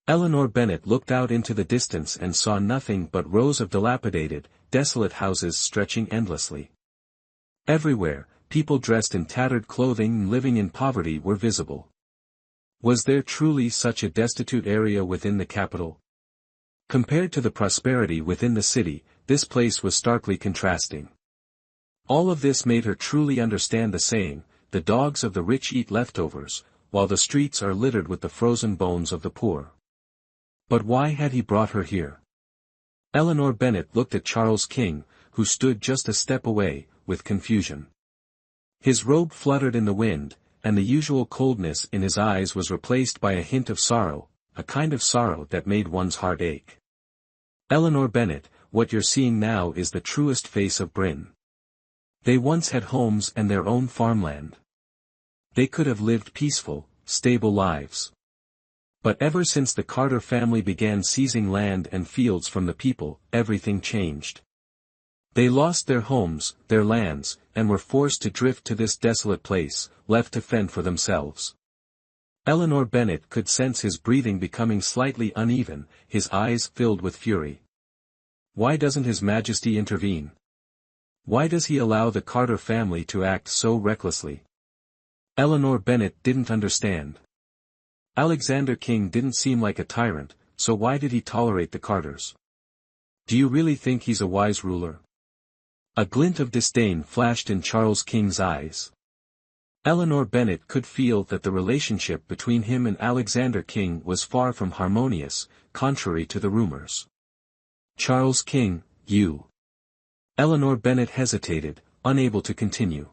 Eleanor Bennet looked out into the distance and saw nothing but rows of dilapidated, desolate houses stretching endlessly. Everywhere, people dressed in tattered clothing and living in poverty were visible. Was there truly such a destitute area within the capital? Compared to the prosperity within the city, this place was starkly contrasting. All of this made her truly understand the saying, "The dogs of the rich eat leftovers, while the streets are littered with the frozen bones of the poor." But why had he brought her here? Eleanor Bennet looked at Charles King, who stood just a step away, with confusion. His robe fluttered in the wind, and the usual coldness in his eyes was replaced by a hint of sorrow, a kind of sorrow that made one's heart ache. "Eleanor Bennet, what you're seeing now is the truest face of Britain. They once had homes and their own farmland. They could have lived peaceful, stable lives. But ever since the Carter family began seizing land and fields from the people, everything changed. They lost their homes, their lands, and were forced to drift to this desolate place, left to fend for themselves." Eleanor Bennet could sense his breathing becoming slightly uneven, his eyes filled with fury. Why doesn't His Majesty intervene? Why does he allow the Carter family to act so recklessly? Eleanor Bennet didn't understand. Alexander King didn't seem like a tyrant, so why did he tolerate the Carters? Do you really think he's a wise ruler? A glint of disdain flashed in Charles King's eyes. Eleanor Bennet could feel that the relationship between him and Alexander King was far from harmonious, contrary to the rumors. "Charles King, you..." Eleanor Bennet hesitated, unable to continue.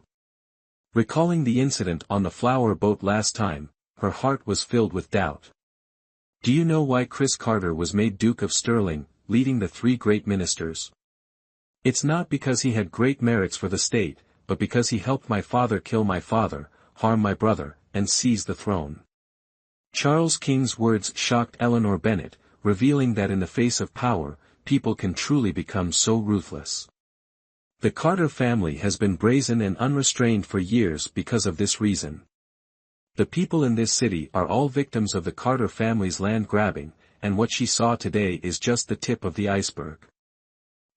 Recalling the incident on the flower boat last time, her heart was filled with doubt. "Do you know why Chris Carter was made Duke of Stirling, leading the three great ministers? It's not because he had great merits for the state, but because he helped my father kill my father, harm my brother, and seize the throne." Charles King's words shocked Eleanor Bennet, revealing that in the face of power, people can truly become so ruthless. The Carter family has been brazen and unrestrained for years because of this reason. The people in this city are all victims of the Carter family's land grabbing, and what she saw today is just the tip of the iceberg.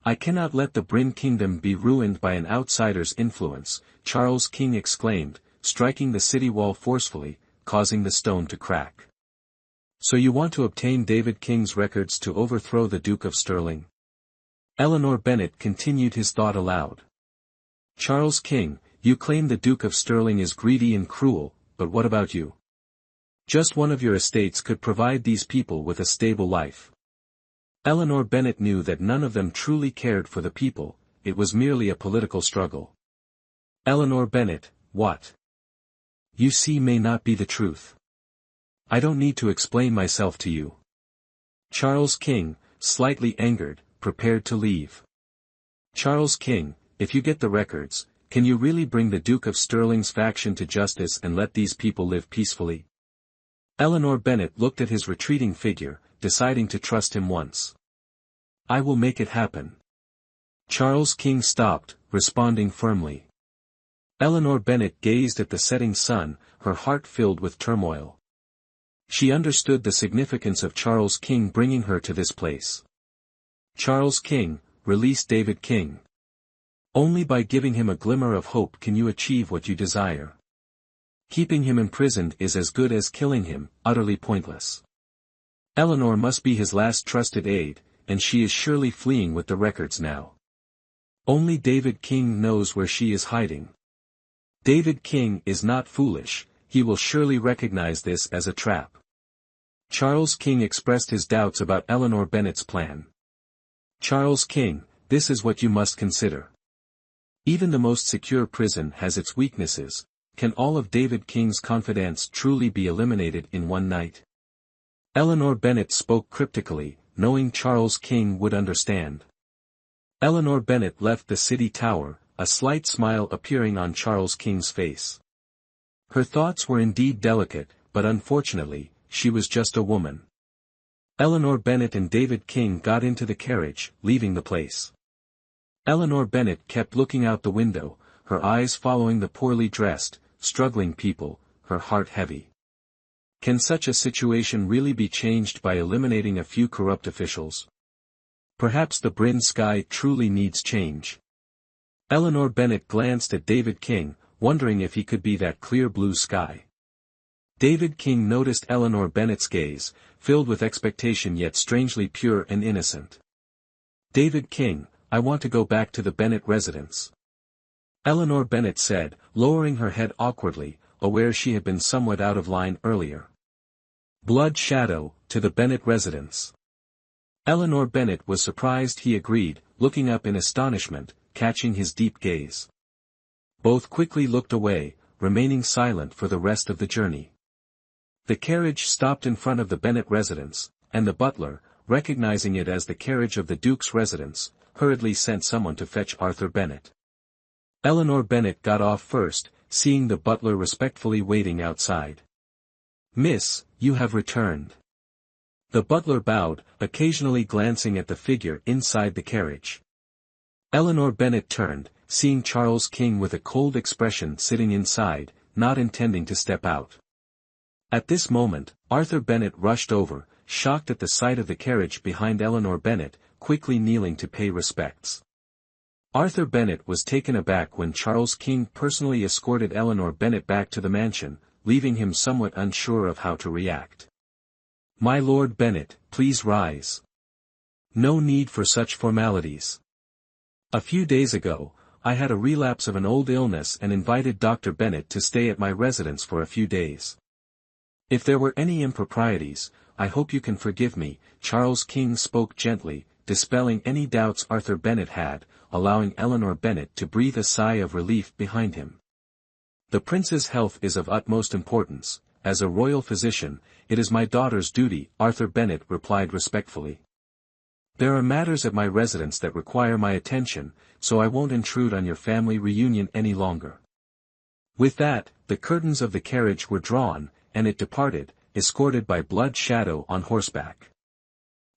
"I cannot let the Bryn kingdom be ruined by an outsider's influence," Charles King exclaimed, striking the city wall forcefully, causing the stone to crack. "So you want to obtain David King's records to overthrow the Duke of Stirling?" Eleanor Bennet continued his thought aloud. "Charles King, you claim the Duke of Stirling is greedy and cruel, but what about you? Just one of your estates could provide these people with a stable life." Eleanor Bennet knew that none of them truly cared for the people, it was merely a political struggle. "Eleanor Bennet, what you see may not be the truth. I don't need to explain myself to you." Charles King, slightly angered, prepared to leave. "Charles King, if you get the records, can you really bring the Duke of Stirling's faction to justice and let these people live peacefully?" Eleanor Bennet looked at his retreating figure, deciding to trust him once. "I will make it happen." Charles King stopped, responding firmly. Eleanor Bennet gazed at the setting sun, her heart filled with turmoil. She understood the significance of Charles King bringing her to this place. "Charles King, release David King. Only by giving him a glimmer of hope can you achieve what you desire. Keeping him imprisoned is as good as killing him, utterly pointless. Eleanor must be his last trusted aide, and she is surely fleeing with the records now. Only David King knows where she is hiding. David King is not foolish, he will surely recognize this as a trap." Charles King expressed his doubts about Eleanor Bennet's plan. "Charles King, this is what you must consider. Even the most secure prison has its weaknesses. Can all of David King's confidants truly be eliminated in one night?" Eleanor Bennet spoke cryptically, knowing Charles King would understand. Eleanor Bennet left the city tower, a slight smile appearing on Charles King's face. Her thoughts were indeed delicate, but unfortunately, she was just a woman. Eleanor Bennet and David King got into the carriage, leaving the place. Eleanor Bennet kept looking out the window, her eyes following the poorly dressed, struggling people, her heart heavy. Can such a situation really be changed by eliminating a few corrupt officials? Perhaps the Bryn sky truly needs change. Eleanor Bennet glanced at David King, wondering if he could be that clear blue sky. David King noticed Eleanor Bennet's gaze, filled with expectation yet strangely pure and innocent. David King, I want to go back to the Bennet residence. Eleanor Bennet said, lowering her head awkwardly, aware she had been somewhat out of line earlier. Blood Shadow, to the Bennet residence. Eleanor Bennet was surprised he agreed, looking up in astonishment, catching his deep gaze. Both quickly looked away, remaining silent for the rest of the journey. The carriage stopped in front of the Bennet residence, and the butler, recognizing it as the carriage of the Duke's residence, hurriedly sent someone to fetch Arthur Bennet. Eleanor Bennet got off first, seeing the butler respectfully waiting outside. Miss, you have returned. The butler bowed, occasionally glancing at the figure inside the carriage. Eleanor Bennet turned, seeing Charles King with a cold expression sitting inside, not intending to step out. At this moment, Arthur Bennet rushed over, shocked at the sight of the carriage behind Eleanor Bennet, quickly kneeling to pay respects. Arthur Bennet was taken aback when Charles King personally escorted Eleanor Bennet back to the mansion, leaving him somewhat unsure of how to react. My Lord Bennet, please rise. No need for such formalities. A few days ago, I had a relapse of an old illness and invited Dr. Bennet to stay at my residence for a few days. If there were any improprieties, I hope you can forgive me. Charles King spoke gently, dispelling any doubts Arthur Bennet had, allowing Eleanor Bennet to breathe a sigh of relief behind him. The prince's health is of utmost importance. As a royal physician, it is my daughter's duty, Arthur Bennet replied respectfully. There are matters at my residence that require my attention, so I won't intrude on your family reunion any longer. With that, the curtains of the carriage were drawn, and it departed, escorted by Blood Shadow on horseback.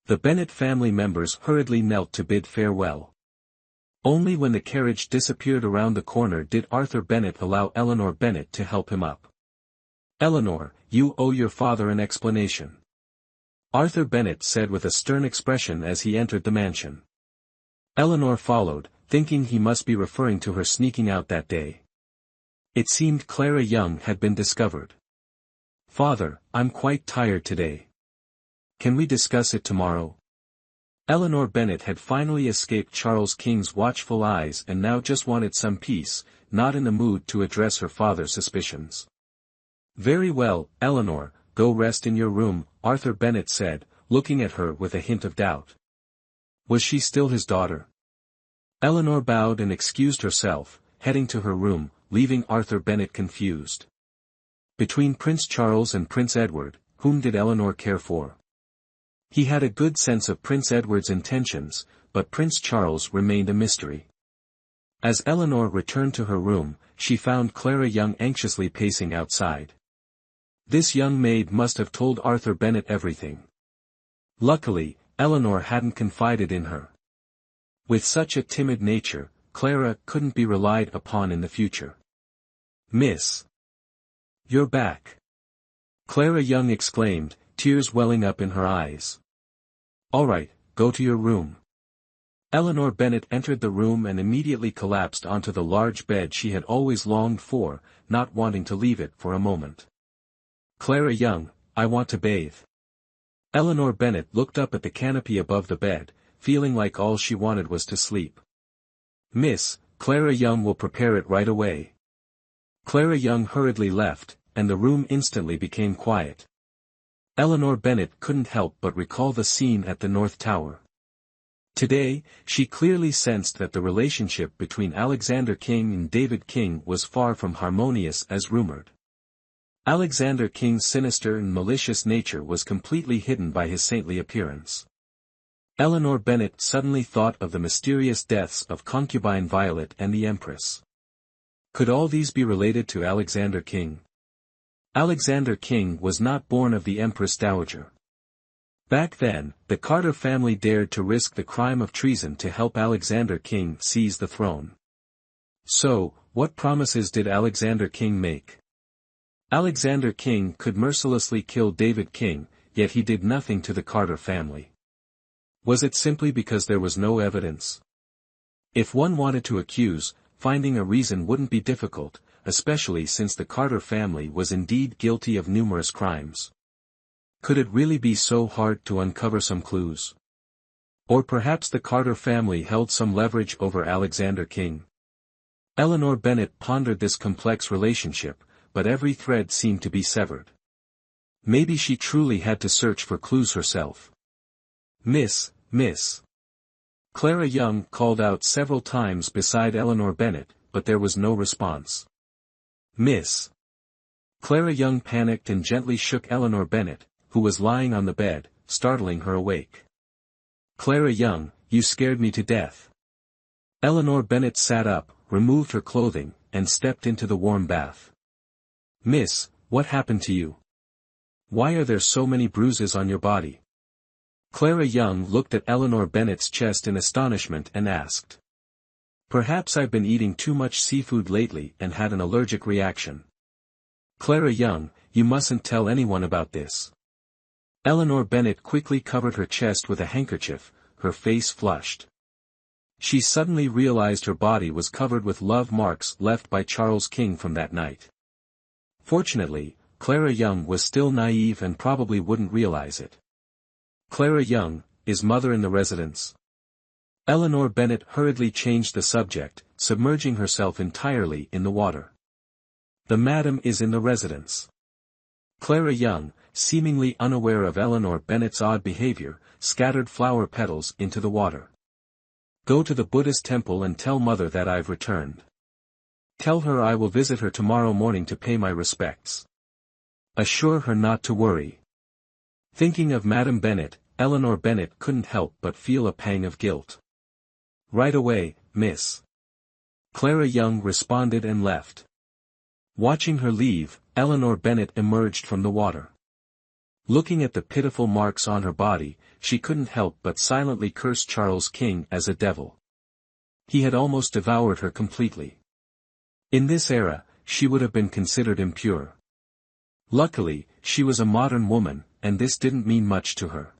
The Bennet family members hurriedly knelt to bid farewell. Only when the carriage disappeared around the corner did Arthur Bennet allow Eleanor Bennet to help him up. Eleanor, you owe your father an explanation. Arthur Bennet said with a stern expression as he entered the mansion. Eleanor followed, thinking he must be referring to her sneaking out that day. It seemed Clara Young had been discovered. Father, I'm quite tired today. Can we discuss it tomorrow? Eleanor Bennet had finally escaped Charles King's watchful eyes and now just wanted some peace, not in the mood to address her father's suspicions. Very well, Eleanor, go rest in your room, Arthur Bennet said, looking at her with a hint of doubt. Was she still his daughter? Eleanor bowed and excused herself, heading to her room, leaving Arthur Bennet confused. Between Prince Charles and Prince Edward, whom did Eleanor care for? He had a good sense of Prince Edward's intentions, but Prince Charles remained a mystery. As Eleanor returned to her room, she found Clara Young anxiously pacing outside. This young maid must have told Arthur Bennet everything. Luckily, Eleanor hadn't confided in her. With such a timid nature, Clara couldn't be relied upon in the future. Miss. You're back. Clara Young exclaimed, tears welling up in her eyes. All right, go to your room. Eleanor Bennet entered the room and immediately collapsed onto the large bed she had always longed for, not wanting to leave it for a moment. Clara Young, I want to bathe. Eleanor Bennet looked up at the canopy above the bed, feeling like all she wanted was to sleep. Miss, Clara Young will prepare it right away. Clara Young hurriedly left, and the room instantly became quiet. Eleanor Bennet couldn't help but recall the scene at the North Tower. Today, she clearly sensed that the relationship between Alexander King and David King was far from harmonious as rumored. Alexander King's sinister and malicious nature was completely hidden by his saintly appearance. Eleanor Bennet suddenly thought of the mysterious deaths of concubine Violet and the Empress. Could all these be related to Alexander King? Alexander King was not born of the Empress Dowager. Back then, the Carter family dared to risk the crime of treason to help Alexander King seize the throne. So, what promises did Alexander King make? Alexander King could mercilessly kill David King, yet he did nothing to the Carter family. Was it simply because there was no evidence? If one wanted to accuse, finding a reason wouldn't be difficult, especially since the Carter family was indeed guilty of numerous crimes. Could it really be so hard to uncover some clues? Or perhaps the Carter family held some leverage over Alexander King. Eleanor Bennet pondered this complex relationship, but every thread seemed to be severed. Maybe she truly had to search for clues herself. Miss. Clara Young called out several times beside Eleanor Bennet, but there was no response. Miss. Clara Young panicked and gently shook Eleanor Bennet, who was lying on the bed, startling her awake. Clara Young, you scared me to death. Eleanor Bennet sat up, removed her clothing, and stepped into the warm bath. Miss, what happened to you? Why are there so many bruises on your body? Clara Young looked at Eleanor Bennet's chest in astonishment and asked. Perhaps I've been eating too much seafood lately and had an allergic reaction. Clara Young, you mustn't tell anyone about this. Eleanor Bennet quickly covered her chest with a handkerchief, her face flushed. She suddenly realized her body was covered with love marks left by Charles King from that night. Fortunately, Clara Young was still naive and probably wouldn't realize it. Clara Young, is Mother in the residence? Eleanor Bennet hurriedly changed the subject, submerging herself entirely in the water. The madam is in the residence. Clara Young, seemingly unaware of Eleanor Bennet's odd behavior, scattered flower petals into the water. Go to the Buddhist temple and tell Mother that I've returned. Tell her I will visit her tomorrow morning to pay my respects. Assure her not to worry. Thinking of Madam Bennet, Eleanor Bennet couldn't help but feel a pang of guilt. Right away, miss. Clara Young responded and left. Watching her leave, Eleanor Bennet emerged from the water. Looking at the pitiful marks on her body, she couldn't help but silently curse Charles King as a devil. He had almost devoured her completely. In this era, she would have been considered impure. Luckily, she was a modern woman, and this didn't mean much to her.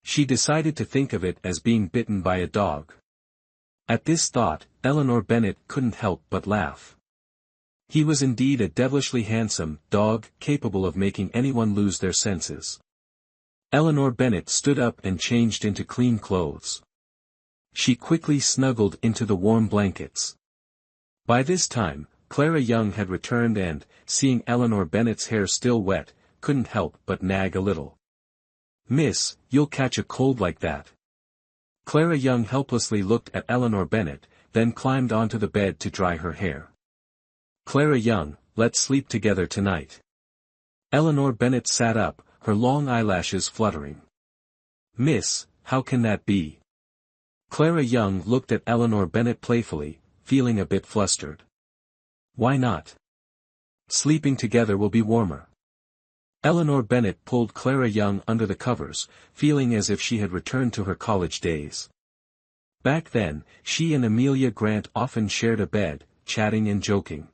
She decided to think of it as being bitten by a dog. At this thought, Eleanor Bennet couldn't help but laugh. He was indeed a devilishly handsome dog, capable of making anyone lose their senses. Eleanor Bennet stood up and changed into clean clothes. She quickly snuggled into the warm blankets. By this time, Clara Young had returned and, seeing Eleanor Bennet's hair still wet, couldn't help but nag a little. Miss, you'll catch a cold like that. Clara Young helplessly looked at Eleanor Bennet, then climbed onto the bed to dry her hair. Clara Young, let's sleep together tonight. Eleanor Bennet sat up, her long eyelashes fluttering. Miss, how can that be? Clara Young looked at Eleanor Bennet playfully, feeling a bit flustered. Why not? Sleeping together will be warmer. Eleanor Bennet pulled Clara Young under the covers, feeling as if she had returned to her college days. Back then, she and Amelia Grant often shared a bed, chatting and joking.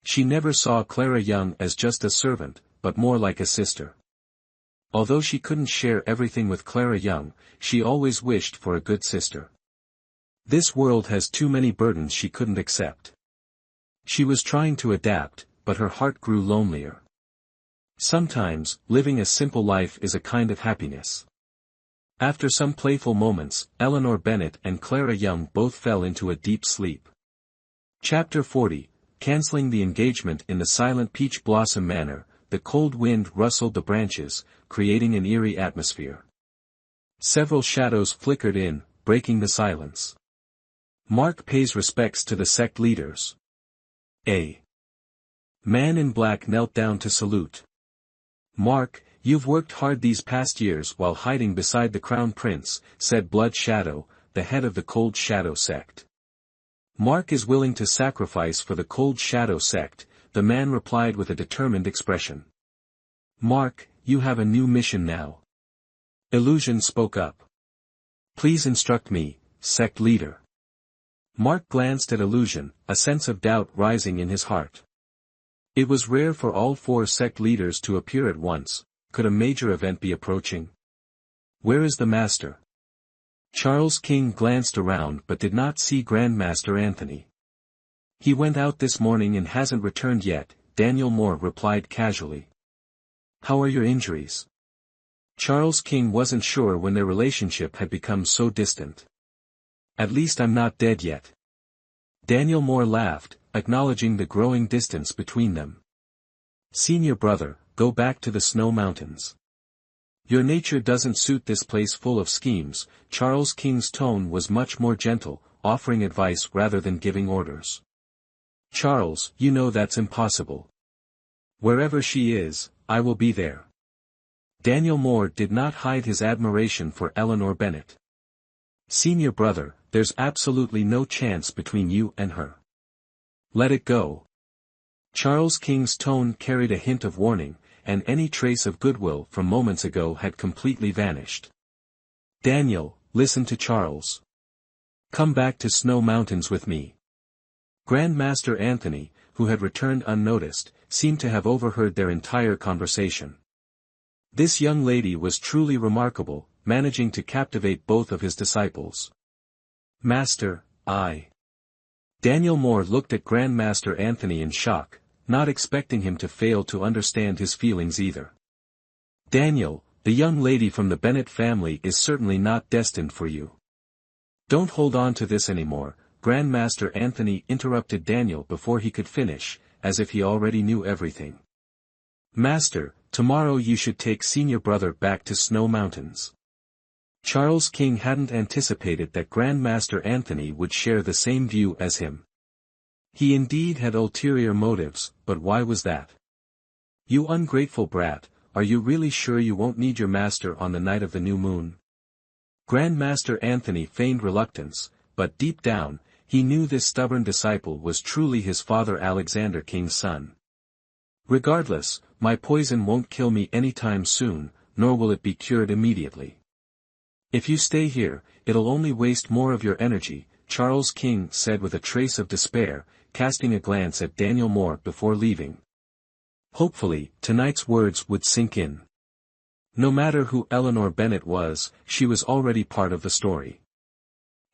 She never saw Clara Young as just a servant, but more like a sister. Although she couldn't share everything with Clara Young, she always wished for a good sister. This world has too many burdens she couldn't accept. She was trying to adapt, but her heart grew lonelier. Sometimes, living a simple life is a kind of happiness. After some playful moments, Eleanor Bennet and Clara Young both fell into a deep sleep. Chapter 40, Canceling the engagement in the silent peach blossom manor, the cold wind rustled the branches, creating an eerie atmosphere. Several shadows flickered in, breaking the silence. Mark pays respects to the sect leaders. A man in black knelt down to salute. Mark, you've worked hard these past years while hiding beside the Crown Prince, said Blood Shadow, the head of the Cold Shadow sect. Mark is willing to sacrifice for the Cold Shadow sect, the man replied with a determined expression. Mark, you have a new mission now. Illusion spoke up. Please instruct me, sect leader. Mark glanced at Illusion, a sense of doubt rising in his heart. It was rare for all four sect leaders to appear at once. Could a major event be approaching? Where is the master? Charles King glanced around but did not see Grandmaster Anthony. He went out this morning and hasn't returned yet, Daniel Moore replied casually. How are your injuries? Charles King wasn't sure when their relationship had become so distant. At least I'm not dead yet. Daniel Moore laughed, acknowledging the growing distance between them. Senior brother, go back to the snow mountains. Your nature doesn't suit this place full of schemes. Charles King's tone was much more gentle, offering advice rather than giving orders. Charles, you know that's impossible. Wherever she is, I will be there. Daniel Moore did not hide his admiration for Eleanor Bennet. Senior brother, there's absolutely no chance between you and her. Let it go. Charles King's tone carried a hint of warning, and any trace of goodwill from moments ago had completely vanished. Daniel, listen to Charles. Come back to Snow Mountains with me. Grandmaster Anthony, who had returned unnoticed, seemed to have overheard their entire conversation. This young lady was truly remarkable, managing to captivate both of his disciples. Master, Daniel Moore looked at Grandmaster Anthony in shock, not expecting him to fail to understand his feelings either. Daniel, the young lady from the Bennet family is certainly not destined for you. Don't hold on to this anymore, Grandmaster Anthony interrupted Daniel before he could finish, as if he already knew everything. Master, tomorrow you should take senior brother back to Snow Mountains. Charles King hadn't anticipated that Grandmaster Anthony would share the same view as him. He indeed had ulterior motives, but why was that? You ungrateful brat, are you really sure you won't need your master on the night of the new moon? Grandmaster Anthony feigned reluctance, but deep down, he knew this stubborn disciple was truly his father Alexander King's son. Regardless, my poison won't kill me anytime soon, nor will it be cured immediately. If you stay here, it'll only waste more of your energy, Charles King said with a trace of despair, casting a glance at Daniel Moore before leaving. Hopefully, tonight's words would sink in. No matter who Eleanor Bennet was, she was already part of the story.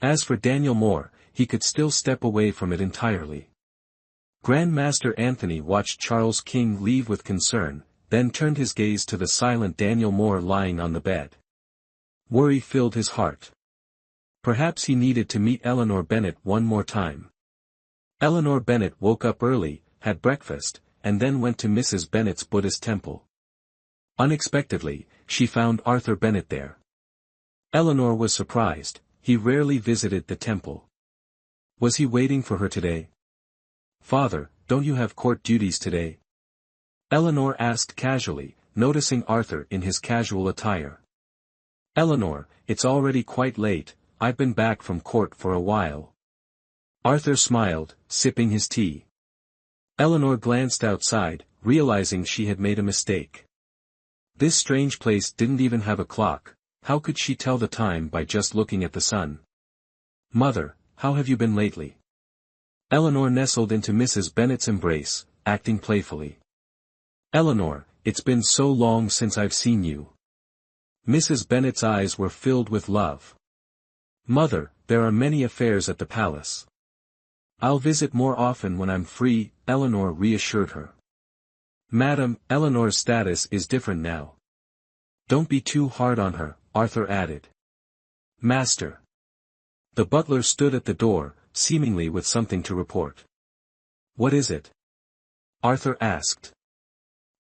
As for Daniel Moore, he could still step away from it entirely. Grandmaster Anthony watched Charles King leave with concern, then turned his gaze to the silent Daniel Moore lying on the bed. Worry filled his heart. Perhaps he needed to meet Eleanor Bennet one more time. Eleanor Bennet woke up early, had breakfast, and then went to Mrs. Bennet's Buddhist temple. Unexpectedly, she found Arthur Bennet there. Eleanor was surprised, he rarely visited the temple. Was he waiting for her today? Father, don't you have court duties today? Eleanor asked casually, noticing Arthur in his casual attire. Eleanor, it's already quite late, I've been back from court for a while. Arthur smiled, sipping his tea. Eleanor glanced outside, realizing she had made a mistake. This strange place didn't even have a clock, how could she tell the time by just looking at the sun? Mother, how have you been lately? Eleanor nestled into Mrs. Bennet's embrace, acting playfully. Eleanor, it's been so long since I've seen you. Mrs. Bennet's eyes were filled with love. Mother, there are many affairs at the palace. I'll visit more often when I'm free, Eleanor reassured her. Madam, Eleanor's status is different now. Don't be too hard on her, Arthur added. Master. The butler stood at the door, seemingly with something to report. What is it? Arthur asked.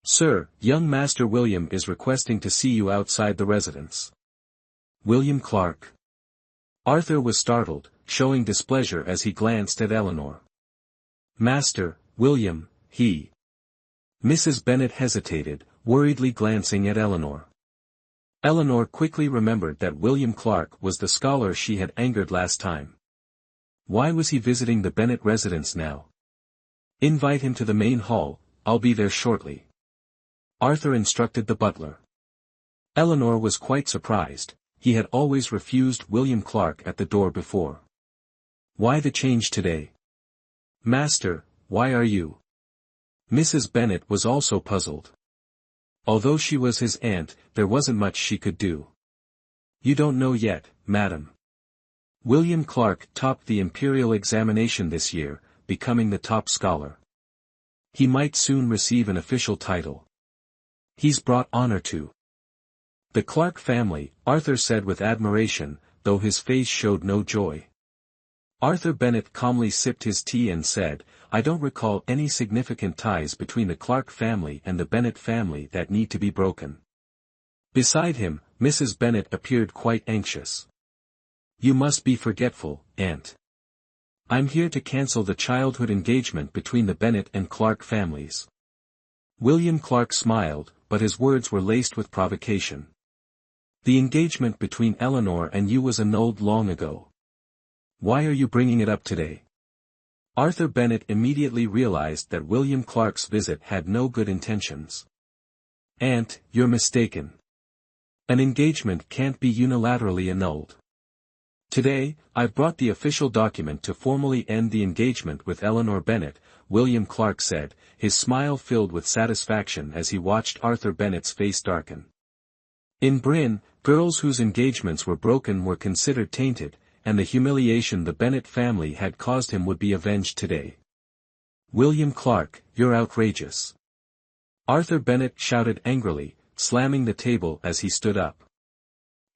Sir, young Master William is requesting to see you outside the residence. William Clark. Arthur was startled, showing displeasure as he glanced at Eleanor. Master, William, he. Mrs. Bennet hesitated, worriedly glancing at Eleanor. Eleanor quickly remembered that William Clark was the scholar she had angered last time. Why was he visiting the Bennet residence now? Invite him to the main hall, I'll be there shortly. Arthur instructed the butler. Eleanor was quite surprised, he had always refused William Clark at the door before. Why the change today? Master, why are you? Mrs. Bennet was also puzzled. Although she was his aunt, there wasn't much she could do. "You don't know yet, madam. William Clark topped the imperial examination this year, becoming the top scholar. He might soon receive an official title. He's brought honor to the Clark family," Arthur said with admiration, though his face showed no joy. Arthur Bennet calmly sipped his tea and said, "I don't recall any significant ties between the Clark family and the Bennet family that need to be broken." Beside him, Mrs. Bennet appeared quite anxious. "You must be forgetful, aunt. I'm here to cancel the childhood engagement between the Bennet and Clark families." William Clark smiled, but his words were laced with provocation. "The engagement between Eleanor and you was annulled long ago. Why are you bringing it up today?" Arthur Bennet immediately realized that William Clark's visit had no good intentions. "Aunt, you're mistaken. An engagement can't be unilaterally annulled. Today, I've brought the official document to formally end the engagement with Eleanor Bennet," William Clark said, his smile filled with satisfaction as he watched Arthur Bennet's face darken. In Bryn, girls whose engagements were broken were considered tainted, and the humiliation the Bennet family had caused him would be avenged today. "William Clark, you're outrageous!" Arthur Bennet shouted angrily, slamming the table as he stood up.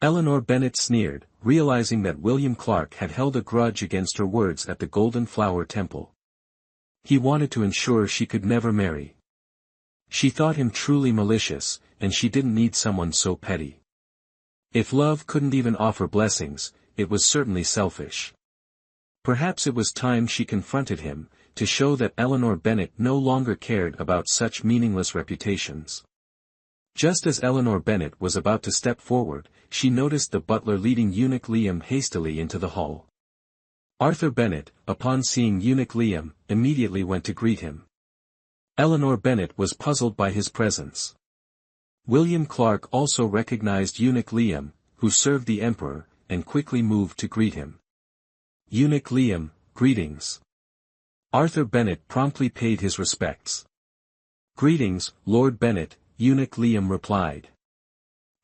Eleanor Bennet sneered, realizing that William Clark had held a grudge against her words at the Golden Flower Temple. He wanted to ensure she could never marry. She thought him truly malicious, and she didn't need someone so petty. If love couldn't even offer blessings, it was certainly selfish. Perhaps it was time she confronted him, to show that Eleanor Bennet no longer cared about such meaningless reputations. Just as Eleanor Bennet was about to step forward, she noticed the butler leading eunuch Liam hastily into the hall. Arthur Bennet, upon seeing eunuch Liam, immediately went to greet him. Eleanor Bennet was puzzled by his presence. William Clark also recognized eunuch Liam, who served the emperor, and quickly moved to greet him. "Eunuch Liam, greetings." Arthur Bennet promptly paid his respects. "Greetings, Lord Bennet," eunuch Liam replied.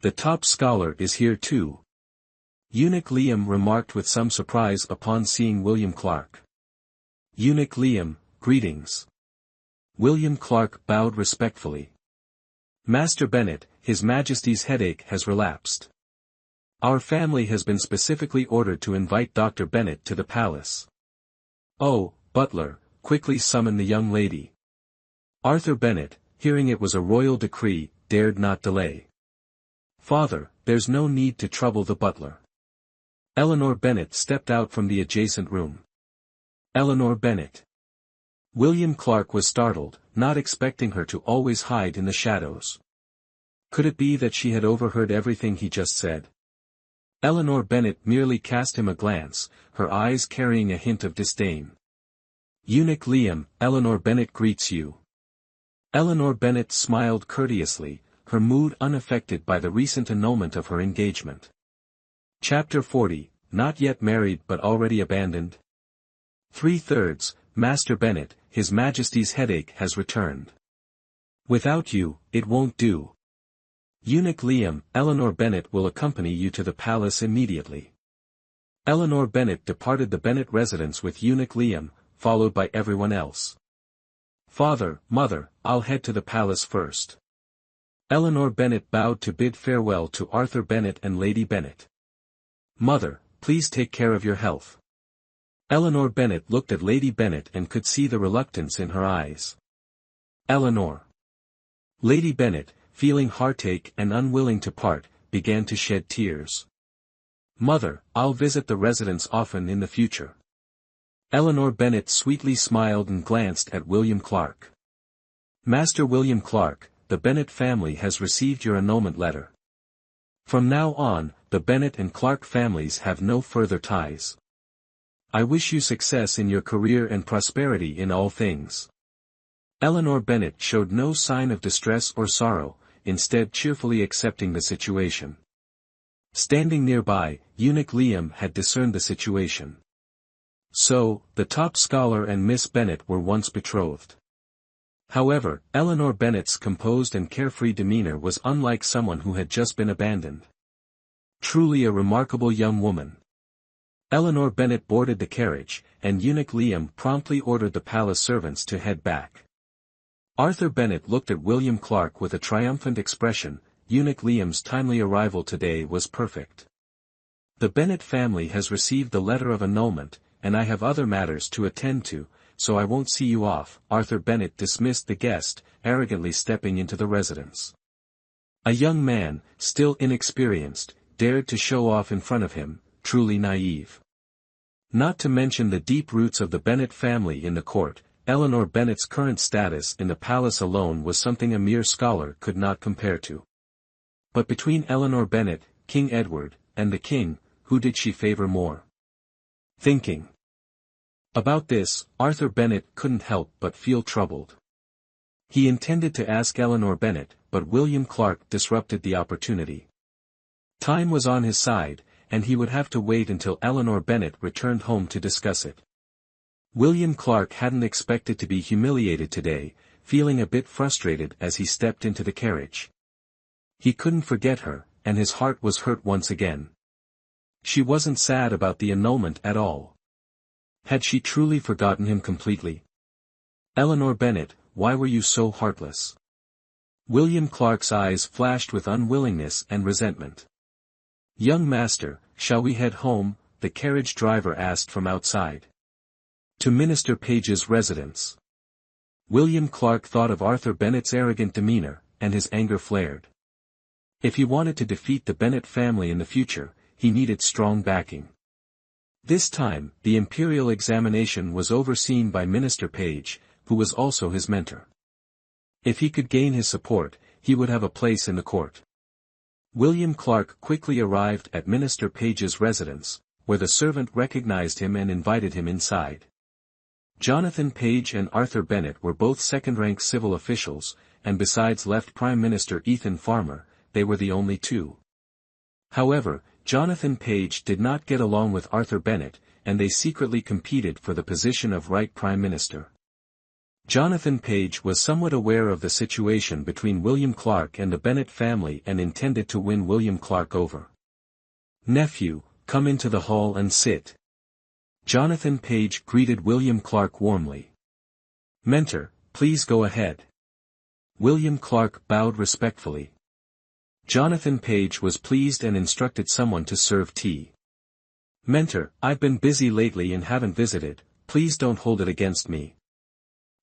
"The top scholar is here too," eunuch Liam remarked with some surprise upon seeing William Clark. "Eunuch Liam, greetings." William Clark bowed respectfully. "Master Bennet, His Majesty's headache has relapsed. Our family has been specifically ordered to invite Dr. Bennet to the palace." "Oh, butler, quickly summon the young lady." Arthur Bennet, hearing it was a royal decree, dared not delay. "Father, there's no need to trouble the butler." Eleanor Bennet stepped out from the adjacent room. "Eleanor Bennet." William Clark was startled, not expecting her to always hide in the shadows. Could it be that she had overheard everything he just said? Eleanor Bennet merely cast him a glance, her eyes carrying a hint of disdain. "Eunuch Liam, Eleanor Bennet greets you." Eleanor Bennet smiled courteously, her mood unaffected by the recent annulment of her engagement. Chapter 40, Not Yet Married but Already Abandoned. 3/3, Master Bennet, His Majesty's headache has returned. "Without you, it won't do. Eunuch Liam, Eleanor Bennet will accompany you to the palace immediately." Eleanor Bennet departed the Bennet residence with eunuch Liam, followed by everyone else. "Father, mother, I'll head to the palace first." Eleanor Bennet bowed to bid farewell to Arthur Bennet and Lady Bennet. "Mother, please take care of your health." Eleanor Bennet looked at Lady Bennet and could see the reluctance in her eyes. "Eleanor." Lady Bennet, feeling heartache and unwilling to part, began to shed tears. "Mother, I'll visit the residence often in the future." Eleanor Bennet sweetly smiled and glanced at William Clark. "Master William Clark, the Bennet family has received your annulment letter. From now on, the Bennet and Clark families have no further ties. I wish you success in your career and prosperity in all things." Eleanor Bennet showed no sign of distress or sorrow, instead cheerfully accepting the situation. Standing nearby, eunuch Liam had discerned the situation. So, the top scholar and Miss Bennet were once betrothed. However, Eleanor Bennet's composed and carefree demeanor was unlike someone who had just been abandoned. Truly a remarkable young woman. Eleanor Bennet boarded the carriage, and Eunuch Liam promptly ordered the palace servants to head back. Arthur Bennet looked at William Clark with a triumphant expression. Eunuch Liam's timely arrival today was perfect. The Bennet family has received the letter of annulment, and I have other matters to attend to, so I won't see you off. Arthur Bennet dismissed the guest, arrogantly stepping into the residence. A young man, still inexperienced, dared to show off in front of him, truly naive. Not to mention the deep roots of the Bennet family in the court, Eleanor Bennet's current status in the palace alone was something a mere scholar could not compare to. But between Eleanor Bennet, King Edward, and the king, who did she favor more? Thinking about this, Arthur Bennet couldn't help but feel troubled. He intended to ask Eleanor Bennet, but William Clark disrupted the opportunity. Time was on his side, and he would have to wait until Eleanor Bennet returned home to discuss it. William Clark hadn't expected to be humiliated today, feeling a bit frustrated as he stepped into the carriage. He couldn't forget her, and his heart was hurt once again. She wasn't sad about the annulment at all. Had she truly forgotten him completely? Eleanor Bennet, why were you so heartless? William Clark's eyes flashed with unwillingness and resentment. Young master, shall we head home? The carriage driver asked from outside. To Minister Page's residence. William Clark thought of Arthur Bennet's arrogant demeanor, and his anger flared. If he wanted to defeat the Bennet family in the future, he needed strong backing. This time, the imperial examination was overseen by Minister Page, who was also his mentor. If he could gain his support, he would have a place in the court. William Clark quickly arrived at Minister Page's residence, where the servant recognized him and invited him inside. Jonathan Page and Arthur Bennet were both second-rank civil officials, and besides left Prime Minister Ethan Farmer, they were the only two. However, Jonathan Page did not get along with Arthur Bennet, and they secretly competed for the position of Right Prime Minister. Jonathan Page was somewhat aware of the situation between William Clark and the Bennet family and intended to win William Clark over. "Nephew, come into the hall and sit." Jonathan Page greeted William Clark warmly. "Mentor, please go ahead." William Clark bowed respectfully. Jonathan Page was pleased and instructed someone to serve tea. "Mentor, I've been busy lately and haven't visited, please don't hold it against me,"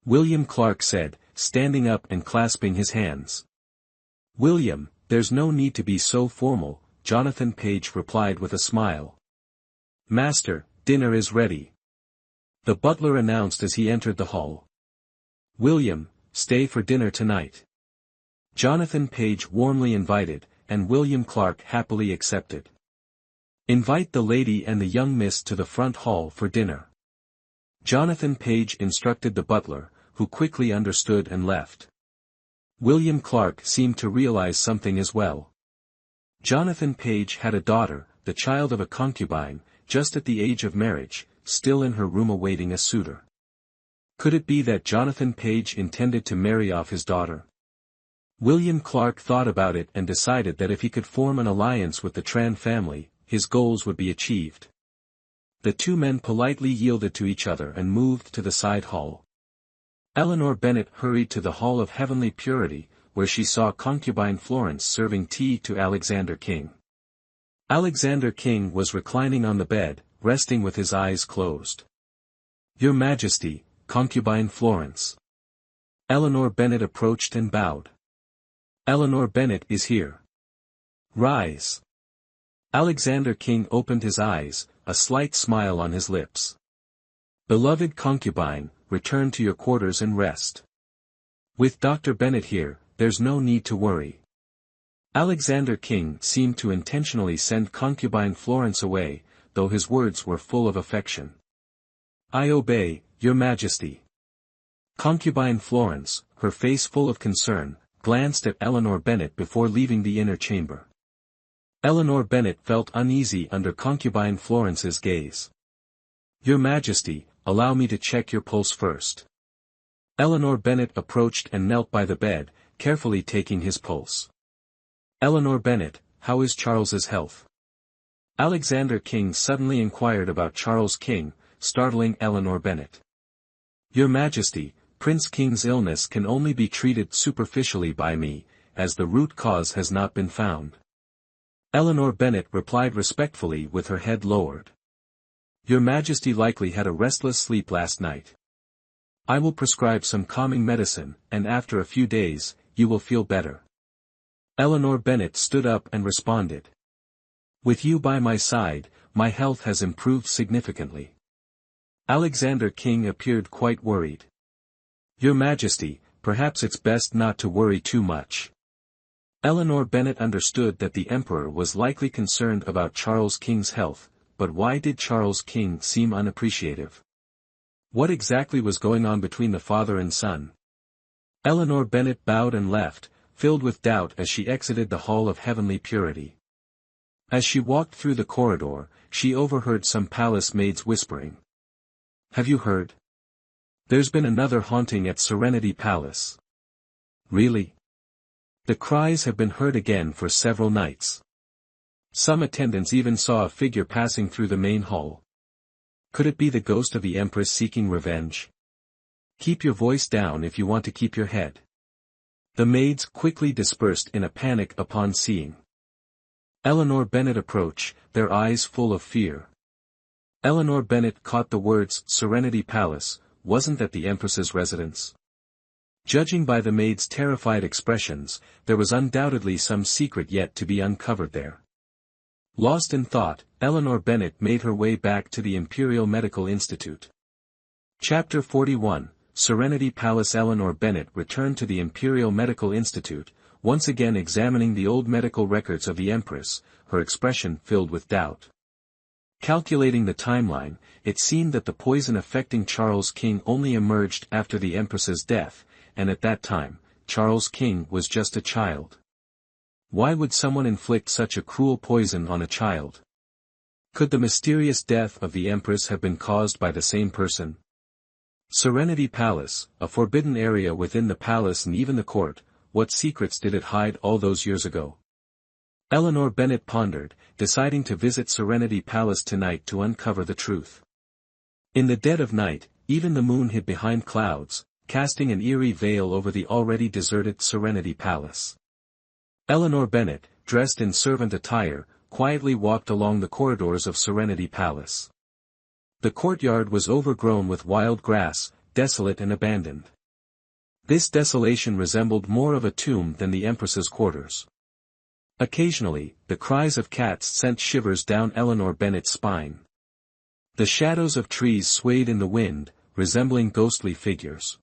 William Clark said, standing up and clasping his hands. "William, there's no need to be so formal," Jonathan Page replied with a smile. "Master, dinner is ready," the butler announced as he entered the hall. "William, stay for dinner tonight." Jonathan Page warmly invited, and William Clark happily accepted. "Invite the lady and the young miss to the front hall for dinner," Jonathan Page instructed the butler, who quickly understood and left. William Clark seemed to realize something as well. Jonathan Page had a daughter, the child of a concubine, just at the age of marriage, still in her room awaiting a suitor. Could it be that Jonathan Page intended to marry off his daughter? William Clark thought about it and decided that if he could form an alliance with the Tran family, his goals would be achieved. The two men politely yielded to each other and moved to the side hall. Eleanor Bennet hurried to the Hall of Heavenly Purity, where she saw concubine Florence serving tea to Alexander King. Alexander King was reclining on the bed, resting with his eyes closed. "Your Majesty, concubine Florence." Eleanor Bennet approached and bowed. "Eleanor Bennet is here. Rise." Alexander King opened his eyes, a slight smile on his lips. "Beloved concubine, return to your quarters and rest. With Dr. Bennet here, there's no need to worry." Alexander King seemed to intentionally send concubine Florence away, though his words were full of affection. "I obey, Your Majesty." Concubine Florence, her face full of concern, glanced at Eleanor Bennet before leaving the inner chamber. Eleanor Bennet felt uneasy under concubine Florence's gaze. "Your Majesty, allow me to check your pulse first." Eleanor Bennet approached and knelt by the bed, carefully taking his pulse. "Eleanor Bennet, how is Charles's health?" Alexander King suddenly inquired about Charles King, startling Eleanor Bennet. "Your Majesty, Prince King's illness can only be treated superficially by me, as the root cause has not been found." Eleanor Bennet replied respectfully with her head lowered. "Your Majesty likely had a restless sleep last night. I will prescribe some calming medicine, and after a few days, you will feel better." Eleanor Bennet stood up and responded. "With you by my side, my health has improved significantly." Alexander King appeared quite worried. "Your Majesty, perhaps it's best not to worry too much." Eleanor Bennet understood that the Emperor was likely concerned about Charles King's health, but why did Charles King seem unappreciative? What exactly was going on between the father and son? Eleanor Bennet bowed and left, filled with doubt as she exited the Hall of Heavenly Purity. As she walked through the corridor, she overheard some palace maids whispering. "Have you heard? There's been another haunting at Serenity Palace." "Really?" The cries have been heard again for several nights. Some attendants even saw a figure passing through the main hall. Could it be the ghost of the Empress seeking revenge? Keep your voice down if you want to keep your head. The maids quickly dispersed in a panic upon seeing Eleanor Bennet approach, their eyes full of fear. Eleanor Bennet caught the words Serenity Palace. Wasn't that the Empress's residence? Judging by the maids' terrified expressions, there was undoubtedly some secret yet to be uncovered there. Lost in thought, Eleanor Bennet made her way back to the Imperial Medical Institute. Chapter 41, Serenity Palace. Eleanor Bennet returned to the Imperial Medical Institute, once again examining the old medical records of the Empress, her expression filled with doubt. Calculating the timeline, it seemed that the poison affecting Charles King only emerged after the Empress's death, and at that time, Charles King was just a child. Why would someone inflict such a cruel poison on a child? Could the mysterious death of the Empress have been caused by the same person? Serenity Palace, a forbidden area within the palace and even the court, what secrets did it hide all those years ago? Eleanor Bennet pondered, deciding to visit Serenity Palace tonight to uncover the truth. In the dead of night, even the moon hid behind clouds, casting an eerie veil over the already deserted Serenity Palace. Eleanor Bennet, dressed in servant attire, quietly walked along the corridors of Serenity Palace. The courtyard was overgrown with wild grass, desolate and abandoned. This desolation resembled more of a tomb than the Empress's quarters. Occasionally, the cries of cats sent shivers down Eleanor Bennet's spine. The shadows of trees swayed in the wind, resembling ghostly figures.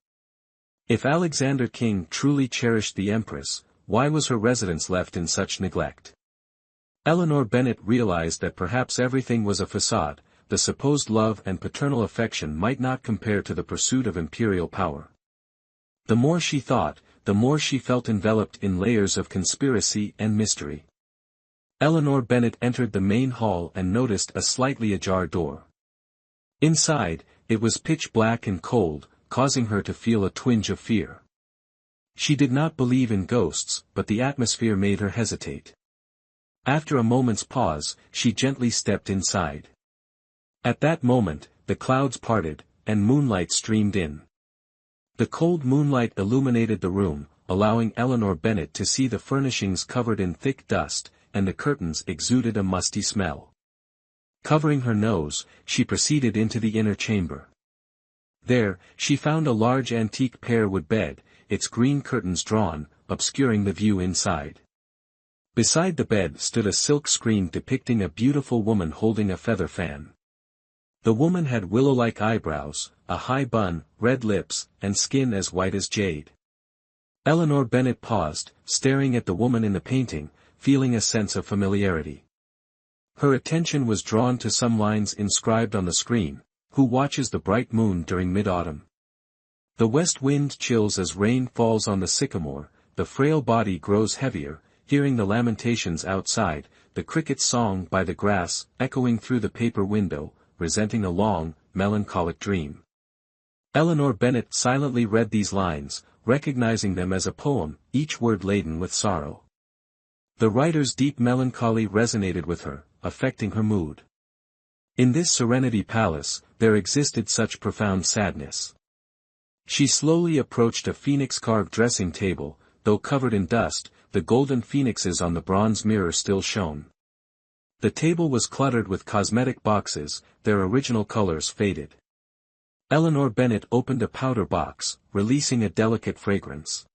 If Alexander King truly cherished the Empress, why was her residence left in such neglect? Eleanor Bennet realized that perhaps everything was a facade, the supposed love and paternal affection might not compare to the pursuit of imperial power. The more she thought, the more she felt enveloped in layers of conspiracy and mystery. Eleanor Bennet entered the main hall and noticed a slightly ajar door. Inside, it was pitch black and cold, causing her to feel a twinge of fear. She did not believe in ghosts, but the atmosphere made her hesitate. After a moment's pause, she gently stepped inside. At that moment, the clouds parted, and moonlight streamed in. The cold moonlight illuminated the room, allowing Eleanor Bennet to see the furnishings covered in thick dust, and the curtains exuded a musty smell. Covering her nose, she proceeded into the inner chamber. There, she found a large antique pear-wood bed, its green curtains drawn, obscuring the view inside. Beside the bed stood a silk screen depicting a beautiful woman holding a feather fan. The woman had willow-like eyebrows, a high bun, red lips, and skin as white as jade. Eleanor Bennet paused, staring at the woman in the painting, feeling a sense of familiarity. Her attention was drawn to some lines inscribed on the screen, "Who watches the bright moon during mid-autumn?" The west wind chills as rain falls on the sycamore, the frail body grows heavier, hearing the lamentations outside, the cricket's song by the grass, echoing through the paper window, presenting a long, melancholic dream. Eleanor Bennet silently read these lines, recognizing them as a poem, each word laden with sorrow. The writer's deep melancholy resonated with her, affecting her mood. In this Serenity Palace, there existed such profound sadness. She slowly approached a phoenix-carved dressing table, though covered in dust, the golden phoenixes on the bronze mirror still shone. The table was cluttered with cosmetic boxes, their original colors faded. Eleanor Bennet opened a powder box, releasing a delicate fragrance.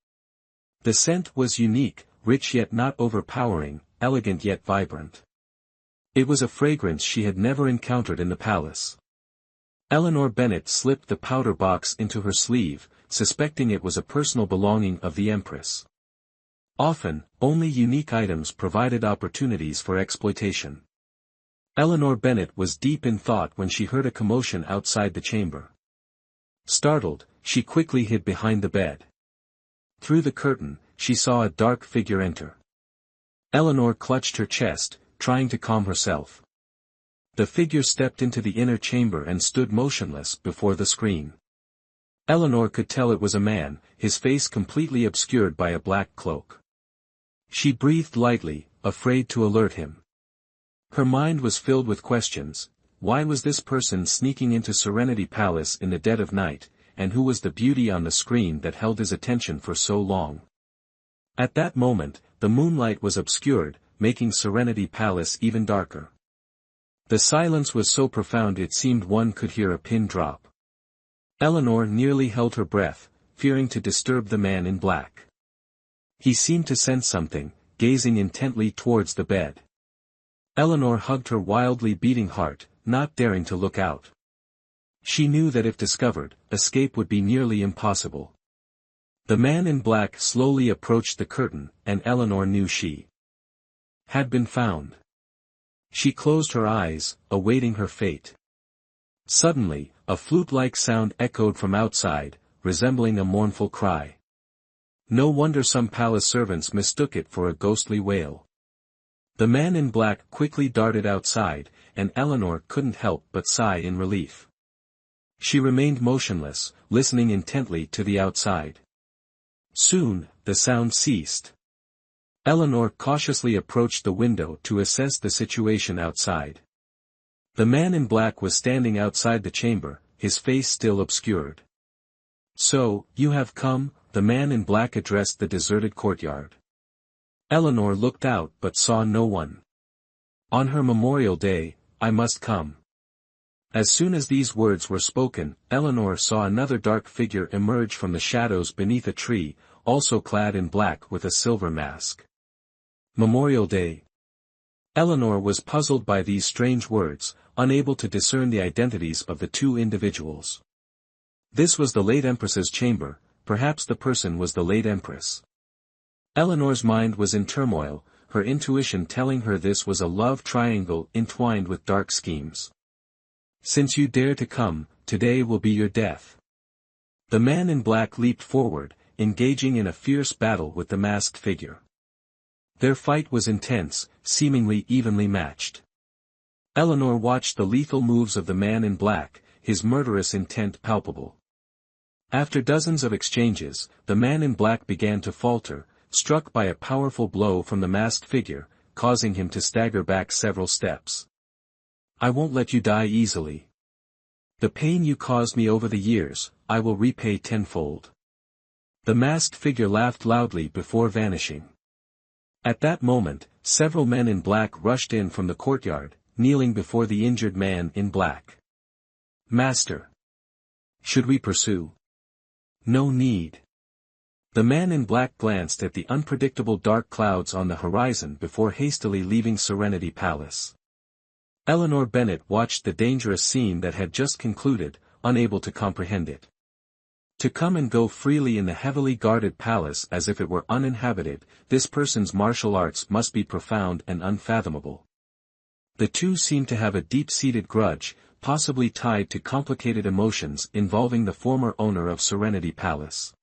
The scent was unique, rich yet not overpowering, elegant yet vibrant. It was a fragrance she had never encountered in the palace. Eleanor Bennet slipped the powder box into her sleeve, suspecting it was a personal belonging of the Empress. Often, only unique items provided opportunities for exploitation. Eleanor Bennet was deep in thought when she heard a commotion outside the chamber. Startled, she quickly hid behind the bed. Through the curtain, she saw a dark figure enter. Eleanor clutched her chest, trying to calm herself. The figure stepped into the inner chamber and stood motionless before the screen. Eleanor could tell it was a man, his face completely obscured by a black cloak. She breathed lightly, afraid to alert him. Her mind was filled with questions. Why was this person sneaking into Serenity Palace in the dead of night, and who was the beauty on the screen that held his attention for so long? At that moment, the moonlight was obscured, making Serenity Palace even darker. The silence was so profound it seemed one could hear a pin drop. Eleanor nearly held her breath, fearing to disturb the man in black. He seemed to sense something, gazing intently towards the bed. Eleanor hugged her wildly beating heart, not daring to look out. She knew that if discovered, escape would be nearly impossible. The man in black slowly approached the curtain, and Eleanor knew she had been found. She closed her eyes, awaiting her fate. Suddenly, a flute-like sound echoed from outside, resembling a mournful cry. No wonder some palace servants mistook it for a ghostly wail. The man in black quickly darted outside, and Eleanor couldn't help but sigh in relief. She remained motionless, listening intently to the outside. Soon, the sound ceased. Eleanor cautiously approached the window to assess the situation outside. The man in black was standing outside the chamber, his face still obscured. "So, you have come," the man in black addressed the deserted courtyard. Eleanor looked out but saw no one. "On her memorial day, I must come." As soon as these words were spoken, Eleanor saw another dark figure emerge from the shadows beneath a tree, also clad in black with a silver mask. Memorial Day. Eleanor was puzzled by these strange words, unable to discern the identities of the two individuals. This was the late Empress's chamber, perhaps the person was the late Empress. Eleanor's mind was in turmoil, her intuition telling her this was a love triangle entwined with dark schemes. "Since you dare to come, today will be your death." The man in black leaped forward, engaging in a fierce battle with the masked figure. Their fight was intense, seemingly evenly matched. Eleanor watched the lethal moves of the man in black, his murderous intent palpable. After dozens of exchanges, the man in black began to falter, struck by a powerful blow from the masked figure, causing him to stagger back several steps. "I won't let you die easily. The pain you caused me over the years, I will repay tenfold." The masked figure laughed loudly before vanishing. At that moment, several men in black rushed in from the courtyard, kneeling before the injured man in black. "Master. Should we pursue?" "No need." The man in black glanced at the unpredictable dark clouds on the horizon before hastily leaving Serenity Palace. Eleanor Bennet watched the dangerous scene that had just concluded, unable to comprehend it. To come and go freely in the heavily guarded palace as if it were uninhabited, this person's martial arts must be profound and unfathomable. The two seemed to have a deep-seated grudge, possibly tied to complicated emotions involving the former owner of Serenity Palace.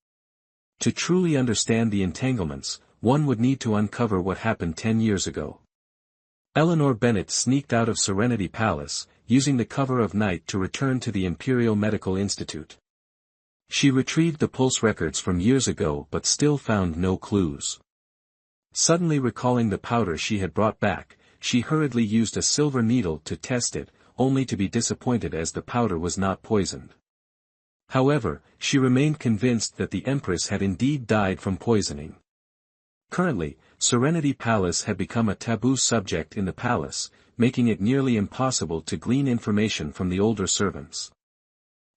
To truly understand the entanglements, one would need to uncover what happened 10 years ago. Eleanor Bennet sneaked out of Serenity Palace, using the cover of night to return to the Imperial Medical Institute. She retrieved the pulse records from years ago but still found no clues. Suddenly recalling the powder she had brought back, she hurriedly used a silver needle to test it, only to be disappointed as the powder was not poisoned. However, she remained convinced that the Empress had indeed died from poisoning. Currently, Serenity Palace had become a taboo subject in the palace, making it nearly impossible to glean information from the older servants.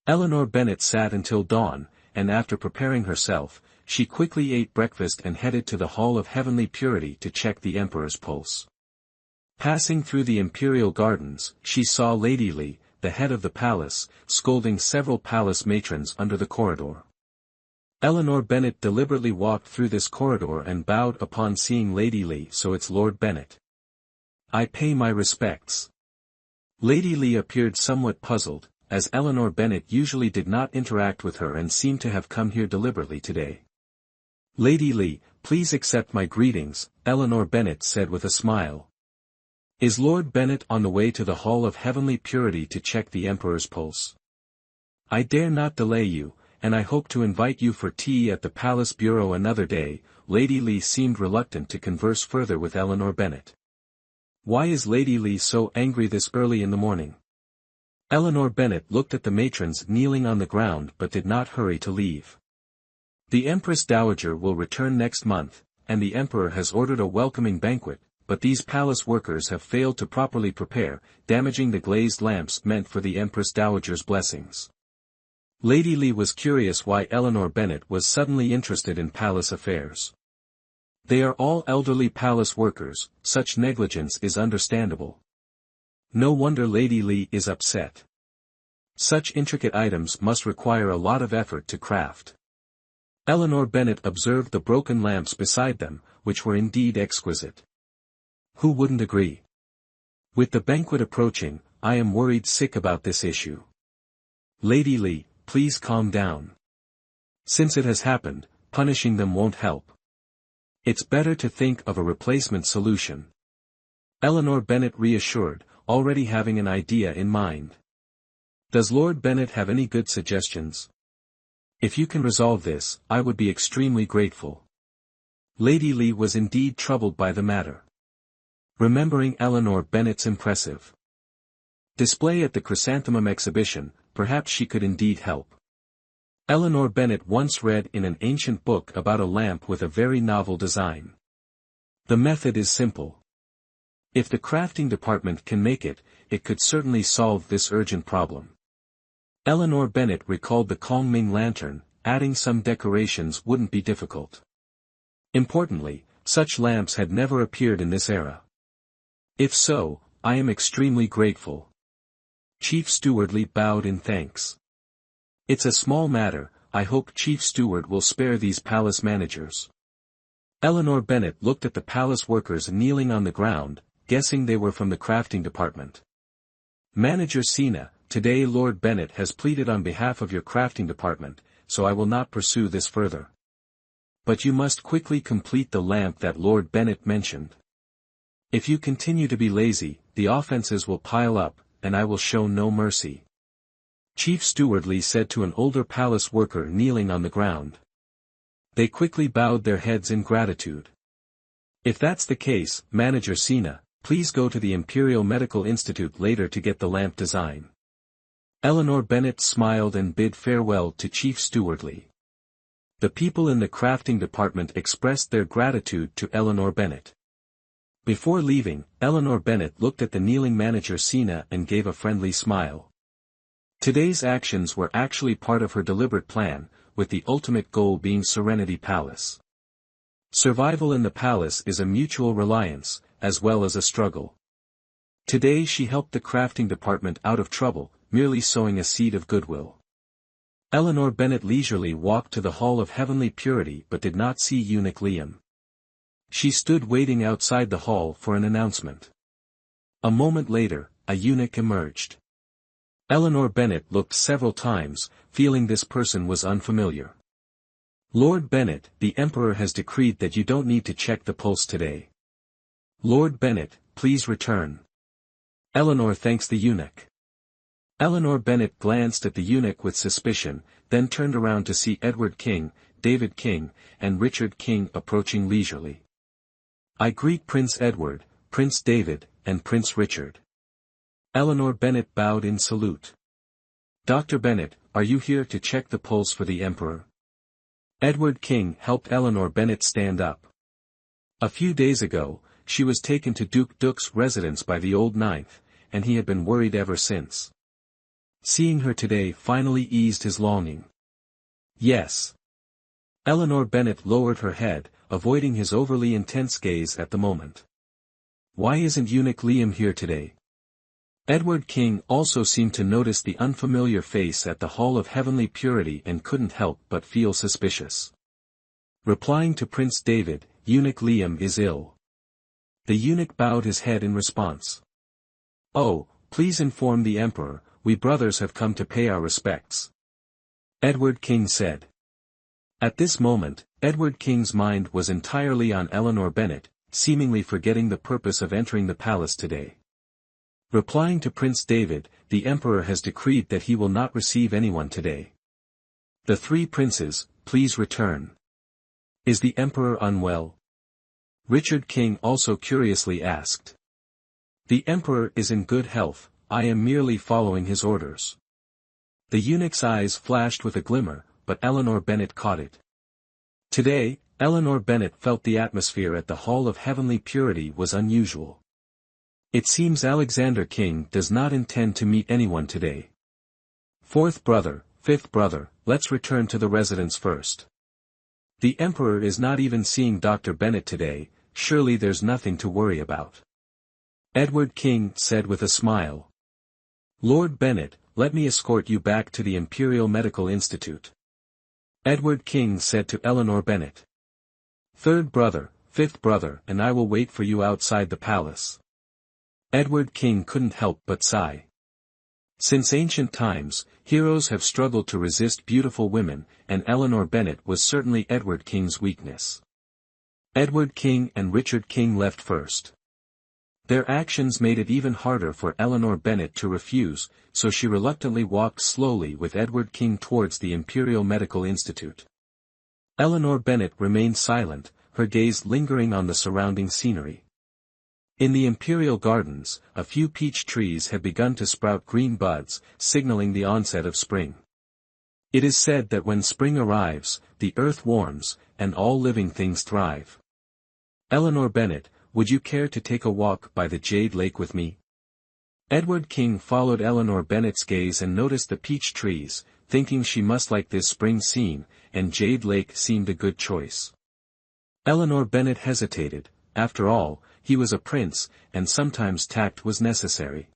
Eleanor Bennet sat until dawn, and after preparing herself, she quickly ate breakfast and headed to the Hall of Heavenly Purity to check the Emperor's pulse. Passing through the imperial gardens, she saw Lady Li, the head of the palace, scolding several palace matrons under the corridor. Eleanor Bennet deliberately walked through this corridor and bowed upon seeing Lady Li. "So it's Lord Bennet. I pay my respects." Lady Li appeared somewhat puzzled, as Eleanor Bennet usually did not interact with her and seemed to have come here deliberately today. "Lady Li, please accept my greetings," Eleanor Bennet said with a smile. "Is Lord Bennet on the way to the Hall of Heavenly Purity to check the Emperor's pulse? I dare not delay you, and I hope to invite you for tea at the Palace Bureau another day." Lady Li seemed reluctant to converse further with Eleanor Bennet. Why is Lady Li so angry this early in the morning? Eleanor Bennet looked at the matrons kneeling on the ground but did not hurry to leave. The Empress Dowager will return next month, and the Emperor has ordered a welcoming banquet, but these palace workers have failed to properly prepare, damaging the glazed lamps meant for the Empress Dowager's blessings. Lady Li was curious why Eleanor Bennet was suddenly interested in palace affairs. They are all elderly palace workers, such negligence is understandable. No wonder Lady Li is upset. Such intricate items must require a lot of effort to craft. Eleanor Bennet observed the broken lamps beside them, which were indeed exquisite. Who wouldn't agree? With the banquet approaching, I am worried sick about this issue. Lady Li, please calm down. Since it has happened, punishing them won't help. It's better to think of a replacement solution. Eleanor Bennet reassured, already having an idea in mind. Does Lord Bennet have any good suggestions? If you can resolve this, I would be extremely grateful. Lady Li was indeed troubled by the matter. Remembering Eleanor Bennet's impressive display at the chrysanthemum exhibition, perhaps she could indeed help. Eleanor Bennet once read in an ancient book about a lamp with a very novel design. The method is simple. If the crafting department can make it, it could certainly solve this urgent problem. Eleanor Bennet recalled the Kongming lantern, adding some decorations wouldn't be difficult. Importantly, such lamps had never appeared in this era. If so, I am extremely grateful. Chief Stewardly bowed in thanks. It's a small matter, I hope Chief Steward will spare these palace managers. Eleanor Bennet looked at the palace workers kneeling on the ground, guessing they were from the crafting department. Manager Sina, today Lord Bennet has pleaded on behalf of your crafting department, so I will not pursue this further. But you must quickly complete the lamp that Lord Bennet mentioned. If you continue to be lazy, the offenses will pile up, and I will show no mercy. Chief Stewardly said to an older palace worker kneeling on the ground. They quickly bowed their heads in gratitude. If that's the case, Manager Sina, please go to the Imperial Medical Institute later to get the lamp design. Eleanor Bennet smiled and bid farewell to Chief Stewardly. The people in the crafting department expressed their gratitude to Eleanor Bennet. Before leaving, Eleanor Bennet looked at the kneeling Manager Sina and gave a friendly smile. Today's actions were actually part of her deliberate plan, with the ultimate goal being Serenity Palace. Survival in the palace is a mutual reliance, as well as a struggle. Today she helped the crafting department out of trouble, merely sowing a seed of goodwill. Eleanor Bennet leisurely walked to the Hall of Heavenly Purity but did not see Eunuch Liam. She stood waiting outside the hall for an announcement. A moment later, a eunuch emerged. Eleanor Bennet looked several times, feeling this person was unfamiliar. Lord Bennet, the Emperor has decreed that you don't need to check the pulse today. Lord Bennet, please return. Eleanor thanks the eunuch. Eleanor Bennet glanced at the eunuch with suspicion, then turned around to see Edward King, David King, and Richard King approaching leisurely. "I greet Prince Edward, Prince David, and Prince Richard." Eleanor Bennet bowed in salute. "Dr. Bennet, are you here to check the pulse for the Emperor?" Edward King helped Eleanor Bennet stand up. A few days ago, she was taken to Duke Duke's residence by the old ninth, and he had been worried ever since. Seeing her today finally eased his longing. "Yes." Eleanor Bennet lowered her head, avoiding his overly intense gaze at the moment. "Why isn't Eunuch Liam here today?" Edward King also seemed to notice the unfamiliar face at the Hall of Heavenly Purity and couldn't help but feel suspicious. Replying to Prince David, "Eunuch Liam is ill." The eunuch bowed his head in response. "Oh, please inform the Emperor, we brothers have come to pay our respects," Edward King said. At this moment, Edward King's mind was entirely on Eleanor Bennet, seemingly forgetting the purpose of entering the palace today. Replying to Prince David, "The Emperor has decreed that he will not receive anyone today. The three princes, please return." "Is the Emperor unwell?" Richard King also curiously asked. "The Emperor is in good health, I am merely following his orders." The eunuch's eyes flashed with a glimmer, but Eleanor Bennet caught it. Today, Eleanor Bennet felt the atmosphere at the Hall of Heavenly Purity was unusual. It seems Alexander King does not intend to meet anyone today. "Fourth brother, fifth brother, let's return to the residence first. The Emperor is not even seeing Dr. Bennet today, surely there's nothing to worry about," Edward King said with a smile. "Lord Bennet, let me escort you back to the Imperial Medical Institute," Edward King said to Eleanor Bennet. "Third brother, fifth brother, and I will wait for you outside the palace." Edward King couldn't help but sigh. Since ancient times, heroes have struggled to resist beautiful women, and Eleanor Bennet was certainly Edward King's weakness. Edward King and Richard King left first. Their actions made it even harder for Eleanor Bennet to refuse, so she reluctantly walked slowly with Edward King towards the Imperial Medical Institute. Eleanor Bennet remained silent, her gaze lingering on the surrounding scenery. In the Imperial Gardens, a few peach trees had begun to sprout green buds, signaling the onset of spring. It is said that when spring arrives, the earth warms, and all living things thrive. "Eleanor Bennet, would you care to take a walk by the Jade Lake with me?" Edward King followed Eleanor Bennet's gaze and noticed the peach trees, thinking she must like this spring scene, and Jade Lake seemed a good choice. Eleanor Bennet hesitated. After all, he was a prince, and sometimes tact was necessary.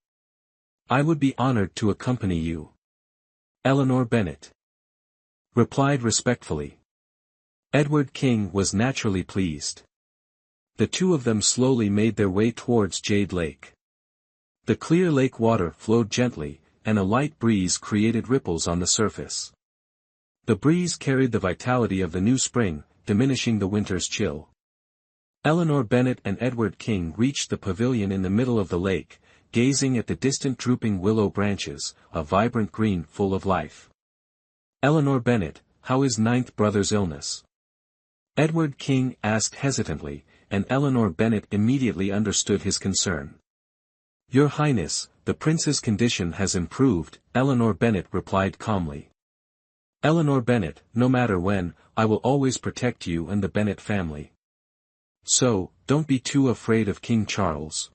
"I would be honored to accompany you," Eleanor Bennet replied respectfully. Edward King was naturally pleased. The two of them slowly made their way towards Jade Lake. The clear lake water flowed gently, and a light breeze created ripples on the surface. The breeze carried the vitality of the new spring, diminishing the winter's chill. Eleanor Bennet and Edward King reached the pavilion in the middle of the lake, gazing at the distant drooping willow branches, a vibrant green full of life. "Eleanor Bennet, how is ninth brother's illness?" Edward King asked hesitantly, and Eleanor Bennet immediately understood his concern. "Your Highness, the prince's condition has improved," Eleanor Bennet replied calmly. "Eleanor Bennet, no matter when, I will always protect you and the Bennet family. So, don't be too afraid of King Charles."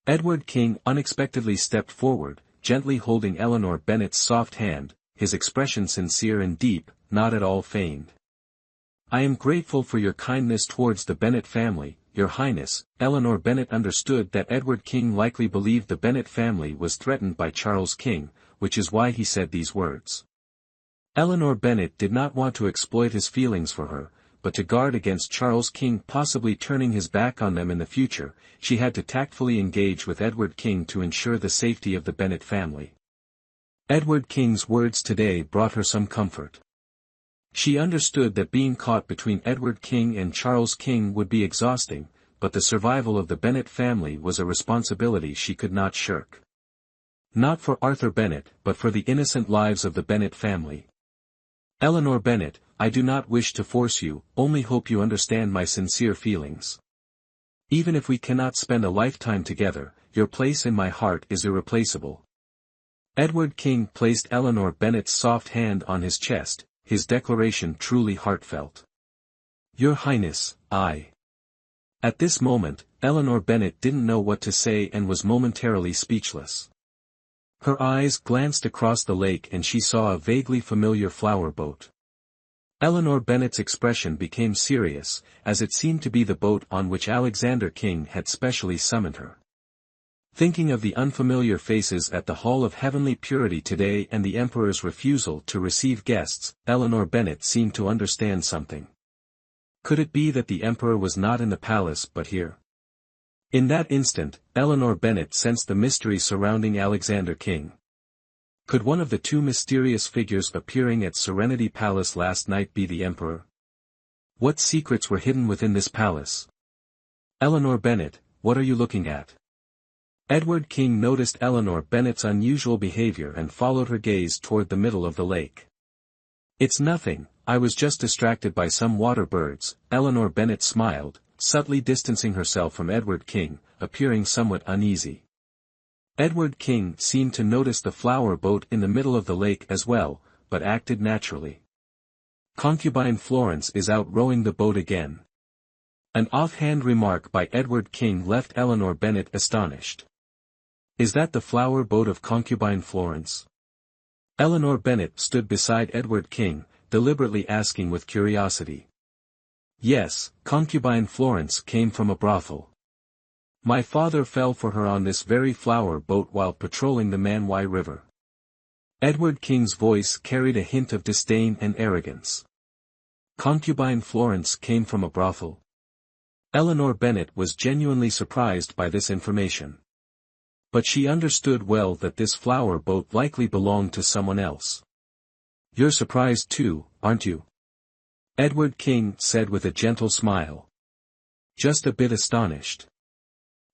Edward King unexpectedly stepped forward, gently holding Eleanor Bennet's soft hand, his expression sincere and deep, not at all feigned. "I am grateful for your kindness towards the Bennet family, Your Highness." Eleanor Bennet understood that Edward King likely believed the Bennet family was threatened by Charles King, which is why he said these words. Eleanor Bennet did not want to exploit his feelings for her, but to guard against Charles King possibly turning his back on them in the future, she had to tactfully engage with Edward King to ensure the safety of the Bennet family. Edward King's words today brought her some comfort. She understood that being caught between Edward King and Charles King would be exhausting, but the survival of the Bennet family was a responsibility she could not shirk. Not for Arthur Bennet, but for the innocent lives of the Bennet family. Eleanor Bennet, I do not wish to force you, only hope you understand my sincere feelings. Even if we cannot spend a lifetime together, your place in my heart is irreplaceable. Edward King placed Eleanor Bennet's soft hand on his chest, his declaration truly heartfelt. Your Highness, I. At this moment, Eleanor Bennet didn't know what to say and was momentarily speechless. Her eyes glanced across the lake and she saw a vaguely familiar flower boat. Eleanor Bennet's expression became serious, as it seemed to be the boat on which Alexander King had specially summoned her. Thinking of the unfamiliar faces at the Hall of Heavenly Purity today and the Emperor's refusal to receive guests, Eleanor Bennet seemed to understand something. Could it be that the Emperor was not in the palace but here? In that instant, Eleanor Bennet sensed the mystery surrounding Alexander King. Could one of the two mysterious figures appearing at Serenity Palace last night be the Emperor? What secrets were hidden within this palace? Eleanor Bennet, what are you looking at? Edward King noticed Eleanor Bennet's unusual behavior and followed her gaze toward the middle of the lake. It's nothing, I was just distracted by some water birds, Eleanor Bennet smiled, subtly distancing herself from Edward King, appearing somewhat uneasy. Edward King seemed to notice the flower boat in the middle of the lake as well, but acted naturally. Concubine Florence is out rowing the boat again. An offhand remark by Edward King left Eleanor Bennet astonished. Is that the flower boat of Concubine Florence? Eleanor Bennet stood beside Edward King, deliberately asking with curiosity. Yes, Concubine Florence came from a brothel. My father fell for her on this very flower boat while patrolling the Manhwa River. Edward King's voice carried a hint of disdain and arrogance. Concubine Florence came from a brothel. Eleanor Bennet was genuinely surprised by this information. But she understood well that this flower boat likely belonged to someone else. You're surprised too, aren't you? Edward King said with a gentle smile. Just a bit astonished.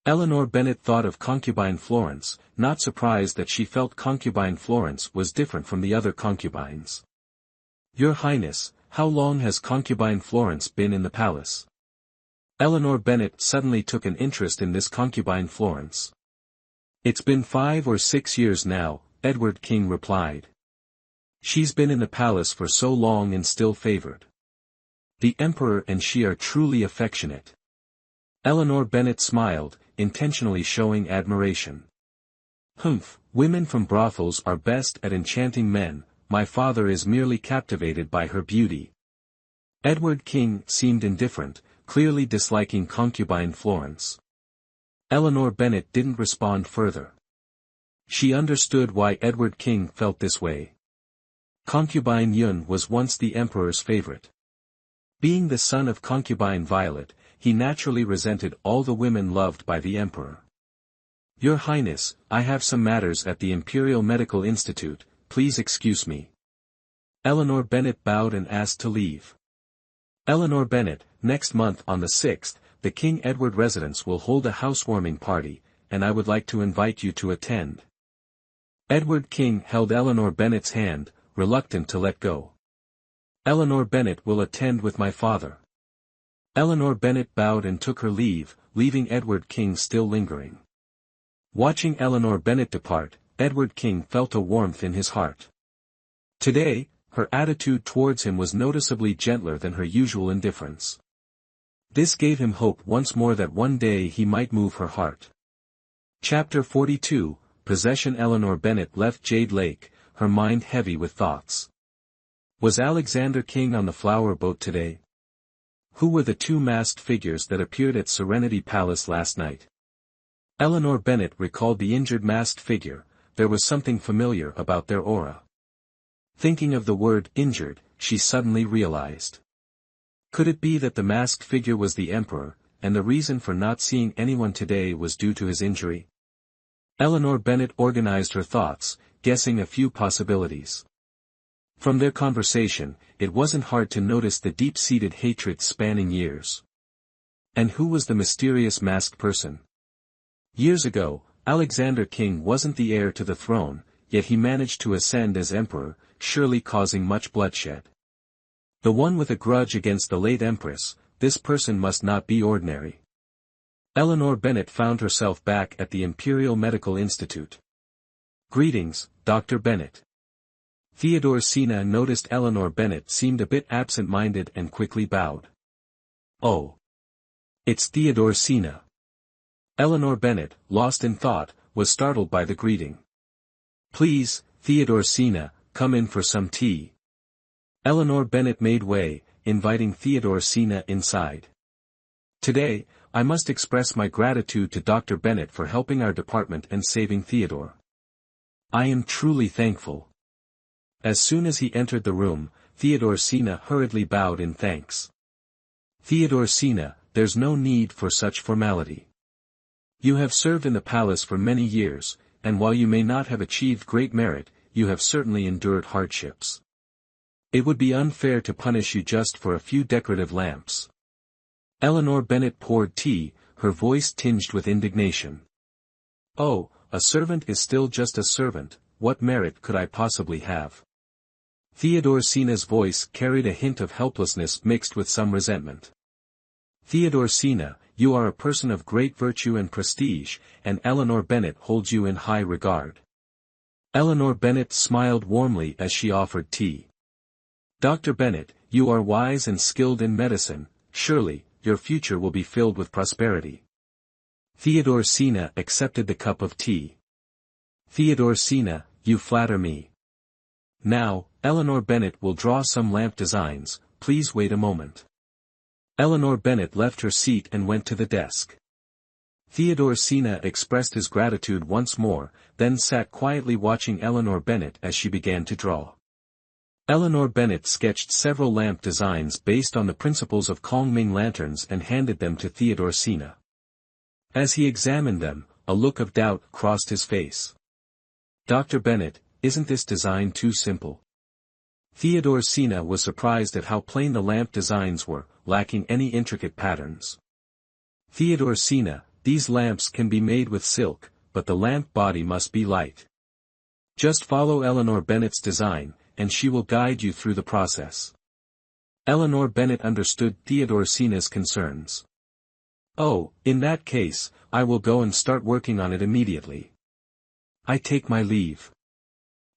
Eleanor Bennet thought of Concubine Florence, not surprised that she felt Concubine Florence was different from the other concubines. Your Highness, how long has Concubine Florence been in the palace? Eleanor Bennet suddenly took an interest in this Concubine Florence. It's been 5 or 6 years now, Edward King replied. She's been in the palace for so long and still favored. The Emperor and she are truly affectionate. Eleanor Bennet smiled, intentionally showing admiration. Humph, women from brothels are best at enchanting men, my father is merely captivated by her beauty. Edward King seemed indifferent, clearly disliking Concubine Florence. Eleanor Bennet didn't respond further. She understood why Edward King felt this way. Concubine Yun was once the Emperor's favorite. Being the son of Concubine Violet, he naturally resented all the women loved by the Emperor. Your Highness, I have some matters at the Imperial Medical Institute, please excuse me. Eleanor Bennet bowed and asked to leave. Eleanor Bennet, next month on the 6th, the King Edward residence will hold a housewarming party, and I would like to invite you to attend. Edward King held Eleanor Bennet's hand, reluctant to let go. Eleanor Bennet will attend with my father. Eleanor Bennet bowed and took her leave, leaving Edward King still lingering. Watching Eleanor Bennet depart, Edward King felt a warmth in his heart. Today, her attitude towards him was noticeably gentler than her usual indifference. This gave him hope once more that one day he might move her heart. Chapter 42, Possession. Eleanor Bennet left Jade Lake, her mind heavy with thoughts. Was Alexander King on the flower boat today? Who were the two masked figures that appeared at Serenity Palace last night? Eleanor Bennet recalled the injured masked figure, there was something familiar about their aura. Thinking of the word injured, she suddenly realized. Could it be that the masked figure was the Emperor, and the reason for not seeing anyone today was due to his injury? Eleanor Bennet organized her thoughts, guessing a few possibilities. From their conversation, it wasn't hard to notice the deep-seated hatred spanning years. And who was the mysterious masked person? Years ago, Alexander King wasn't the heir to the throne, yet he managed to ascend as emperor, surely causing much bloodshed. The one with a grudge against the late Empress, this person must not be ordinary. Eleanor Bennet found herself back at the Imperial Medical Institute. Greetings, Dr. Bennet. Theodore Sina noticed Eleanor Bennet seemed a bit absent-minded and quickly bowed. Oh. It's Theodore Sina. Eleanor Bennet, lost in thought, was startled by the greeting. Please, Theodore Sina, come in for some tea. Eleanor Bennet made way, inviting Theodore Sina inside. Today, I must express my gratitude to Dr. Bennet for helping our department and saving Theodore. I am truly thankful. As soon as he entered the room, Theodore Sina hurriedly bowed in thanks. Theodore Sina, there's no need for such formality. You have served in the palace for many years, and while you may not have achieved great merit, you have certainly endured hardships. It would be unfair to punish you just for a few decorative lamps. Eleanor Bennet poured tea, her voice tinged with indignation. Oh, a servant is still just a servant, what merit could I possibly have? Theodore Sina's voice carried a hint of helplessness mixed with some resentment. Theodore Sina, you are a person of great virtue and prestige, and Eleanor Bennet holds you in high regard. Eleanor Bennet smiled warmly as she offered tea. Dr. Bennet, you are wise and skilled in medicine, surely, your future will be filled with prosperity. Theodore Sina accepted the cup of tea. Theodore Sina, you flatter me. Now, Eleanor Bennet will draw some lamp designs, please wait a moment. Eleanor Bennet left her seat and went to the desk. Theodore Sina expressed his gratitude once more, then sat quietly watching Eleanor Bennet as she began to draw. Eleanor Bennet sketched several lamp designs based on the principles of Kongming lanterns and handed them to Theodore Sina. As he examined them, a look of doubt crossed his face. Dr. Bennet, isn't this design too simple? Theodore Sina was surprised at how plain the lamp designs were, lacking any intricate patterns. Theodore Sina, these lamps can be made with silk, but the lamp body must be light. Just follow Eleanor Bennet's design, and she will guide you through the process. Eleanor Bennet understood Theodore Sina's concerns. Oh, in that case, I will go and start working on it immediately. I take my leave.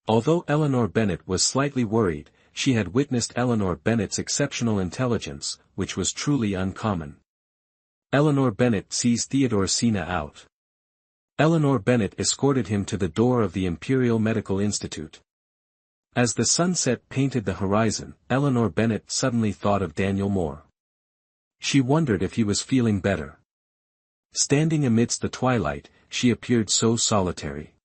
Although Eleanor Bennet was slightly worried, she had witnessed Eleanor Bennet's exceptional intelligence, which was truly uncommon. Eleanor Bennet sees Theodore Sina out. Eleanor Bennet escorted him to the door of the Imperial Medical Institute. As the sunset painted the horizon, Eleanor Bennet suddenly thought of Daniel Moore. She wondered if he was feeling better. Standing amidst the twilight, she appeared so solitary.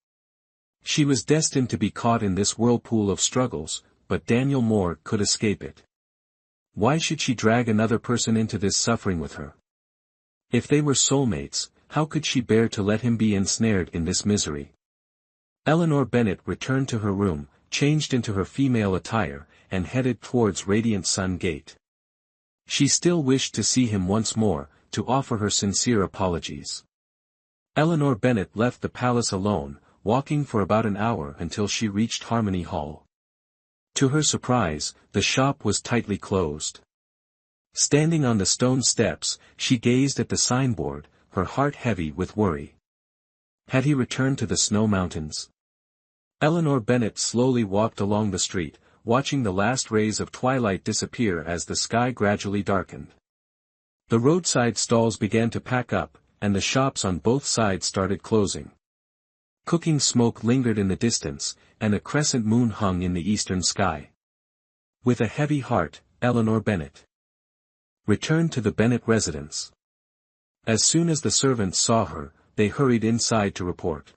She was destined to be caught in this whirlpool of struggles, but Daniel Moore could escape it. Why should she drag another person into this suffering with her? If they were soulmates, how could she bear to let him be ensnared in this misery? Eleanor Bennet returned to her room, changed into her female attire, and headed towards Radiant Sun Gate. She still wished to see him once more, to offer her sincere apologies. Eleanor Bennet left the palace alone, walking for about an hour until she reached Harmony Hall. To her surprise, the shop was tightly closed. Standing on the stone steps, she gazed at the signboard, her heart heavy with worry. Had he returned to the snow mountains? Eleanor Bennet slowly walked along the street, watching the last rays of twilight disappear as the sky gradually darkened. The roadside stalls began to pack up, and the shops on both sides started closing. Cooking smoke lingered in the distance, and a crescent moon hung in the eastern sky. With a heavy heart, Eleanor Bennet returned to the Bennet residence. As soon as the servants saw her, they hurried inside to report.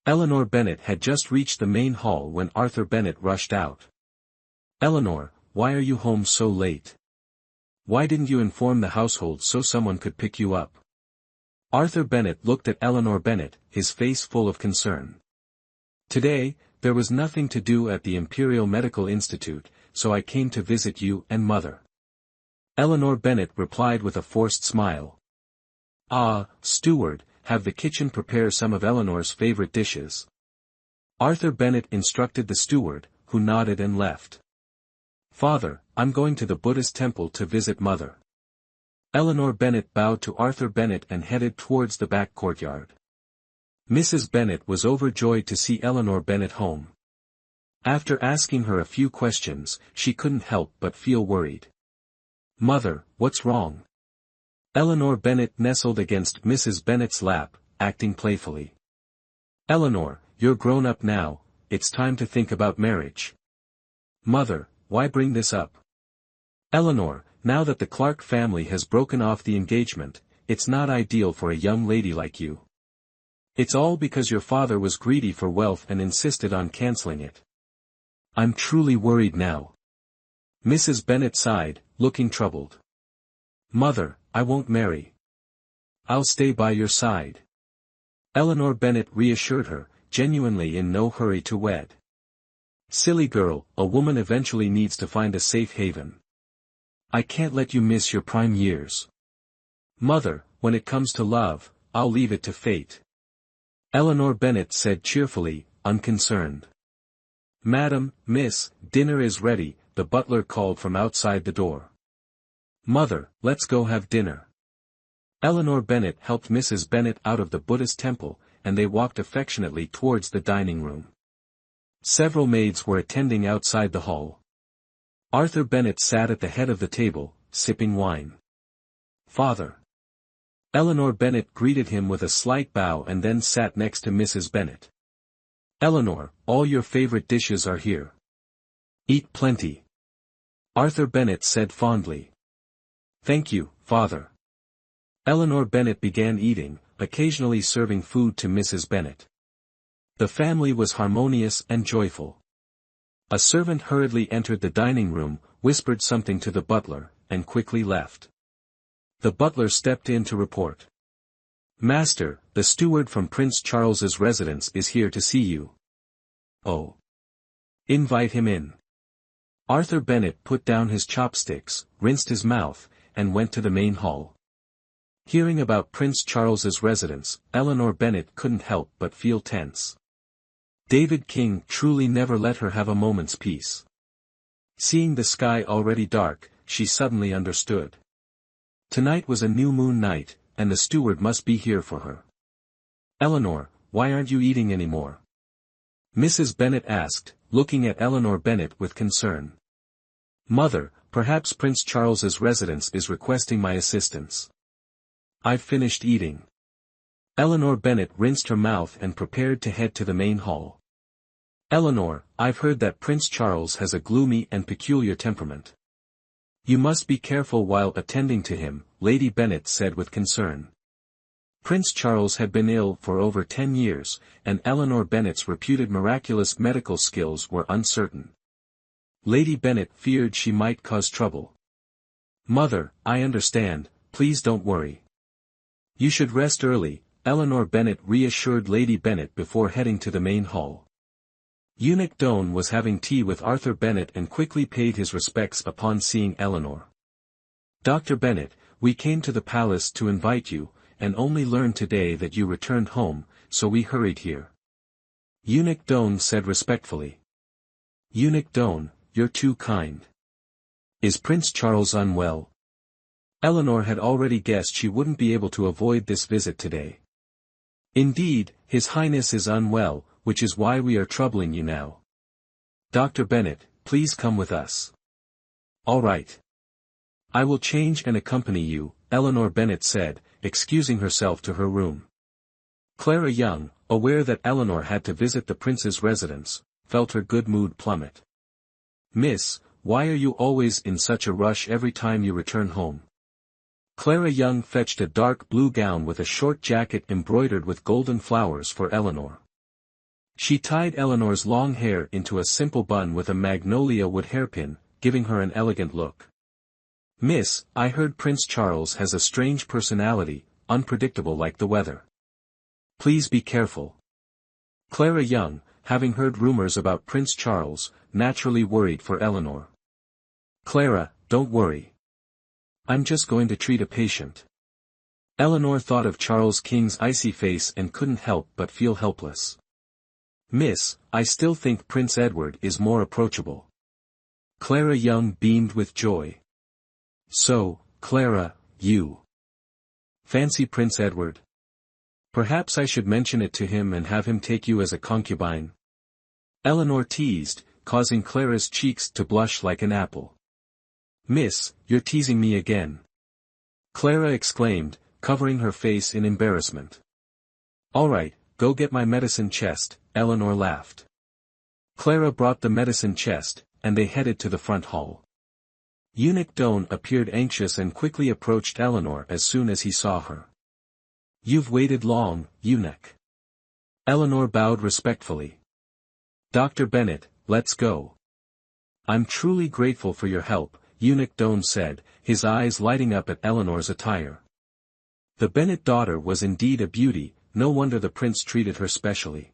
Eleanor Bennet had just reached the main hall when Arthur Bennet rushed out. Eleanor, why are you home so late? Why didn't you inform the household so someone could pick you up? Arthur Bennet looked at Eleanor Bennet, his face full of concern. Today, there was nothing to do at the Imperial Medical Institute, so I came to visit you and Mother. Eleanor Bennet replied with a forced smile. Ah, steward, have the kitchen prepare some of Eleanor's favorite dishes. Arthur Bennet instructed the steward, who nodded and left. Father, I'm going to the Buddhist temple to visit Mother. Eleanor Bennet bowed to Arthur Bennet and headed towards the back courtyard. Mrs. Bennet was overjoyed to see Eleanor Bennet home. After asking her a few questions, she couldn't help but feel worried. Mother, what's wrong? Eleanor Bennet nestled against Mrs. Bennet's lap, acting playfully. Eleanor, you're grown up now, it's time to think about marriage. Mother, why bring this up? Eleanor, now that the Clark family has broken off the engagement, it's not ideal for a young lady like you. It's all because your father was greedy for wealth and insisted on canceling it. I'm truly worried now. Mrs. Bennet sighed, looking troubled. Mother, I won't marry. I'll stay by your side. Eleanor Bennet reassured her, genuinely in no hurry to wed. Silly girl, a woman eventually needs to find a safe haven. I can't let you miss your prime years. Mother, when it comes to love, I'll leave it to fate. Eleanor Bennet said cheerfully, unconcerned. Madam, miss, dinner is ready, the butler called from outside the door. Mother, let's go have dinner. Eleanor Bennet helped Mrs. Bennet out of the Buddhist temple, and they walked affectionately towards the dining room. Several maids were attending outside the hall. Arthur Bennet sat at the head of the table, sipping wine. Father. Eleanor Bennet greeted him with a slight bow and then sat next to Mrs. Bennet. Eleanor, all your favorite dishes are here. Eat plenty. Arthur Bennet said fondly. Thank you, Father. Eleanor Bennet began eating, occasionally serving food to Mrs. Bennet. The family was harmonious and joyful. A servant hurriedly entered the dining room, whispered something to the butler, and quickly left. The butler stepped in to report. Master, the steward from Prince Charles's residence is here to see you. Oh. Invite him in. Arthur Bennet put down his chopsticks, rinsed his mouth, and went to the main hall. Hearing about Prince Charles's residence, Eleanor Bennet couldn't help but feel tense. David King truly never let her have a moment's peace. Seeing the sky already dark, she suddenly understood. Tonight was a new moon night, and the steward must be here for her. Eleanor, why aren't you eating anymore? Mrs. Bennet asked, looking at Eleanor Bennet with concern. Mother, perhaps Prince Charles's residence is requesting my assistance. I've finished eating. Eleanor Bennet rinsed her mouth and prepared to head to the main hall. Eleanor, I've heard that Prince Charles has a gloomy and peculiar temperament. You must be careful while attending to him, Lady Bennet said with concern. Prince Charles had been ill for over 10 years, and Eleanor Bennet's reputed miraculous medical skills were uncertain. Lady Bennet feared she might cause trouble. Mother, I understand, please don't worry. You should rest early, Eleanor Bennet reassured Lady Bennet before heading to the main hall. Eunuch Doan was having tea with Arthur Bennet and quickly paid his respects upon seeing Eleanor. Dr. Bennet, we came to the palace to invite you, and only learned today that you returned home, so we hurried here. Eunuch Doan said respectfully. Eunuch Doan, you're too kind. Is Prince Charles unwell? Eleanor had already guessed she wouldn't be able to avoid this visit today. Indeed, His Highness is unwell, which is why we are troubling you now. Dr. Bennet, please come with us. All right. I will change and accompany you, Eleanor Bennet said, excusing herself to her room. Clara Young, aware that Eleanor had to visit the prince's residence, felt her good mood plummet. Miss, why are you always in such a rush every time you return home? Clara Young fetched a dark blue gown with a short jacket embroidered with golden flowers for Eleanor. She tied Eleanor's long hair into a simple bun with a magnolia wood hairpin, giving her an elegant look. Miss, I heard Prince Charles has a strange personality, unpredictable like the weather. Please be careful. Clara Young, having heard rumors about Prince Charles, naturally worried for Eleanor. Clara, don't worry. I'm just going to treat a patient. Eleanor thought of Charles King's icy face and couldn't help but feel helpless. Miss, I still think Prince Edward is more approachable. Clara Young beamed with joy. So, Clara, you fancy Prince Edward? Perhaps I should mention it to him and have him take you as a concubine. Eleanor teased, causing Clara's cheeks to blush like an apple. Miss, you're teasing me again. Clara exclaimed, covering her face in embarrassment. All right, go get my medicine chest, Eleanor laughed. Clara brought the medicine chest, and they headed to the front hall. Eunuch Doan appeared anxious and quickly approached Eleanor as soon as he saw her. You've waited long, Eunuch. Eleanor bowed respectfully. Dr. Bennet, let's go. I'm truly grateful for your help, Eunuch Doan said, his eyes lighting up at Eleanor's attire. The Bennet daughter was indeed a beauty, no wonder the prince treated her specially.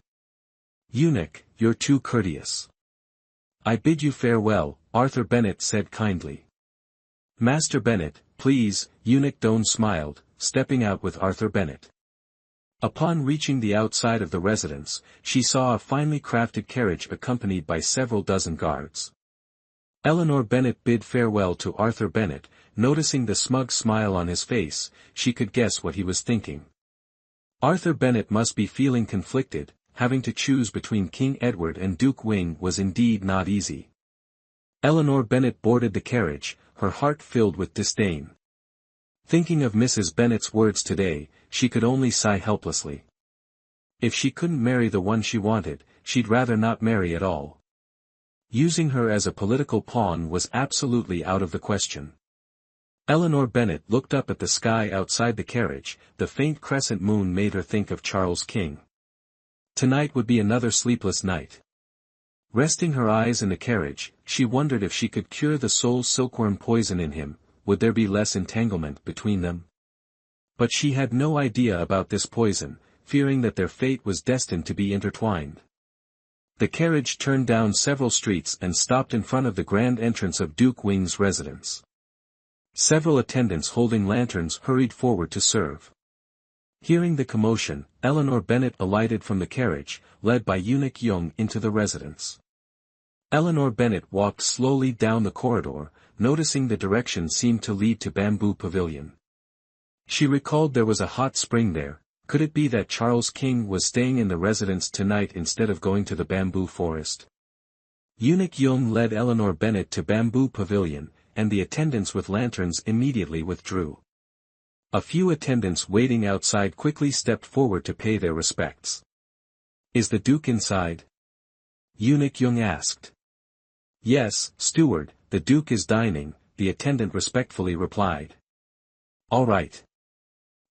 Eunuch, you're too courteous. I bid you farewell, Arthur Bennet said kindly. Master Bennet, please, Eunuch Doan smiled, stepping out with Arthur Bennet. Upon reaching the outside of the residence, she saw a finely crafted carriage accompanied by several dozen guards. Eleanor Bennet bid farewell to Arthur Bennet, noticing the smug smile on his face, she could guess what he was thinking. Arthur Bennet must be feeling conflicted, having to choose between King Edward and Duke Wing was indeed not easy. Eleanor Bennet boarded the carriage, her heart filled with disdain. Thinking of Mrs. Bennet's words today, she could only sigh helplessly. If she couldn't marry the one she wanted, she'd rather not marry at all. Using her as a political pawn was absolutely out of the question. Eleanor Bennet looked up at the sky outside the carriage, the faint crescent moon made her think of Charles King. Tonight would be another sleepless night. Resting her eyes in the carriage, she wondered if she could cure the soul silkworm poison in him, would there be less entanglement between them? But she had no idea about this poison, fearing that their fate was destined to be intertwined. The carriage turned down several streets and stopped in front of the grand entrance of Duke Wing's residence. Several attendants holding lanterns hurried forward to serve. Hearing the commotion, Eleanor Bennet alighted from the carriage, led by Eunuch Young into the residence. Eleanor Bennet walked slowly down the corridor, noticing the direction seemed to lead to Bamboo Pavilion. She recalled there was a hot spring there. Could it be that Charles King was staying in the residence tonight instead of going to the bamboo forest? Eunuch Young led Eleanor Bennet to Bamboo Pavilion, and the attendants with lanterns immediately withdrew. A few attendants waiting outside quickly stepped forward to pay their respects. Is the Duke inside? Eunuch Young asked. Yes, steward, the Duke is dining, the attendant respectfully replied. All right.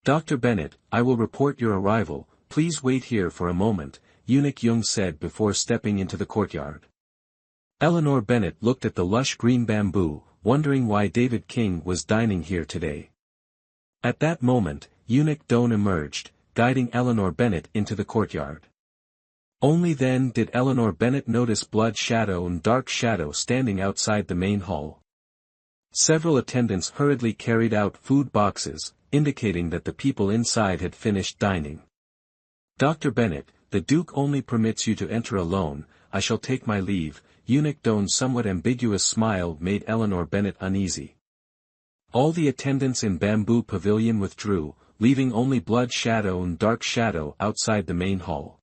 Dr. Bennet, I will report your arrival, please wait here for a moment, Eunuch Young said before stepping into the courtyard. Eleanor Bennet looked at the lush green bamboo, wondering why David King was dining here today. At that moment, Eunuch Doan emerged, guiding Eleanor Bennet into the courtyard. Only then did Eleanor Bennet notice Blood Shadow and Dark Shadow standing outside the main hall. Several attendants hurriedly carried out food boxes, indicating that the people inside had finished dining. Dr. Bennet, the Duke only permits you to enter alone, I shall take my leave. Eunuch Doan's somewhat ambiguous smile made Eleanor Bennet uneasy. All the attendants in Bamboo Pavilion withdrew, leaving only Blood Shadow and Dark Shadow outside the main hall.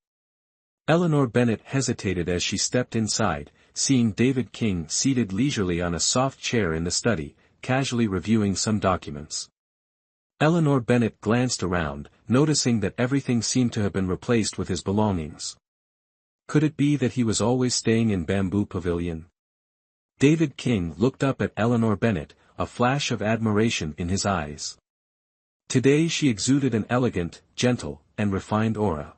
Eleanor Bennet hesitated as she stepped inside, seeing David King seated leisurely on a soft chair in the study, casually reviewing some documents. Eleanor Bennet glanced around, noticing that everything seemed to have been replaced with his belongings. Could it be that he was always staying in Bamboo Pavilion? David King looked up at Eleanor Bennet, a flash of admiration in his eyes. Today she exuded an elegant, gentle, and refined aura.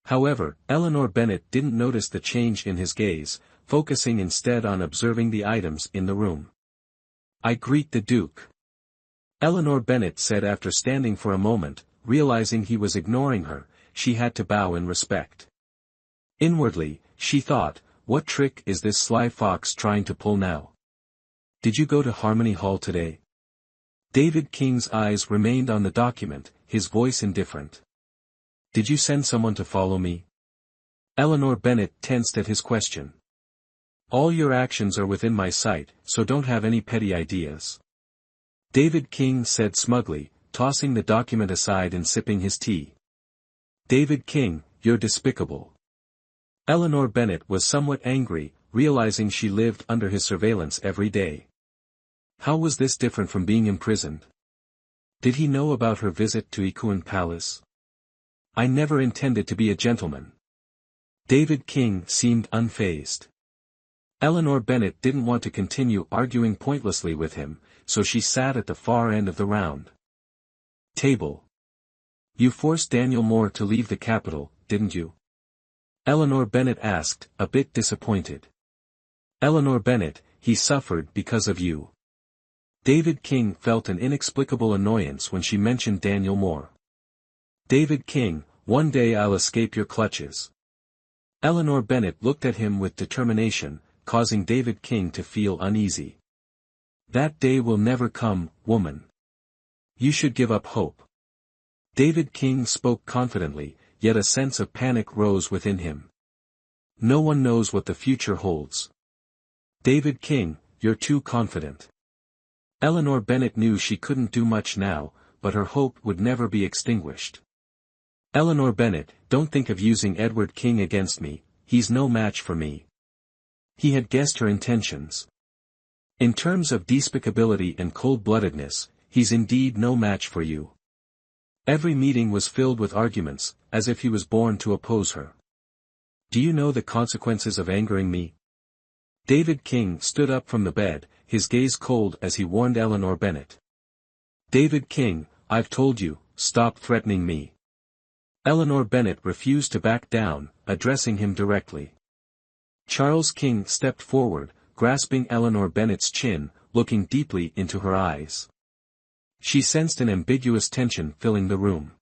However, Eleanor Bennet didn't notice the change in his gaze, focusing instead on observing the items in the room. I greet the Duke. Eleanor Bennet said after standing for a moment, realizing he was ignoring her, she had to bow in respect. Inwardly, she thought, what trick is this sly fox trying to pull now? Did you go to Harmony Hall today? David King's eyes remained on the document, his voice indifferent. Did you send someone to follow me? Eleanor Bennet tensed at his question. All your actions are within my sight, so don't have any petty ideas. David King said smugly, tossing the document aside and sipping his tea. David King, you're despicable. Eleanor Bennet was somewhat angry, realizing she lived under his surveillance every day. How was this different from being imprisoned? Did he know about her visit to Ikuan Palace? I never intended to be a gentleman. David King seemed unfazed. Eleanor Bennet didn't want to continue arguing pointlessly with him, so she sat at the far end of the round table. You forced Daniel Moore to leave the capital, didn't you? Eleanor Bennet asked, a bit disappointed. Eleanor Bennet, he suffered because of you. David King felt an inexplicable annoyance when she mentioned Daniel Moore. David King, one day I'll escape your clutches. Eleanor Bennet looked at him with determination, causing David King to feel uneasy. That day will never come, woman. You should give up hope. David King spoke confidently, yet a sense of panic rose within him. No one knows what the future holds. David King, you're too confident. Eleanor Bennet knew she couldn't do much now, but her hope would never be extinguished. Eleanor Bennet, don't think of using Edward King against me, he's no match for me. He had guessed her intentions. In terms of despicability and cold-bloodedness, he's indeed no match for you. Every meeting was filled with arguments, as if he was born to oppose her. Do you know the consequences of angering me? David King stood up from the bed, his gaze cold as he warned Eleanor Bennet. David King, I've told you, stop threatening me. Eleanor Bennet refused to back down, addressing him directly. Charles King stepped forward, grasping Eleanor Bennet's chin, looking deeply into her eyes. She sensed an ambiguous tension filling the room.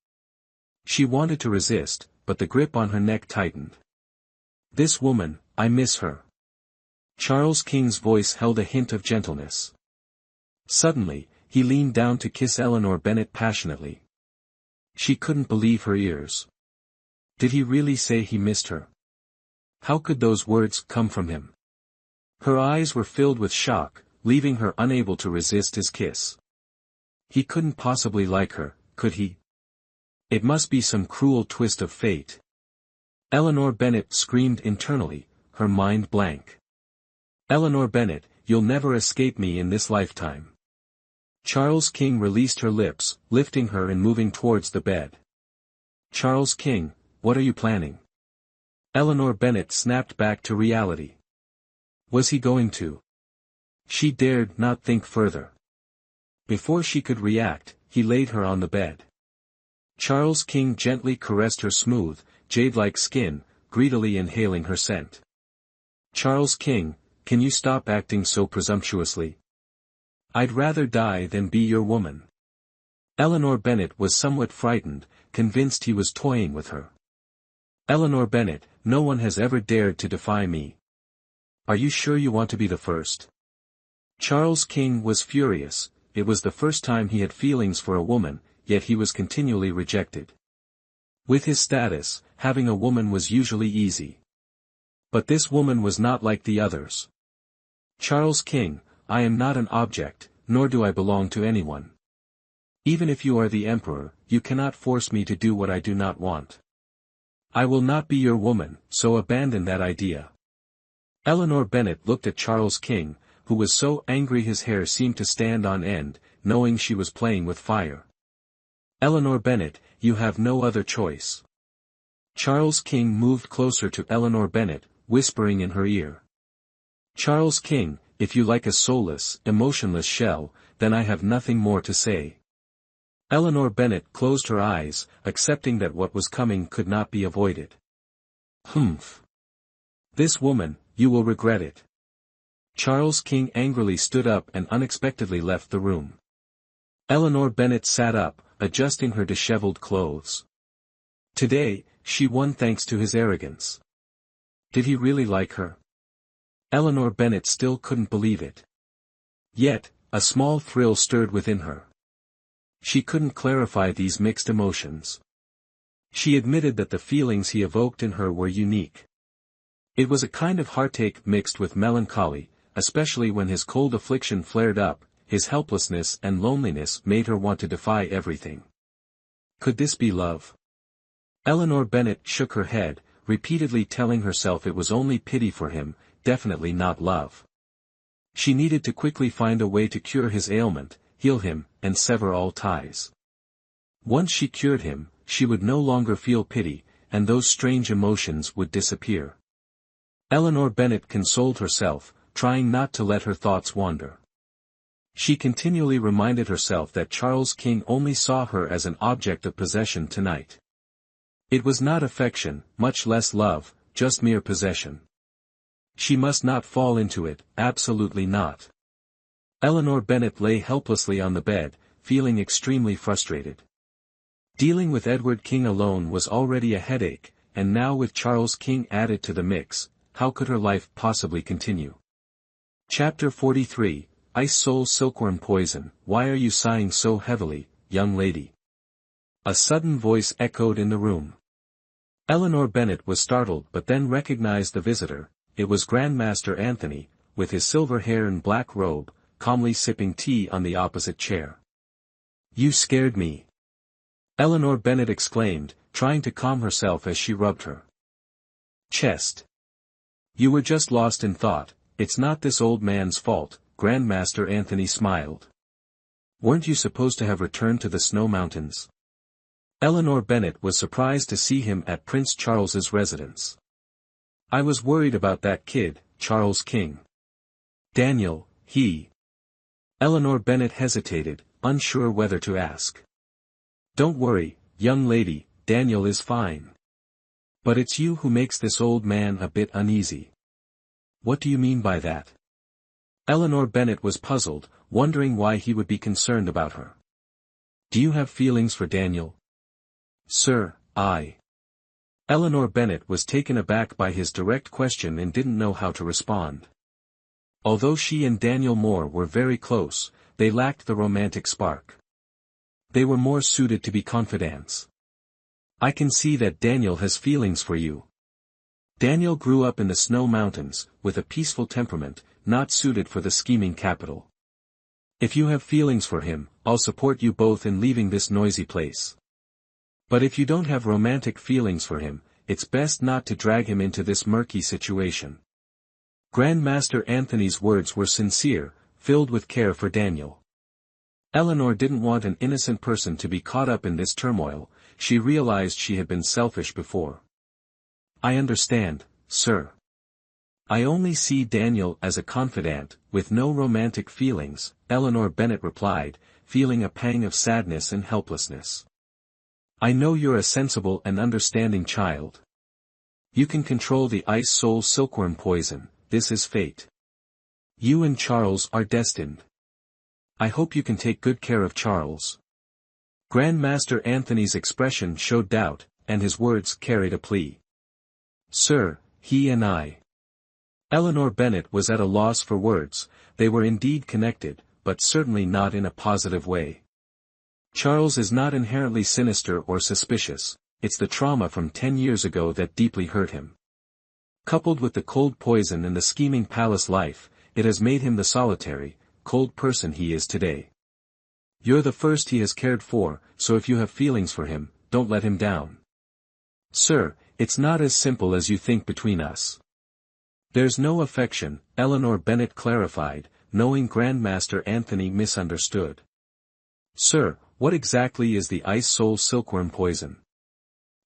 She wanted to resist, but the grip on her neck tightened. This woman, I miss her. Charles King's voice held a hint of gentleness. Suddenly, he leaned down to kiss Eleanor Bennet passionately. She couldn't believe her ears. Did he really say he missed her? How could those words come from him? Her eyes were filled with shock, leaving her unable to resist his kiss. He couldn't possibly like her, could he? It must be some cruel twist of fate. Eleanor Bennet screamed internally, her mind blank. Eleanor Bennet, you'll never escape me in this lifetime. Charles King released her lips, lifting her and moving towards the bed. Charles King, what are you planning? Eleanor Bennet snapped back to reality. Was he going to? She dared not think further. Before she could react, he laid her on the bed. Charles King gently caressed her smooth, jade-like skin, greedily inhaling her scent. Charles King, can you stop acting so presumptuously? I'd rather die than be your woman. Eleanor Bennet was somewhat frightened, convinced he was toying with her. Eleanor Bennet, no one has ever dared to defy me. Are you sure you want to be the first? Charles King was furious. It was the first time he had feelings for a woman, yet he was continually rejected. With his status, having a woman was usually easy. But this woman was not like the others. Charles King, I am not an object, nor do I belong to anyone. Even if you are the emperor, you cannot force me to do what I do not want. I will not be your woman, so abandon that idea. Eleanor Bennet looked at Charles King, who was so angry his hair seemed to stand on end, knowing she was playing with fire. Eleanor Bennet, you have no other choice. Charles King moved closer to Eleanor Bennet, whispering in her ear. Charles King, if you like a soulless, emotionless shell, then I have nothing more to say. Eleanor Bennet closed her eyes, accepting that what was coming could not be avoided. Humph. This woman, you will regret it. Charles King angrily stood up and unexpectedly left the room. Eleanor Bennet sat up, adjusting her disheveled clothes. Today, she won thanks to his arrogance. Did he really like her? Eleanor Bennet still couldn't believe it. Yet, a small thrill stirred within her. She couldn't clarify these mixed emotions. She admitted that the feelings he evoked in her were unique. It was a kind of heartache mixed with melancholy, especially when his cold affliction flared up. His helplessness and loneliness made her want to defy everything. Could this be love? Eleanor Bennet shook her head, repeatedly telling herself it was only pity for him, definitely not love. She needed to quickly find a way to cure his ailment, heal him, and sever all ties. Once she cured him, she would no longer feel pity, and those strange emotions would disappear. Eleanor Bennet consoled herself, trying not to let her thoughts wander. She continually reminded herself that Charles King only saw her as an object of possession tonight. It was not affection, much less love, just mere possession. She must not fall into it, absolutely not. Eleanor Bennet lay helplessly on the bed, feeling extremely frustrated. Dealing with Edward King alone was already a headache, and now with Charles King added to the mix, how could her life possibly continue? Chapter 43, Ice Soul Silkworm Poison. Why are you sighing so heavily, young lady? A sudden voice echoed in the room. Eleanor Bennet was startled but then recognized the visitor. It was Grandmaster Anthony, with his silver hair and black robe, calmly sipping tea on the opposite chair. You scared me. Eleanor Bennet exclaimed, trying to calm herself as she rubbed her chest. You were just lost in thought. It's not this old man's fault, Grandmaster Anthony smiled. Weren't you supposed to have returned to the Snow Mountains? Eleanor Bennet was surprised to see him at Prince Charles's residence. I was worried about that kid, Charles King. Daniel, he. Eleanor Bennet hesitated, unsure whether to ask. Don't worry, young lady, Daniel is fine. But it's you who makes this old man a bit uneasy. What do you mean by that? Eleanor Bennet was puzzled, wondering why he would be concerned about her. Do you have feelings for Daniel? Sir, I. Eleanor Bennet was taken aback by his direct question and didn't know how to respond. Although she and Daniel Moore were very close, they lacked the romantic spark. They were more suited to be confidants. I can see that Daniel has feelings for you. Daniel grew up in the Snow Mountains, with a peaceful temperament, not suited for the scheming capital. If you have feelings for him, I'll support you both in leaving this noisy place. But if you don't have romantic feelings for him, it's best not to drag him into this murky situation. Grandmaster Anthony's words were sincere, filled with care for Daniel. Eleanor didn't want an innocent person to be caught up in this turmoil. She realized she had been selfish before. I understand, sir. I only see Daniel as a confidant, with no romantic feelings, Eleanor Bennet replied, feeling a pang of sadness and helplessness. I know you're a sensible and understanding child. You can control the Ice Soul Silkworm poison. This is fate. You and Charles are destined. I hope you can take good care of Charles. Grandmaster Anthony's expression showed doubt, and his words carried a plea. Sir, he and I. Eleanor Bennet was at a loss for words. They were indeed connected, but certainly not in a positive way. Charles is not inherently sinister or suspicious. It's the trauma from 10 years ago that deeply hurt him. Coupled with the cold poison and the scheming palace life, it has made him the solitary, cold person he is today. You're the first he has cared for, so if you have feelings for him, don't let him down. Sir, it's not as simple as you think between us. There's no affection, Eleanor Bennet clarified, knowing Grandmaster Anthony misunderstood. Sir, what exactly is the Ice Soul Silkworm poison?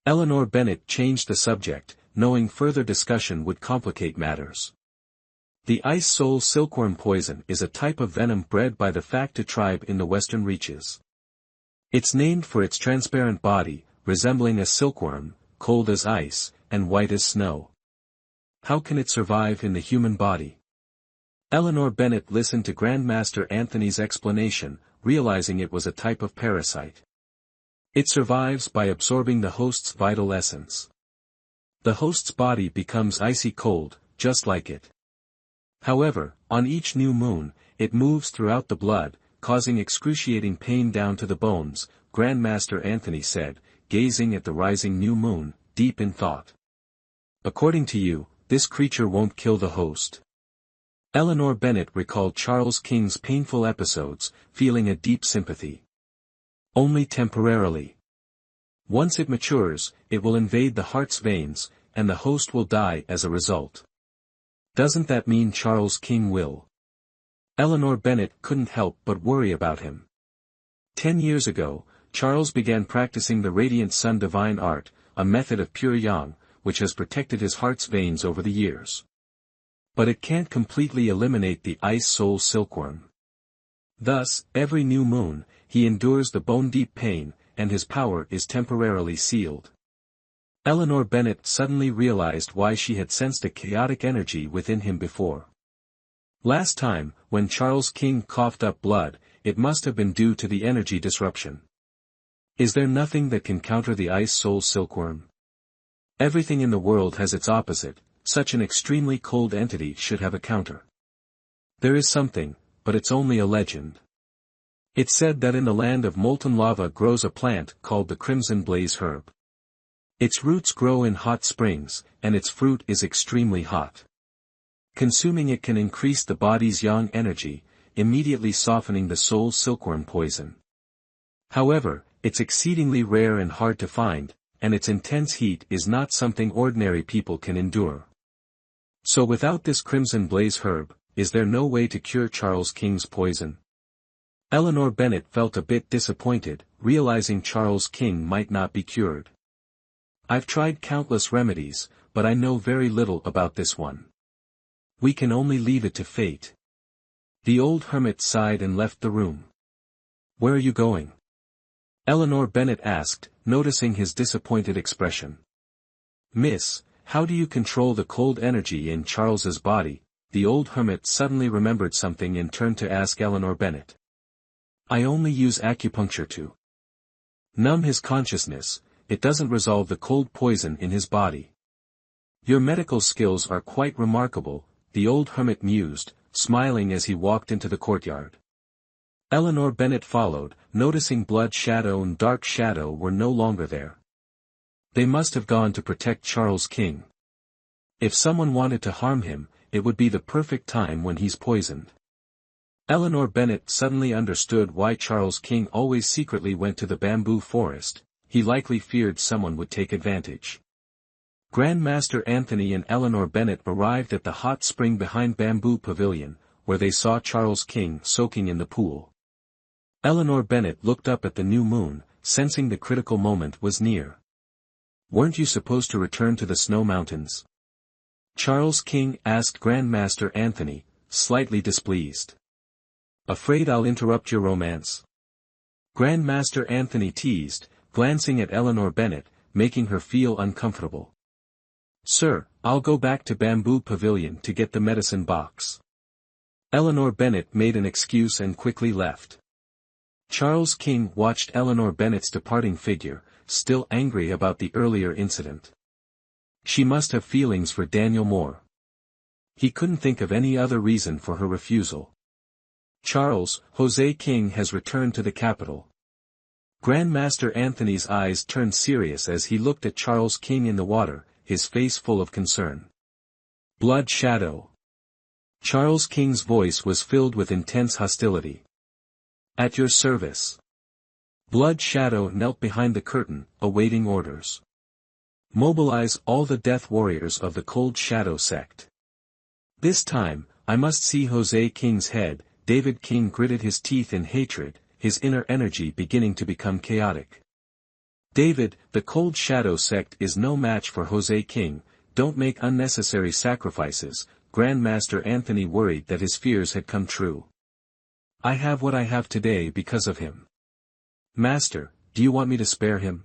Eleanor Bennet changed the subject, knowing further discussion would complicate matters. The Ice Soul Silkworm poison is a type of venom bred by the Facta tribe in the western reaches. It's named for its transparent body, resembling a silkworm, cold as ice, and white as snow. How can it survive in the human body? Eleanor Bennet listened to Grandmaster Anthony's explanation, realizing it was a type of parasite. It survives by absorbing the host's vital essence. The host's body becomes icy cold, just like it. However, on each new moon, it moves throughout the blood, causing excruciating pain down to the bones, Grandmaster Anthony said, gazing at the rising new moon, deep in thought. According to you, this creature won't kill the host. Eleanor Bennet recalled Charles King's painful episodes, feeling a deep sympathy. Only temporarily. Once it matures, it will invade the heart's veins, and the host will die as a result. Doesn't that mean Charles King will? Eleanor Bennet couldn't help but worry about him. 10 years ago, Charles began practicing the Radiant Sun divine art, a method of pure yang, which has protected his heart's veins over the years. But it can't completely eliminate the ice soul silkworm. Thus, every new moon, he endures the bone-deep pain, and his power is temporarily sealed. Eleanor Bennet suddenly realized why she had sensed a chaotic energy within him before. Last time, when Charles King coughed up blood, it must have been due to the energy disruption. Is there nothing that can counter the ice soul silkworm? Everything in the world has its opposite, such an extremely cold entity should have a counter. There is something, but it's only a legend. It's said that in the land of molten lava grows a plant called the crimson blaze herb. Its roots grow in hot springs, and its fruit is extremely hot. Consuming it can increase the body's yang energy, immediately softening the soul silkworm poison. However, it's exceedingly rare and hard to find, and its intense heat is not something ordinary people can endure. So without this crimson blaze herb, is there no way to cure Charles King's poison? Eleanor Bennet felt a bit disappointed, realizing Charles King might not be cured. I've tried countless remedies, but I know very little about this one. We can only leave it to fate. The old hermit sighed and left the room. Where are you going? Eleanor Bennet asked, noticing his disappointed expression. Miss, how do you control the cold energy in Charles's body? The old hermit suddenly remembered something and turned to ask Eleanor Bennet. I only use acupuncture to numb his consciousness. It doesn't resolve the cold poison in his body. Your medical skills are quite remarkable, the old hermit mused, smiling as he walked into the courtyard. Eleanor Bennet followed, noticing Blood Shadow and Dark Shadow were no longer there. They must have gone to protect Charles King. If someone wanted to harm him, it would be the perfect time when he's poisoned. Eleanor Bennet suddenly understood why Charles King always secretly went to the bamboo forest. He likely feared someone would take advantage. Grandmaster Anthony and Eleanor Bennet arrived at the hot spring behind Bamboo Pavilion, where they saw Charles King soaking in the pool. Eleanor Bennet looked up at the new moon, sensing the critical moment was near. Weren't you supposed to return to the snow mountains? Charles King asked Grandmaster Anthony, slightly displeased. Afraid I'll interrupt your romance? Grandmaster Anthony teased, glancing at Eleanor Bennet, making her feel uncomfortable. Sir, I'll go back to Bamboo Pavilion to get the medicine box. Eleanor Bennet made an excuse and quickly left. Charles King watched Eleanor Bennet's departing figure, still angry about the earlier incident. She must have feelings for Daniel Moore. He couldn't think of any other reason for her refusal. Charles, Jose King has returned to the capital. Grandmaster Anthony's eyes turned serious as he looked at Charles King in the water, his face full of concern. Blood Shadow. Charles King's voice was filled with intense hostility. At your service. Blood Shadow knelt behind the curtain, awaiting orders. Mobilize all the death warriors of the Cold Shadow sect. This time, I must see Jose King's head. David King gritted his teeth in hatred, his inner energy beginning to become chaotic. David, the Cold Shadow sect is no match for Jose King, don't make unnecessary sacrifices. Grandmaster Anthony worried that his fears had come true. I have what I have today because of him. Master, do you want me to spare him?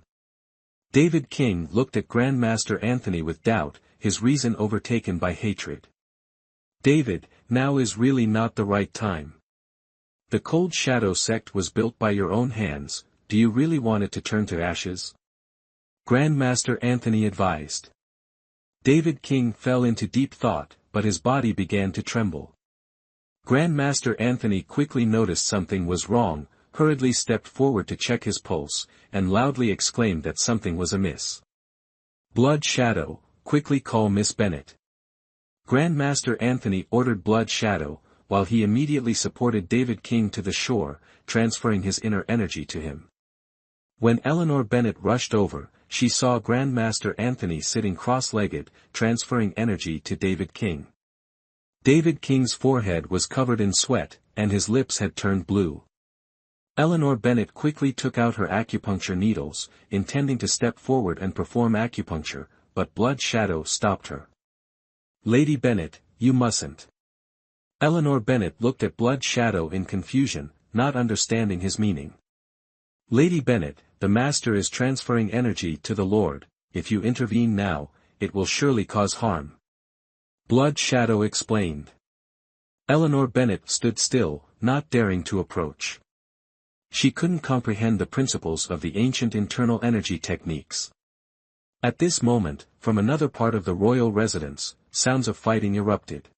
David King looked at Grandmaster Anthony with doubt, his reason overtaken by hatred. David, now is really not the right time. The Cold Shadow sect was built by your own hands, do you really want it to turn to ashes? Grandmaster Anthony advised. David King fell into deep thought, but his body began to tremble. Grandmaster Anthony quickly noticed something was wrong, hurriedly stepped forward to check his pulse, and loudly exclaimed that something was amiss. Blood Shadow, quickly call Miss Bennet. Grandmaster Anthony ordered Blood Shadow, while he immediately supported David King to the shore, transferring his inner energy to him. When Eleanor Bennet rushed over, she saw Grandmaster Anthony sitting cross-legged, transferring energy to David King. David King's forehead was covered in sweat, and his lips had turned blue. Eleanor Bennet quickly took out her acupuncture needles, intending to step forward and perform acupuncture, but Blood Shadow stopped her. "Lady Bennet, you mustn't." Eleanor Bennet looked at Blood Shadow in confusion, not understanding his meaning. "Lady Bennet, the Master is transferring energy to the Lord. If you intervene now, it will surely cause harm," Blood Shadow explained. Eleanor Bennet stood still, not daring to approach. She couldn't comprehend the principles of the ancient internal energy techniques. At this moment, from another part of the royal residence, sounds of fighting erupted.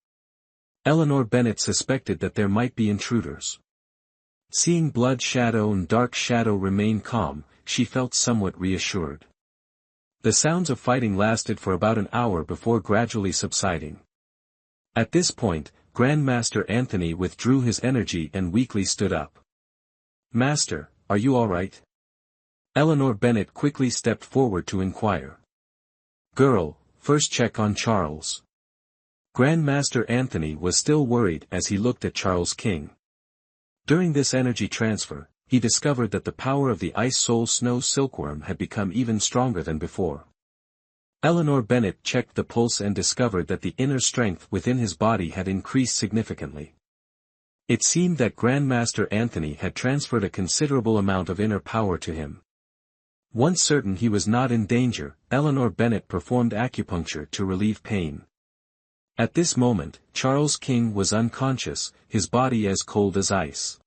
Eleanor Bennet suspected that there might be intruders. Seeing Blood Shadow and Dark Shadow remain calm, she felt somewhat reassured. The sounds of fighting lasted for about an hour before gradually subsiding. At this point, Grandmaster Anthony withdrew his energy and weakly stood up. "Master, are you all right?" Eleanor Bennet quickly stepped forward to inquire. "Girl, first check on Charles." Grandmaster Anthony was still worried as he looked at Charles King. During this energy transfer, he discovered that the power of the Ice Soul Snow Silkworm had become even stronger than before. Eleanor Bennet checked the pulse and discovered that the inner strength within his body had increased significantly. It seemed that Grandmaster Anthony had transferred a considerable amount of inner power to him. Once certain he was not in danger, Eleanor Bennet performed acupuncture to relieve pain. At this moment, Charles King was unconscious, his body as cold as ice.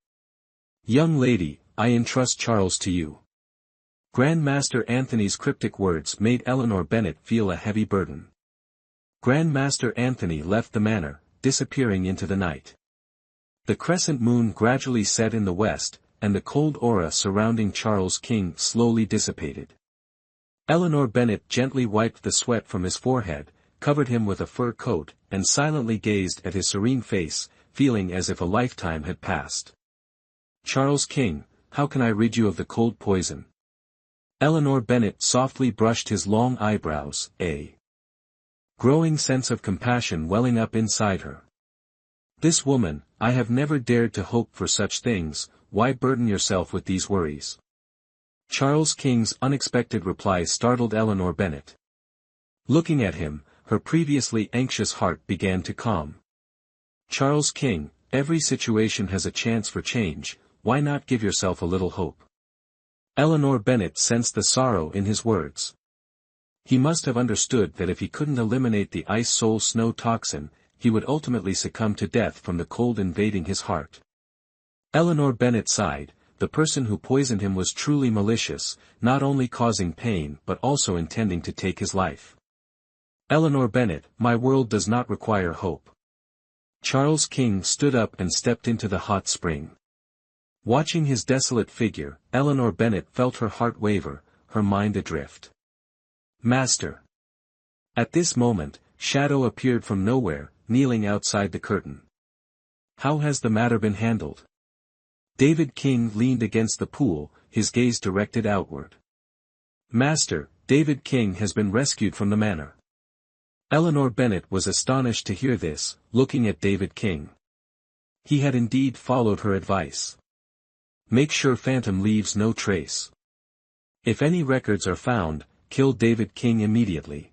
"Young lady, I entrust Charles to you." Grandmaster Anthony's cryptic words made Eleanor Bennet feel a heavy burden. Grandmaster Anthony left the manor, disappearing into the night. The crescent moon gradually set in the west, and the cold aura surrounding Charles King slowly dissipated. Eleanor Bennet gently wiped the sweat from his forehead, covered him with a fur coat, and silently gazed at his serene face, feeling as if a lifetime had passed. "Charles King, how can I rid you of the cold poison?" Eleanor Bennet softly brushed his long eyebrows, a growing sense of compassion welling up inside her. "This woman, I have never dared to hope for such things, why burden yourself with these worries?" Charles King's unexpected reply startled Eleanor Bennet. Looking at him, her previously anxious heart began to calm. "Charles King, every situation has a chance for change, why not give yourself a little hope?" Eleanor Bennet sensed the sorrow in his words. He must have understood that if he couldn't eliminate the Ice Soul Snow toxin, he would ultimately succumb to death from the cold invading his heart. Eleanor Bennet sighed. The person who poisoned him was truly malicious, not only causing pain but also intending to take his life. "Eleanor Bennet, my world does not require hope." Charles King stood up and stepped into the hot spring. Watching his desolate figure, Eleanor Bennet felt her heart waver, her mind adrift. "Master." At this moment, Shadow appeared from nowhere, kneeling outside the curtain. "How has the matter been handled?" David King leaned against the pool, his gaze directed outward. "Master, David King has been rescued from the manor." Eleanor Bennet was astonished to hear this, looking at David King. He had indeed followed her advice. Make sure Phantom leaves no trace. If any records are found, kill David King immediately.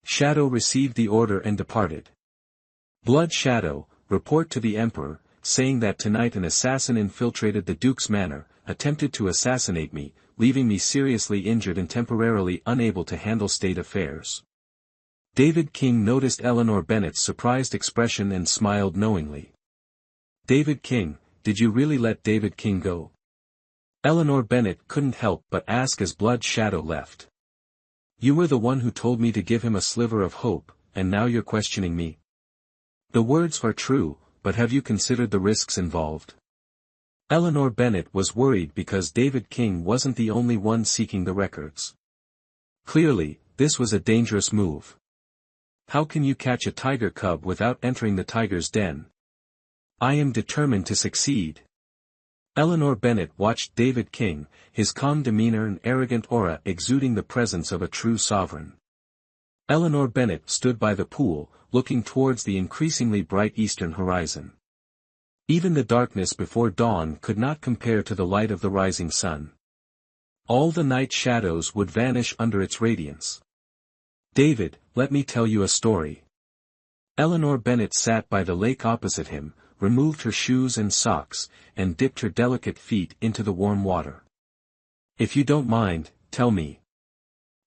Shadow received the order and departed. Blood Shadow, report to the Emperor, saying that tonight an assassin infiltrated the Duke's manor, attempted to assassinate me, leaving me seriously injured and temporarily unable to handle state affairs. David King noticed Eleanor Bennet's surprised expression and smiled knowingly. "David King, did you really let David King go?" Eleanor Bennet couldn't help but ask as Blood Shadow left. "You were the one who told me to give him a sliver of hope, and now you're questioning me?" "The words are true, but have you considered the risks involved?" Eleanor Bennet was worried because David King wasn't the only one seeking the records. Clearly, this was a dangerous move. How can you catch a tiger cub without entering the tiger's den? I am determined to succeed. Eleanor Bennet watched David King, his calm demeanor and arrogant aura exuding the presence of a true sovereign. Eleanor Bennet stood by the pool, looking towards the increasingly bright eastern horizon. Even the darkness before dawn could not compare to the light of the rising sun. All the night shadows would vanish under its radiance. David, let me tell you a story. Eleanor Bennet sat by the lake opposite him, removed her shoes and socks, and dipped her delicate feet into the warm water. If you don't mind, tell me.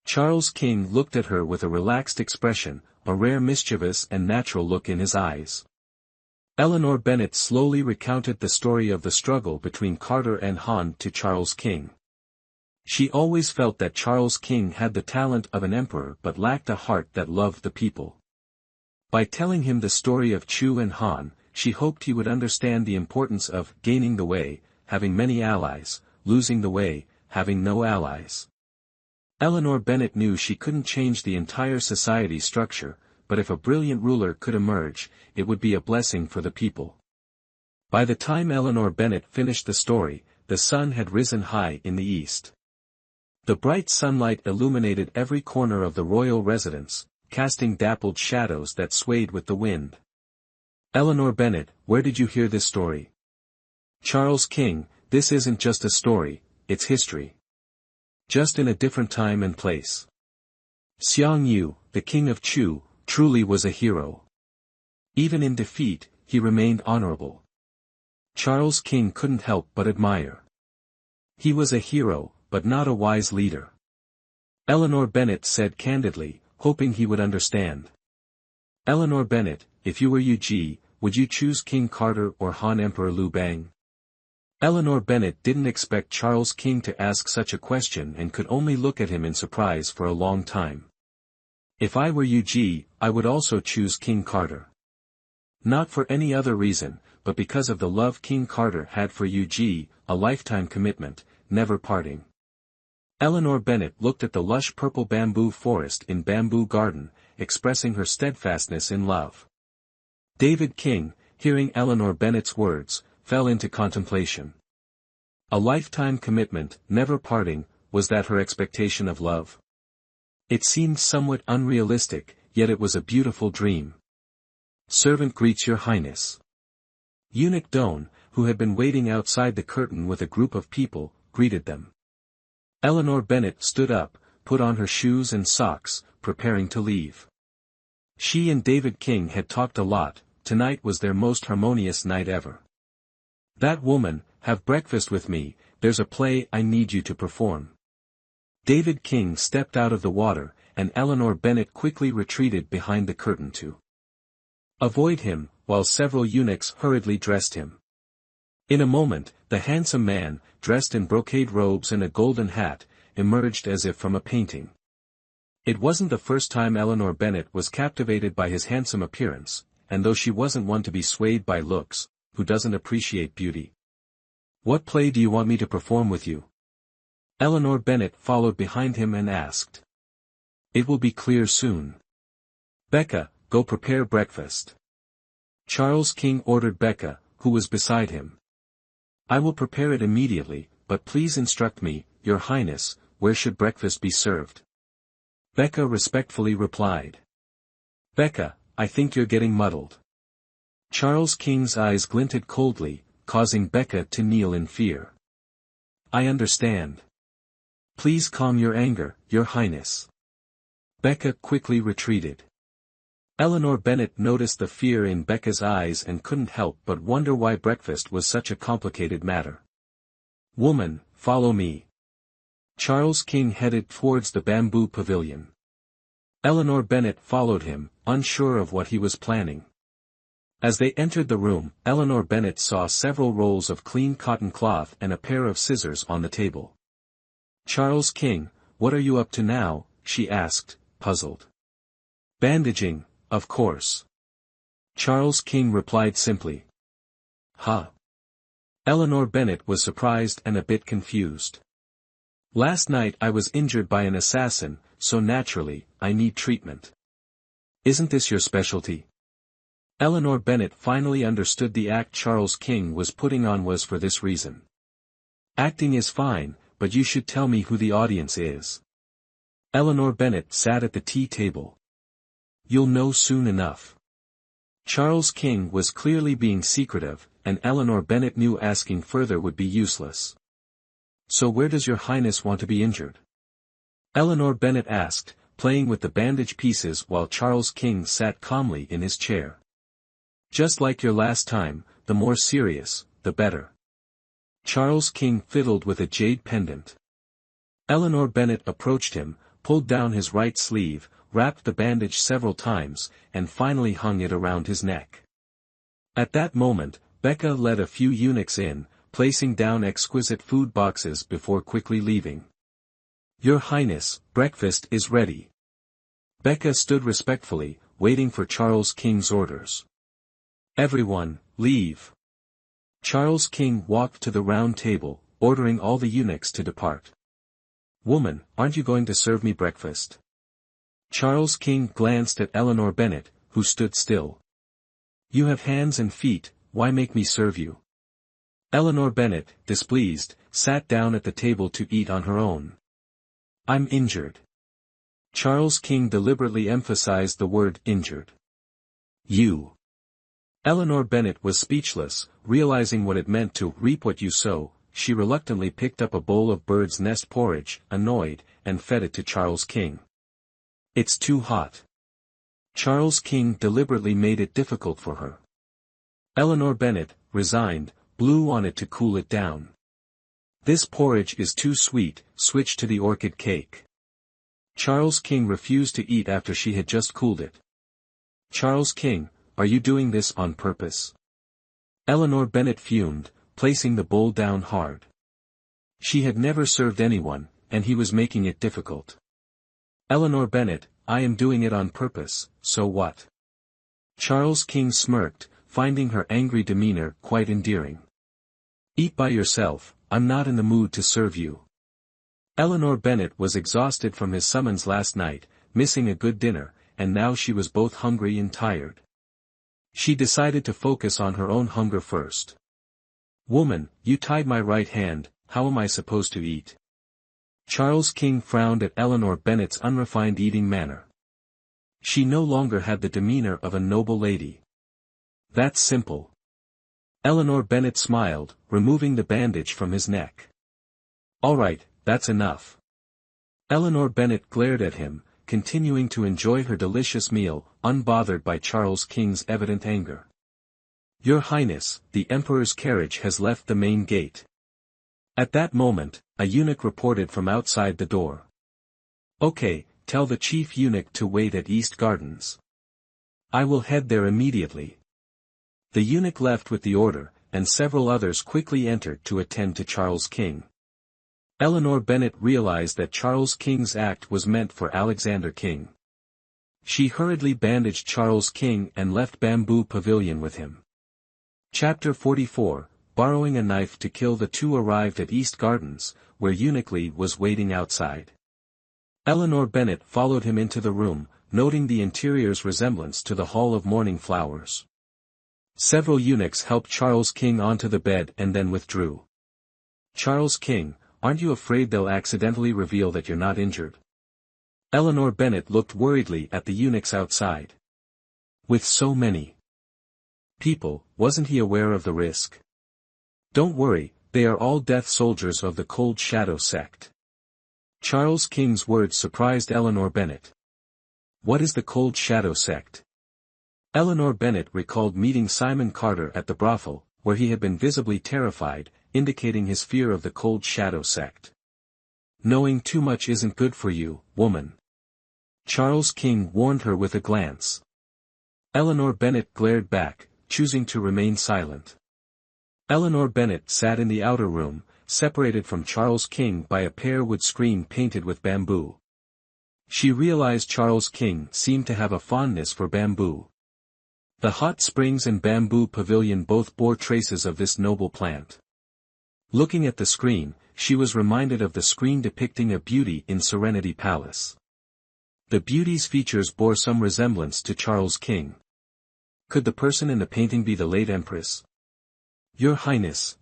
Charles King looked at her with a relaxed expression, a rare mischievous and natural look in his eyes. Eleanor Bennet slowly recounted the story of the struggle between Carter and Han to Charles King. She always felt that Charles King had the talent of an emperor but lacked a heart that loved the people. By telling him the story of Chu and Han, she hoped he would understand the importance of gaining the way, having many allies, losing the way, having no allies. Eleanor Bennet knew she couldn't change the entire society structure, but if a brilliant ruler could emerge, it would be a blessing for the people. By the time Eleanor Bennet finished the story, the sun had risen high in the east. The bright sunlight illuminated every corner of the royal residence, casting dappled shadows that swayed with the wind. Eleanor Bennet, where did you hear this story? Charles King, this isn't just a story, it's history. Just in a different time and place. Xiang Yu, the king of Chu, truly was a hero. Even in defeat, he remained honorable. Charles King couldn't help but admire. He was a hero, but not a wise leader. Eleanor Bennet said candidly, hoping he would understand. Eleanor Bennet, if you were Yu Ji, would you choose King Carter or Han Emperor Liu Bang? Eleanor Bennet didn't expect Charles King to ask such a question and could only look at him in surprise for a long time. If I were Yu Ji, I would also choose King Carter. Not for any other reason, but because of the love King Carter had for Yu Ji, a lifetime commitment, never parting. Eleanor Bennet looked at the lush purple bamboo forest in Bamboo Garden, expressing her steadfastness in love. David King, hearing Eleanor Bennet's words, fell into contemplation. A lifetime commitment, never parting, was that her expectation of love? It seemed somewhat unrealistic, yet it was a beautiful dream. Servant greets your highness. Eunuch Doan, who had been waiting outside the curtain with a group of people, greeted them. Eleanor Bennet stood up, put on her shoes and socks, preparing to leave. She and David King had talked a lot, tonight was their most harmonious night ever. That woman, have breakfast with me, there's a play I need you to perform. David King stepped out of the water, and Eleanor Bennet quickly retreated behind the curtain to avoid him, while several eunuchs hurriedly dressed him. In a moment, the handsome man, dressed in brocade robes and a golden hat, emerged as if from a painting. It wasn't the first time Eleanor Bennet was captivated by his handsome appearance, and though she wasn't one to be swayed by looks, who doesn't appreciate beauty? What play do you want me to perform with you? Eleanor Bennet followed behind him and asked. It will be clear soon. Becca, go prepare breakfast. Charles King ordered Becca, who was beside him. I will prepare it immediately, but please instruct me, Your Highness, where should breakfast be served? Becca respectfully replied. Becca, I think you're getting muddled. Charles King's eyes glinted coldly, causing Becca to kneel in fear. I understand. Please calm your anger, Your Highness. Becca quickly retreated. Eleanor Bennet noticed the fear in Becca's eyes and couldn't help but wonder why breakfast was such a complicated matter. Woman, follow me. Charles King headed towards the bamboo pavilion. Eleanor Bennet followed him, unsure of what he was planning. As they entered the room, Eleanor Bennet saw several rolls of clean cotton cloth and a pair of scissors on the table. Charles King, what are you up to now? She asked, puzzled. Bandaging, of course. Charles King replied simply. Huh. Eleanor Bennet was surprised and a bit confused. Last night I was injured by an assassin, so naturally, I need treatment. Isn't this your specialty? Eleanor Bennet finally understood the act Charles King was putting on was for this reason. Acting is fine, but you should tell me who the audience is. Eleanor Bennet sat at the tea table. You'll know soon enough. Charles King was clearly being secretive, and Eleanor Bennet knew asking further would be useless. So where does your highness want to be injured? Eleanor Bennet asked, playing with the bandage pieces while Charles King sat calmly in his chair. Just like your last time, the more serious, the better. Charles King fiddled with a jade pendant. Eleanor Bennet approached him, pulled down his right sleeve, wrapped the bandage several times, and finally hung it around his neck. At that moment, Becca led a few eunuchs in, placing down exquisite food boxes before quickly leaving. Your Highness, breakfast is ready. Becca stood respectfully, waiting for Charles King's orders. Everyone, leave. Charles King walked to the round table, ordering all the eunuchs to depart. Woman, aren't you going to serve me breakfast? Charles King glanced at Eleanor Bennet, who stood still. You have hands and feet, why make me serve you? Eleanor Bennet, displeased, sat down at the table to eat on her own. I'm injured. Charles King deliberately emphasized the word injured. You. Eleanor Bennet was speechless, realizing what it meant to reap what you sow. She reluctantly picked up a bowl of bird's nest porridge, annoyed, and fed it to Charles King. It's too hot. Charles King deliberately made it difficult for her. Eleanor Bennet, resigned, blew on it to cool it down. This porridge is too sweet, switch to the orchid cake. Charles King refused to eat after she had just cooled it. Charles King, are you doing this on purpose? Eleanor Bennet fumed, placing the bowl down hard. She had never served anyone, and he was making it difficult. Eleanor Bennet, I am doing it on purpose, so what? Charles King smirked, finding her angry demeanor quite endearing. Eat by yourself, I'm not in the mood to serve you. Eleanor Bennet was exhausted from his summons last night, missing a good dinner, and now she was both hungry and tired. She decided to focus on her own hunger first. Woman, you tied my right hand, how am I supposed to eat? Charles King frowned at Eleanor Bennet's unrefined eating manner. She no longer had the demeanor of a noble lady. That's simple. Eleanor Bennet smiled, removing the bandage from his neck. All right, that's enough. Eleanor Bennet glared at him, continuing to enjoy her delicious meal, unbothered by Charles King's evident anger. Your Highness, the Emperor's carriage has left the main gate. At that moment, a eunuch reported from outside the door. Okay, tell the chief eunuch to wait at East Gardens. I will head there immediately. The eunuch left with the order, and several others quickly entered to attend to Charles King. Eleanor Bennet realized that Charles King's act was meant for Alexander King. She hurriedly bandaged Charles King and left Bamboo Pavilion with him. Chapter 44, Borrowing a knife to kill. The two arrived at East Gardens, where Eunuch Lee was waiting outside. Eleanor Bennet followed him into the room, noting the interior's resemblance to the Hall of Morning Flowers. Several eunuchs helped Charles King onto the bed and then withdrew. Charles King, aren't you afraid they'll accidentally reveal that you're not injured? Eleanor Bennet looked worriedly at the eunuchs outside. With so many people, wasn't he aware of the risk? Don't worry, they are all death soldiers of the Cold Shadow sect. Charles King's words surprised Eleanor Bennet. What is the Cold Shadow sect? Eleanor Bennet recalled meeting Simon Carter at the brothel, where he had been visibly terrified, indicating his fear of the Cold Shadow sect. Knowing too much isn't good for you, woman. Charles King warned her with a glance. Eleanor Bennet glared back, choosing to remain silent. Eleanor Bennet sat in the outer room, separated from Charles King by a pear-wood screen painted with bamboo. She realized Charles King seemed to have a fondness for bamboo. The hot springs and Bamboo Pavilion both bore traces of this noble plant. Looking at the screen, she was reminded of the screen depicting a beauty in Serenity Palace. The beauty's features bore some resemblance to Charles King. Could the person in the painting be the late Empress? Your Highness,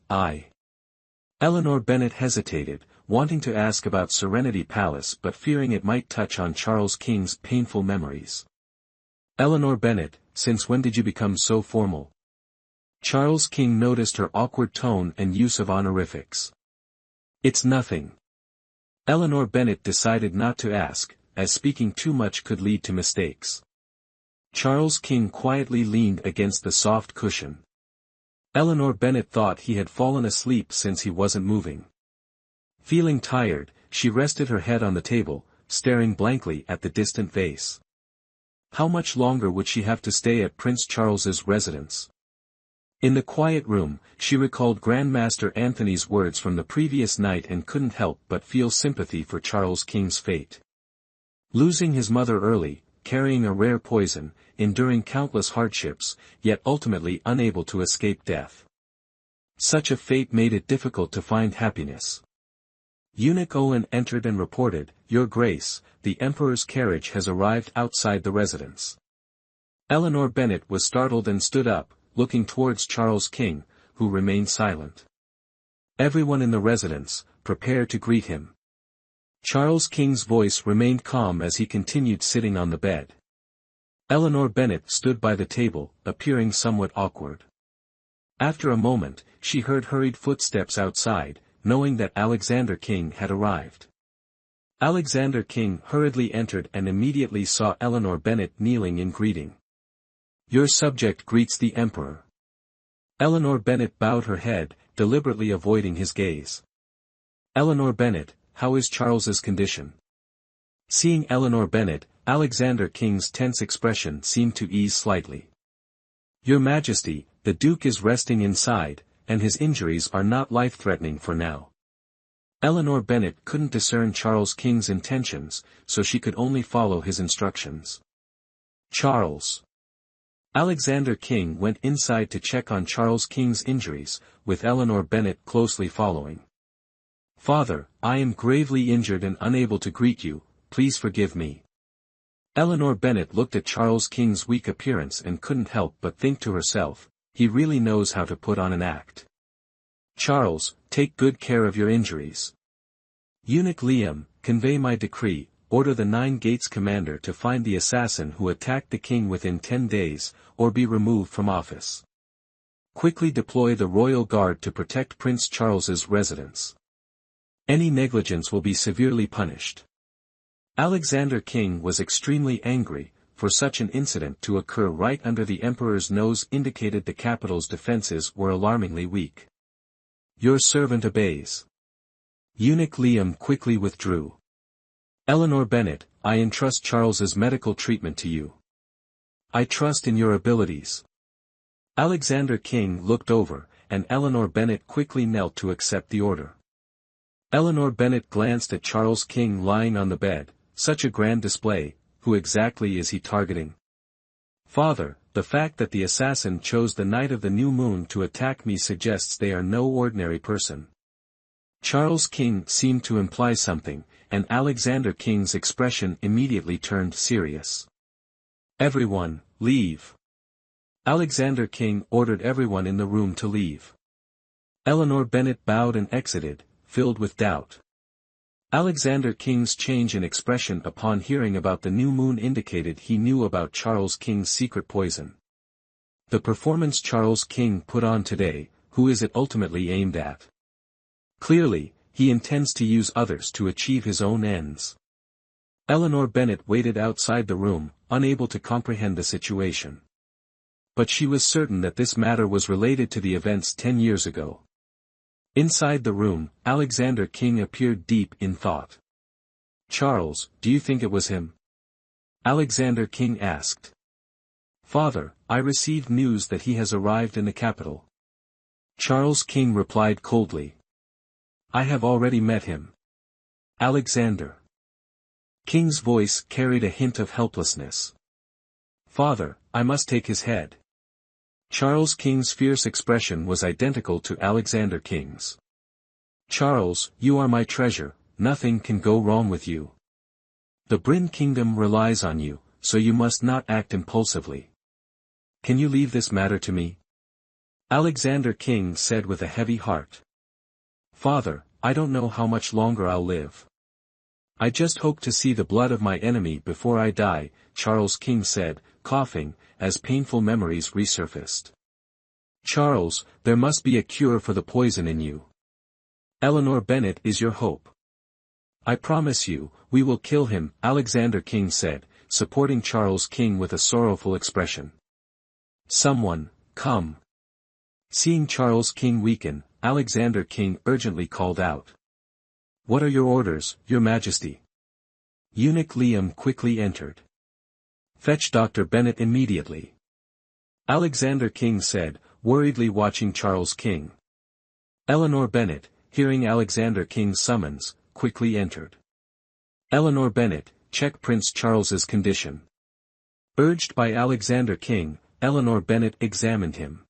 Eleanor Bennet hesitated, wanting to ask about Serenity Palace but fearing it might touch on Charles King's painful memories. Eleanor Bennet, since when did you become so formal? Charles King noticed her awkward tone and use of honorifics. It's nothing. Eleanor Bennet decided not to ask, as speaking too much could lead to mistakes. Charles King quietly leaned against the soft cushion. Eleanor Bennet thought he had fallen asleep since he wasn't moving. Feeling tired, she rested her head on the table, staring blankly at the distant vase. How much longer would she have to stay at Prince Charles's residence? In the quiet room, she recalled Grandmaster Anthony's words from the previous night and couldn't help but feel sympathy for Charles King's fate. Losing his mother early, carrying a rare poison, enduring countless hardships, yet ultimately unable to escape death. Such a fate made it difficult to find happiness. Eunuch Owen entered and reported, "Your Grace, the Emperor's carriage has arrived outside the residence." Eleanor Bennet was startled and stood up, looking towards Charles King, who remained silent. Everyone in the residence, prepare to greet him. Charles King's voice remained calm as he continued sitting on the bed. Eleanor Bennet stood by the table, appearing somewhat awkward. After a moment, she heard hurried footsteps outside, knowing that Alexander King had arrived. Alexander King hurriedly entered and immediately saw Eleanor Bennet kneeling in greeting. Your subject greets the Emperor. Eleanor Bennet bowed her head, deliberately avoiding his gaze. Eleanor Bennet, how is Charles's condition? Seeing Eleanor Bennet, Alexander King's tense expression seemed to ease slightly. Your Majesty, the Duke is resting inside, and his injuries are not life-threatening for now. Eleanor Bennet couldn't discern Charles King's intentions, so she could only follow his instructions. Charles. Alexander King went inside to check on Charles King's injuries, with Eleanor Bennet closely following. Father, I am gravely injured and unable to greet you, please forgive me. Eleanor Bennet looked at Charles King's weak appearance and couldn't help but think to herself, he really knows how to put on an act. Charles, take good care of your injuries. Eunuch Liam, convey my decree, order the Nine Gates commander to find the assassin who attacked the king within 10 days, or be removed from office. Quickly deploy the royal guard to protect Prince Charles's residence. Any negligence will be severely punished. Alexander King was extremely angry, for such an incident to occur right under the emperor's nose indicated the capital's defenses were alarmingly weak. Your servant obeys. Eunuch Liam quickly withdrew. Eleanor Bennet, I entrust Charles's medical treatment to you. I trust in your abilities. Alexander King looked over, and Eleanor Bennet quickly knelt to accept the order. Eleanor Bennet glanced at Charles King lying on the bed, such a grand display, who exactly is he targeting? Father, the fact that the assassin chose the night of the new moon to attack me suggests they are no ordinary person. Charles King seemed to imply something, and Alexander King's expression immediately turned serious. Everyone, leave. Alexander King ordered everyone in the room to leave. Eleanor Bennet bowed and exited, filled with doubt. Alexander King's change in expression upon hearing about the new moon indicated he knew about Charles King's secret poison. The performance Charles King put on today, who is it ultimately aimed at? Clearly, he intends to use others to achieve his own ends. Eleanor Bennet waited outside the room, unable to comprehend the situation. But she was certain that this matter was related to the events 10 years ago. Inside the room, Alexander King appeared deep in thought. Charles, do you think it was him? Alexander King asked. Father, I received news that he has arrived in the capital. Charles King replied coldly. I have already met him. Alexander King's voice carried a hint of helplessness. Father, I must take his head. Charles King's fierce expression was identical to Alexander King's. Charles, you are my treasure, nothing can go wrong with you. The Bryn kingdom relies on you, so you must not act impulsively. Can you leave this matter to me? Alexander King said with a heavy heart. Father, I don't know how much longer I'll live. I just hope to see the blood of my enemy before I die, Charles King said, coughing, as painful memories resurfaced. Charles, there must be a cure for the poison in you. Eleanor Bennet is your hope. I promise you, we will kill him, Alexander King said, supporting Charles King with a sorrowful expression. Someone, come. Seeing Charles King weaken, Alexander King urgently called out. What are your orders, your majesty? Eunuch Liam quickly entered. Fetch Dr. Bennet immediately. Alexander King said, worriedly watching Charles King. Eleanor Bennet, hearing Alexander King's summons, quickly entered. Eleanor Bennet, check Prince Charles's condition. Urged by Alexander King, Eleanor Bennet examined him.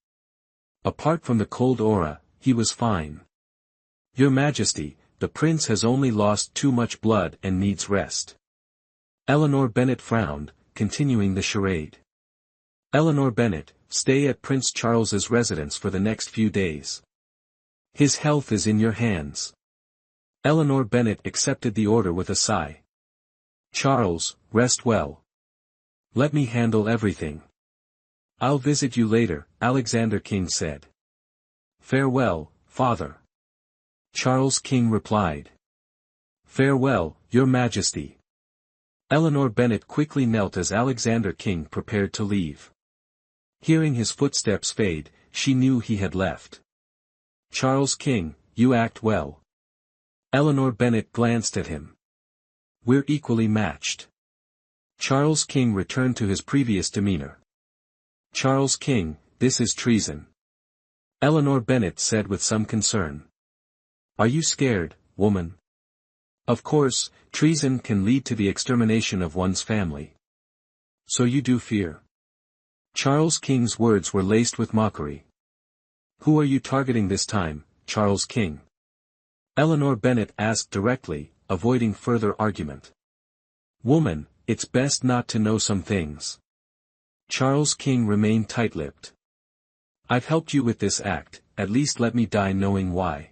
Apart from the cold aura, he was fine. Your Majesty, the prince has only lost too much blood and needs rest. Eleanor Bennet frowned, continuing the charade. Eleanor Bennet, stay at Prince Charles's residence for the next few days. His health is in your hands. Eleanor Bennet accepted the order with a sigh. Charles, rest well. Let me handle everything. I'll visit you later, Alexander King said. Farewell, father. Charles King replied. Farewell, your majesty. Eleanor Bennet quickly knelt as Alexander King prepared to leave. Hearing his footsteps fade, she knew he had left. Charles King, you act well. Eleanor Bennet glanced at him. We're equally matched. Charles King returned to his previous demeanor. Charles King, this is treason. Eleanor Bennet said with some concern. Are you scared, woman? Of course, treason can lead to the extermination of one's family. So you do fear. Charles King's words were laced with mockery. Who are you targeting this time, Charles King? Eleanor Bennet asked directly, avoiding further argument. Woman, it's best not to know some things. Charles King remained tight-lipped. I've helped you with this act, at least let me die knowing why.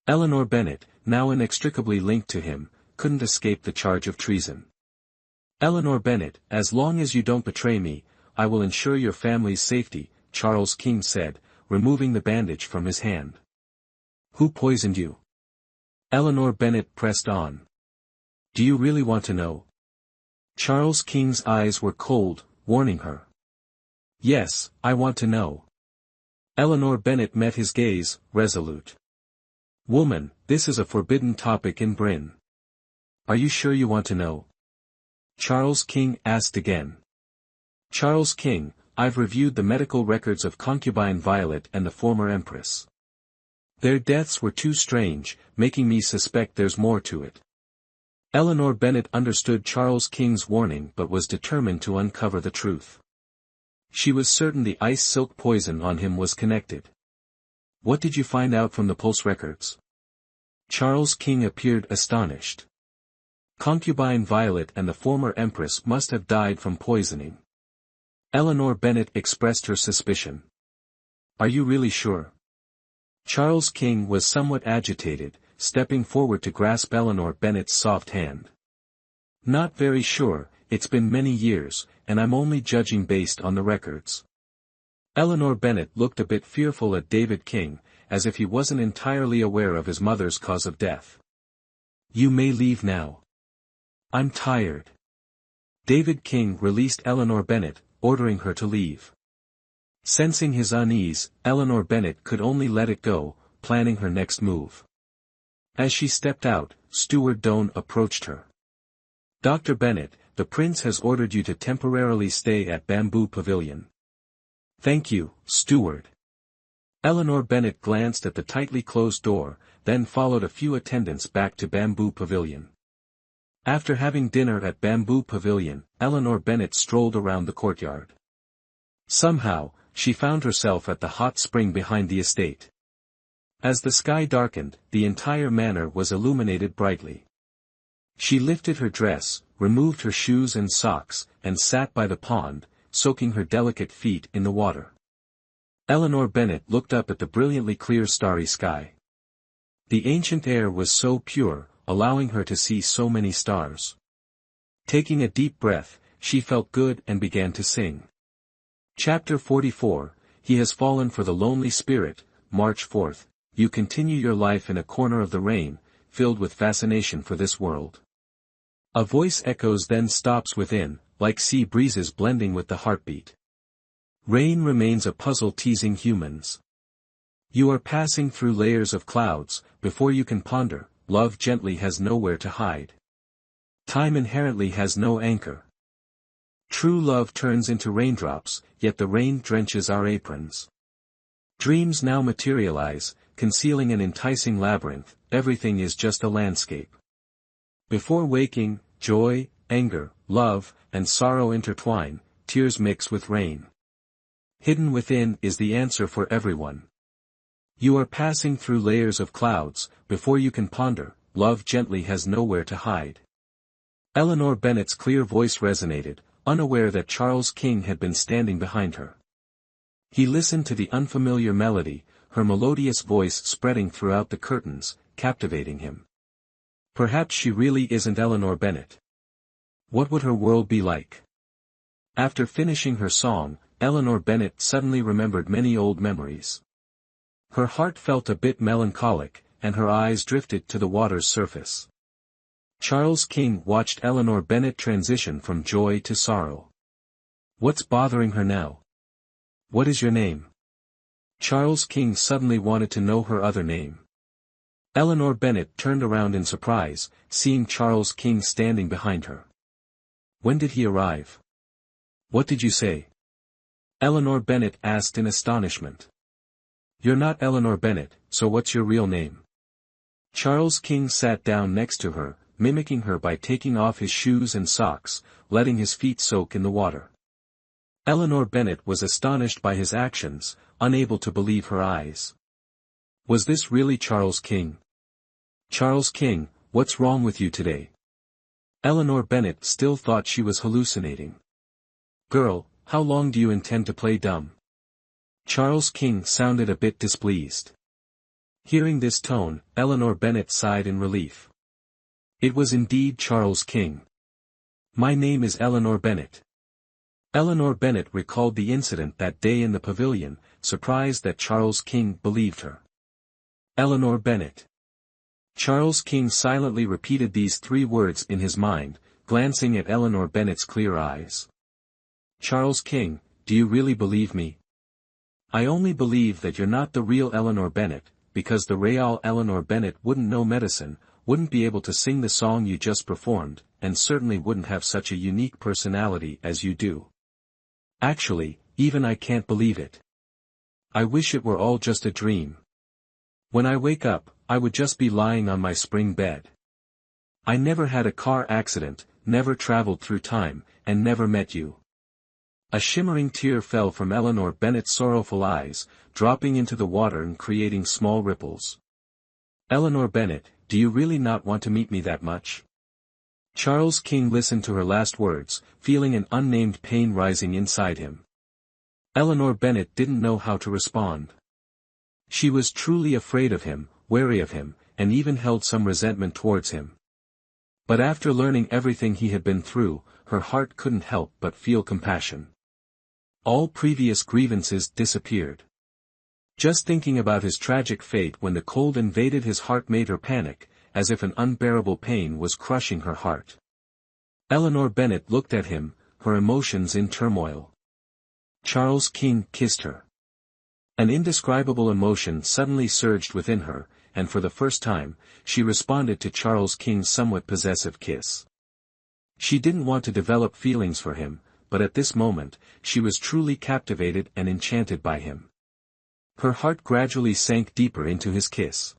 Eleanor Bennet, now inextricably linked to him, couldn't escape the charge of treason. Eleanor Bennet, as long as you don't betray me, I will ensure your family's safety, Charles King said, removing the bandage from his hand. Who poisoned you? Eleanor Bennet pressed on. Do you really want to know? Charles King's eyes were cold, warning her. Yes, I want to know. Eleanor Bennet met his gaze, resolute. Woman, this is a forbidden topic in Bryn. Are you sure you want to know? Charles King asked again. Charles King, I've reviewed the medical records of concubine Violet and the former empress. Their deaths were too strange, making me suspect there's more to it. Eleanor Bennet understood Charles King's warning but was determined to uncover the truth. She was certain the ice silk poison on him was connected. What did you find out from the pulse records? Charles King appeared astonished. Concubine Violet and the former empress must have died from poisoning. Eleanor Bennet expressed her suspicion. Are you really sure? Charles King was somewhat agitated, stepping forward to grasp Eleanor Bennet's soft hand. Not very sure, it's been many years, and I'm only judging based on the records. Eleanor Bennet looked a bit fearful at David King, as if he wasn't entirely aware of his mother's cause of death. You may leave now. I'm tired. David King released Eleanor Bennet, ordering her to leave. Sensing his unease, Eleanor Bennet could only let it go, planning her next move. As she stepped out, Steward Doan approached her. Dr. Bennet, the prince has ordered you to temporarily stay at Bamboo Pavilion. Thank you, Steward. Eleanor Bennet glanced at the tightly closed door, then followed a few attendants back to Bamboo Pavilion. After having dinner at Bamboo Pavilion, Eleanor Bennet strolled around the courtyard. Somehow, she found herself at the hot spring behind the estate. As the sky darkened, the entire manor was illuminated brightly. She lifted her dress, removed her shoes and socks, and sat by the pond, soaking her delicate feet in the water. Eleanor Bennet looked up at the brilliantly clear starry sky. The ancient air was so pure, allowing her to see so many stars. Taking a deep breath, she felt good and began to sing. Chapter 44, He has fallen for the lonely spirit. March 4th, you continue your life in a corner of the rain, filled with fascination for this world. A voice echoes then stops within, like sea breezes blending with the heartbeat. Rain remains a puzzle teasing humans. You are passing through layers of clouds, before you can ponder, love gently has nowhere to hide. Time inherently has no anchor. True love turns into raindrops, yet the rain drenches our aprons. Dreams now materialize, concealing an enticing labyrinth, everything is just a landscape. Before waking, joy, anger, love, and sorrow intertwine, tears mix with rain. Hidden within is the answer for everyone. You are passing through layers of clouds, before you can ponder, love gently has nowhere to hide. Eleanor Bennet's clear voice resonated, unaware that Charles King had been standing behind her. He listened to the unfamiliar melody, her melodious voice spreading throughout the curtains, captivating him. Perhaps she really isn't Eleanor Bennet. What would her world be like? After finishing her song, Eleanor Bennet suddenly remembered many old memories. Her heart felt a bit melancholic, and her eyes drifted to the water's surface. Charles King watched Eleanor Bennet transition from joy to sorrow. What's bothering her now? What is your name? Charles King suddenly wanted to know her other name. Eleanor Bennet turned around in surprise, seeing Charles King standing behind her. When did he arrive? What did you say? Eleanor Bennet asked in astonishment. You're not Eleanor Bennet, so what's your real name? Charles King sat down next to her, mimicking her by taking off his shoes and socks, letting his feet soak in the water. Eleanor Bennet was astonished by his actions, unable to believe her eyes. Was this really Charles King? Charles King, what's wrong with you today? Eleanor Bennet still thought she was hallucinating. Girl, how long do you intend to play dumb? Charles King sounded a bit displeased. Hearing this tone, Eleanor Bennet sighed in relief. It was indeed Charles King. My name is Eleanor Bennet. Eleanor Bennet recalled the incident that day in the pavilion, surprised that Charles King believed her. Eleanor Bennet. Charles King silently repeated these 3 words in his mind, glancing at Eleanor Bennet's clear eyes. Charles King, do you really believe me? I only believe that you're not the real Eleanor Bennet, because the real Eleanor Bennet wouldn't know medicine, wouldn't be able to sing the song you just performed, and certainly wouldn't have such a unique personality as you do. Actually, even I can't believe it. I wish it were all just a dream. When I wake up, I would just be lying on my spring bed. I never had a car accident, never traveled through time, and never met you. A shimmering tear fell from Eleanor Bennet's sorrowful eyes, dropping into the water and creating small ripples. Eleanor Bennet, do you really not want to meet me that much? Charles King listened to her last words, feeling an unnamed pain rising inside him. Eleanor Bennet didn't know how to respond. She was truly afraid of him, wary of him, and even held some resentment towards him. But after learning everything he had been through, her heart couldn't help but feel compassion. All previous grievances disappeared. Just thinking about his tragic fate when the cold invaded his heart made her panic, as if an unbearable pain was crushing her heart. Eleanor Bennet looked at him, her emotions in turmoil. Charles King kissed her. An indescribable emotion suddenly surged within her, and for the first time, she responded to Charles King's somewhat possessive kiss. She didn't want to develop feelings for him, but at this moment, she was truly captivated and enchanted by him. Her heart gradually sank deeper into his kiss.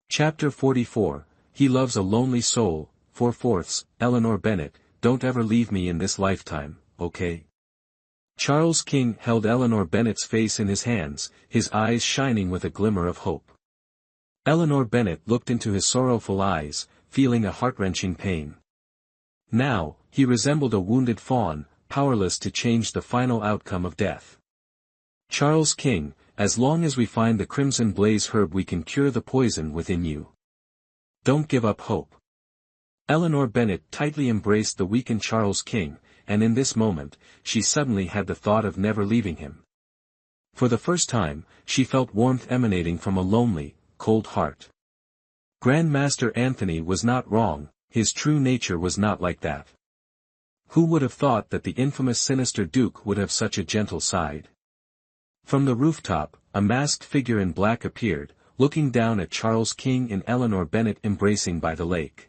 Chapter 44, He Loves a Lonely Soul, 4/4, Eleanor Bennet, don't ever leave me in this lifetime, okay? Charles King held Eleanor Bennet's face in his hands, his eyes shining with a glimmer of hope. Eleanor Bennet looked into his sorrowful eyes, feeling a heart-wrenching pain. Now, he resembled a wounded fawn, powerless to change the final outcome of death. Charles King, as long as we find the crimson blaze herb we can cure the poison within you. Don't give up hope. Eleanor Bennet tightly embraced the weakened Charles King, and in this moment, she suddenly had the thought of never leaving him. For the first time, she felt warmth emanating from a lonely, cold heart. Grand Master Anthony was not wrong, his true nature was not like that. Who would have thought that the infamous sinister Duke would have such a gentle side? From the rooftop, a masked figure in black appeared, looking down at Charles King and Eleanor Bennet embracing by the lake.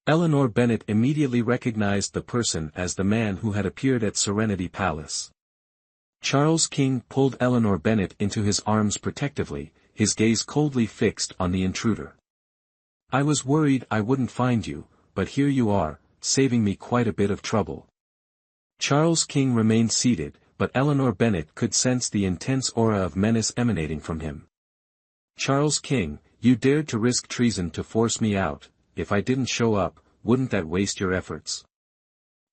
Eleanor Bennet immediately recognized the person as the man who had appeared at Serenity Palace. Charles King pulled Eleanor Bennet into his arms protectively, his gaze coldly fixed on the intruder. "I was worried I wouldn't find you, but here you are, saving me quite a bit of trouble." Charles King remained seated, but Eleanor Bennet could sense the intense aura of menace emanating from him. "Charles King, you dared to risk treason to force me out. If I didn't show up, wouldn't that waste your efforts?"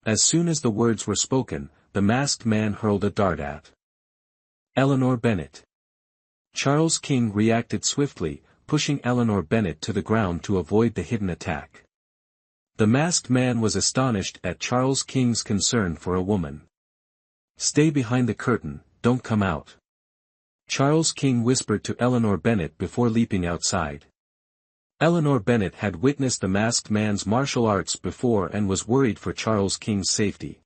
As soon as the words were spoken, the masked man hurled a dart at Eleanor Bennet. Charles King reacted swiftly, pushing Eleanor Bennet to the ground to avoid the hidden attack. The masked man was astonished at Charles King's concern for a woman. "Stay behind the curtain, don't come out," Charles King whispered to Eleanor Bennet before leaping outside. Eleanor Bennet had witnessed the masked man's martial arts before and was worried for Charles King's safety.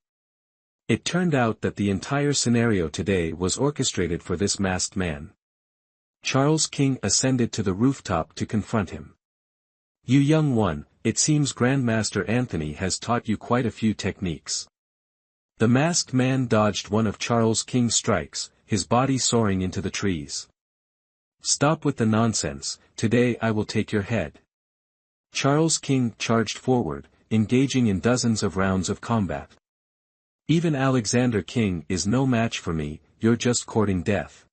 It turned out that the entire scenario today was orchestrated for this masked man. Charles King ascended to the rooftop to confront him. "You young one, it seems Grandmaster Anthony has taught you quite a few techniques." The masked man dodged one of Charles King's strikes, his body soaring into the trees. "Stop with the nonsense, today I will take your head." Charles King charged forward, engaging in dozens of rounds of combat. "Even Alexander King is no match for me, you're just courting death."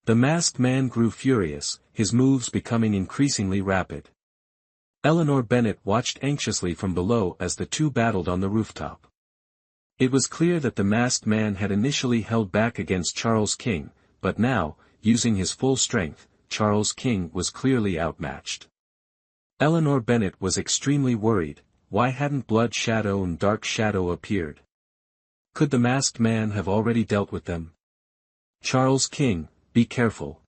The masked man grew furious, his moves becoming increasingly rapid. Eleanor Bennet watched anxiously from below as the two battled on the rooftop. It was clear that the masked man had initially held back against Charles King, but now, using his full strength, Charles King was clearly outmatched. Eleanor Bennet was extremely worried. Why hadn't Blood Shadow and Dark Shadow appeared? Could the masked man have already dealt with them? "Charles King, be careful!"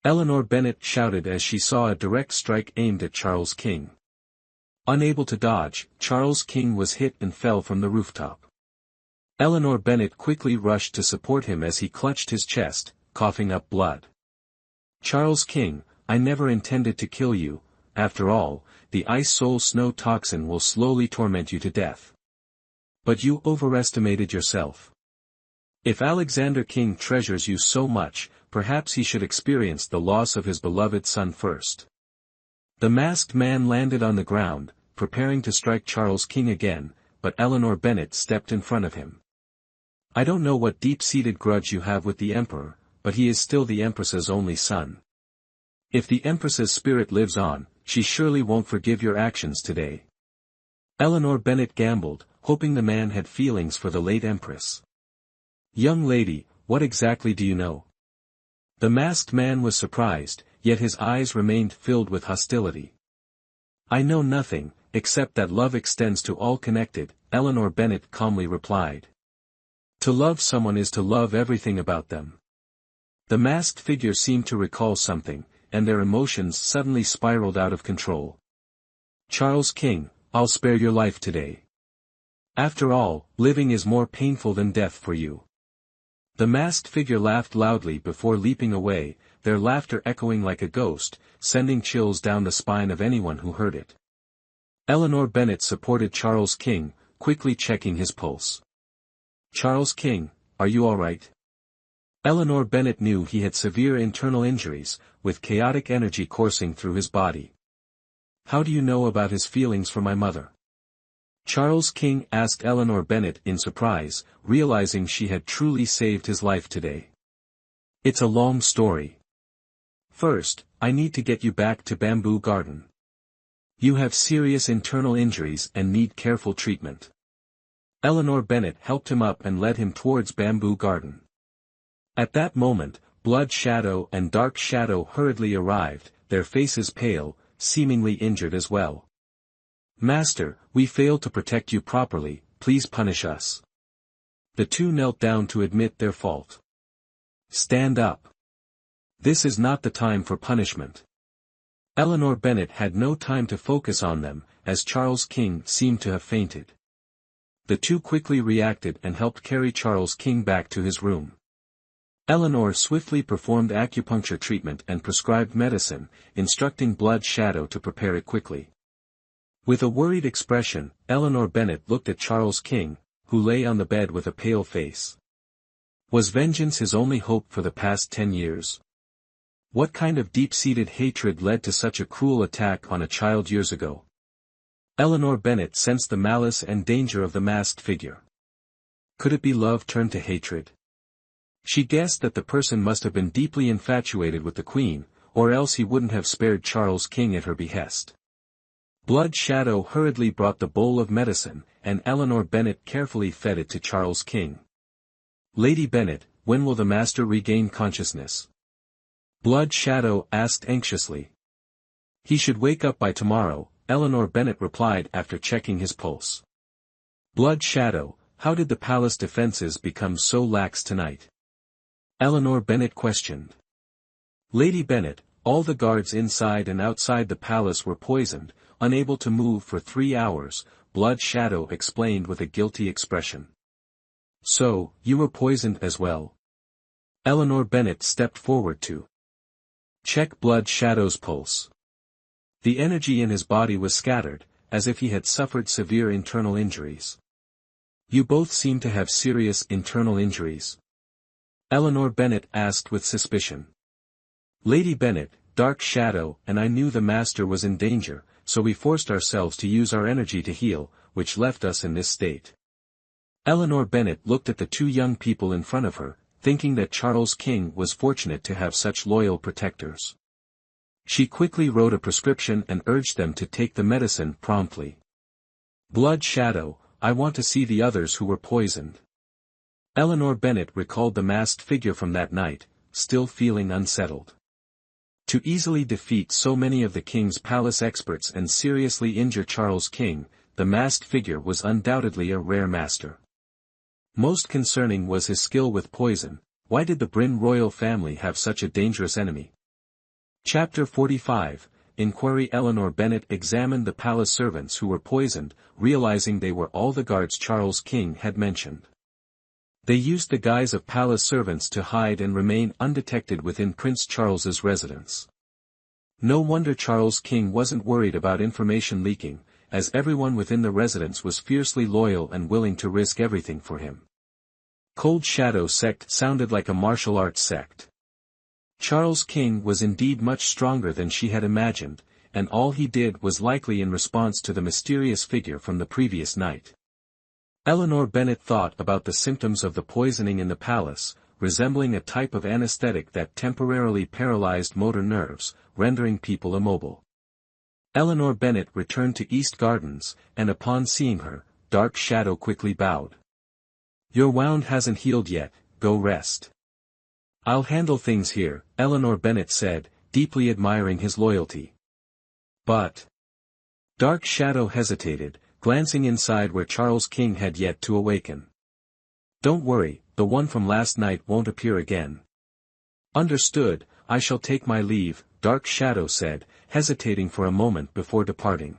Eleanor Bennet shouted as she saw a direct strike aimed at Charles King. Unable to dodge, Charles King was hit and fell from the rooftop. Eleanor Bennet quickly rushed to support him as he clutched his chest, coughing up blood. "Charles King, I never intended to kill you. After all, the Ice Soul Snow Toxin will slowly torment you to death. But you overestimated yourself. If Alexander King treasures you so much, perhaps he should experience the loss of his beloved son first." The masked man landed on the ground, preparing to strike Charles King again, but Eleanor Bennet stepped in front of him. "I don't know what deep-seated grudge you have with the Emperor, but he is still the Empress's only son. If the Empress's spirit lives on, she surely won't forgive your actions today." Eleanor Bennet gambled, hoping the man had feelings for the late Empress. "Young lady, what exactly do you know?" The masked man was surprised, yet his eyes remained filled with hostility. "I know nothing, except that love extends to all connected," Eleanor Bennet calmly replied. "To love someone is to love everything about them." The masked figure seemed to recall something, and their emotions suddenly spiraled out of control. "Charles King, I'll spare your life today. After all, living is more painful than death for you." The masked figure laughed loudly before leaping away, their laughter echoing like a ghost, sending chills down the spine of anyone who heard it. Eleanor Bennet supported Charles King, quickly checking his pulse. "Charles King, are you all right?" Eleanor Bennet knew he had severe internal injuries, with chaotic energy coursing through his body. "How do you know about his feelings for my mother?" Charles King asked Eleanor Bennet in surprise, realizing she had truly saved his life today. "It's a long story. First, I need to get you back to Bamboo Garden." You have serious internal injuries and need careful treatment. Eleanor Bennet helped him up and led him towards Bamboo Garden. At that moment, Blood Shadow and Dark Shadow hurriedly arrived, their faces pale, seemingly injured as well. Master, we failed to protect you properly, please punish us. The two knelt down to admit their fault. Stand up. This is not the time for punishment. Eleanor Bennet had no time to focus on them, as Charles King seemed to have fainted. The two quickly reacted and helped carry Charles King back to his room. Eleanor swiftly performed acupuncture treatment and prescribed medicine, instructing Blood Shadow to prepare it quickly. With a worried expression, Eleanor Bennet looked at Charles King, who lay on the bed with a pale face. Was vengeance his only hope for the past 10 years? What kind of deep-seated hatred led to such a cruel attack on a child years ago? Eleanor Bennet sensed the malice and danger of the masked figure. Could it be love turned to hatred? She guessed that the person must have been deeply infatuated with the Queen, or else he wouldn't have spared Charles King at her behest. Blood Shadow hurriedly brought the bowl of medicine, and Eleanor Bennet carefully fed it to Charles King. Lady Bennet, when will the master regain consciousness? Blood Shadow asked anxiously. He should wake up by tomorrow, Eleanor Bennet replied after checking his pulse. Blood Shadow, how did the palace defenses become so lax tonight? Eleanor Bennet questioned. Lady Bennet, all the guards inside and outside the palace were poisoned, unable to move for 3 hours, Blood Shadow explained with a guilty expression. So, you were poisoned as well? Eleanor Bennet stepped forward to check Blood Shadow's pulse. The energy in his body was scattered, as if he had suffered severe internal injuries. You both seem to have serious internal injuries. Eleanor Bennet asked with suspicion. Lady Bennet, Dark Shadow and I knew the master was in danger, so we forced ourselves to use our energy to heal, which left us in this state. Eleanor Bennet looked at the two young people in front of her, thinking that Charles King was fortunate to have such loyal protectors. She quickly wrote a prescription and urged them to take the medicine promptly. Blood Shadow, I want to see the others who were poisoned. Eleanor Bennet recalled the masked figure from that night, still feeling unsettled. To easily defeat so many of the king's palace experts and seriously injure Charles King, the masked figure was undoubtedly a rare master. Most concerning was his skill with poison. Why did the Bryn royal family have such a dangerous enemy? Chapter 45, Inquiry. Eleanor Bennet examined the palace servants who were poisoned, realizing they were all the guards Charles King had mentioned. They used the guise of palace servants to hide and remain undetected within Prince Charles's residence. No wonder Charles King wasn't worried about information leaking, as everyone within the residence was fiercely loyal and willing to risk everything for him. Cold Shadow sect sounded like a martial arts sect. Charles King was indeed much stronger than she had imagined, and all he did was likely in response to the mysterious figure from the previous night. Eleanor Bennet thought about the symptoms of the poisoning in the palace, resembling a type of anesthetic that temporarily paralyzed motor nerves, rendering people immobile. Eleanor Bennet returned to East Gardens, and upon seeing her, Dark Shadow quickly bowed. Your wound hasn't healed yet, go rest. I'll handle things here, Eleanor Bennet said, deeply admiring his loyalty. But Dark Shadow hesitated, glancing inside where Charles King had yet to awaken. Don't worry, the one from last night won't appear again. Understood, I shall take my leave, Dark Shadow said, hesitating for a moment before departing.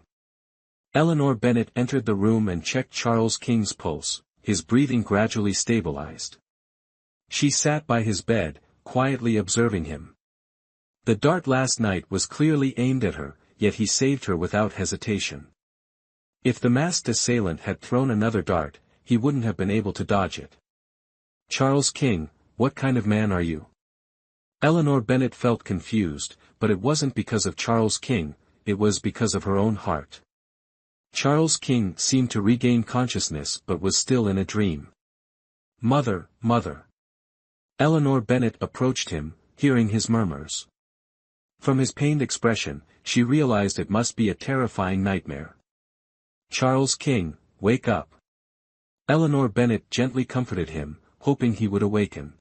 Eleanor Bennet entered the room and checked Charles King's pulse, his breathing gradually stabilized. She sat by his bed, quietly observing him. The dart last night was clearly aimed at her, yet he saved her without hesitation. If the masked assailant had thrown another dart, he wouldn't have been able to dodge it. Charles King, what kind of man are you? Eleanor Bennet felt confused, but it wasn't because of Charles King, it was because of her own heart. Charles King seemed to regain consciousness but was still in a dream. Mother, mother. Eleanor Bennet approached him, hearing his murmurs. From his pained expression, she realized it must be a terrifying nightmare. "Charles King, wake up." Eleanor Bennet gently comforted him, hoping he would awaken.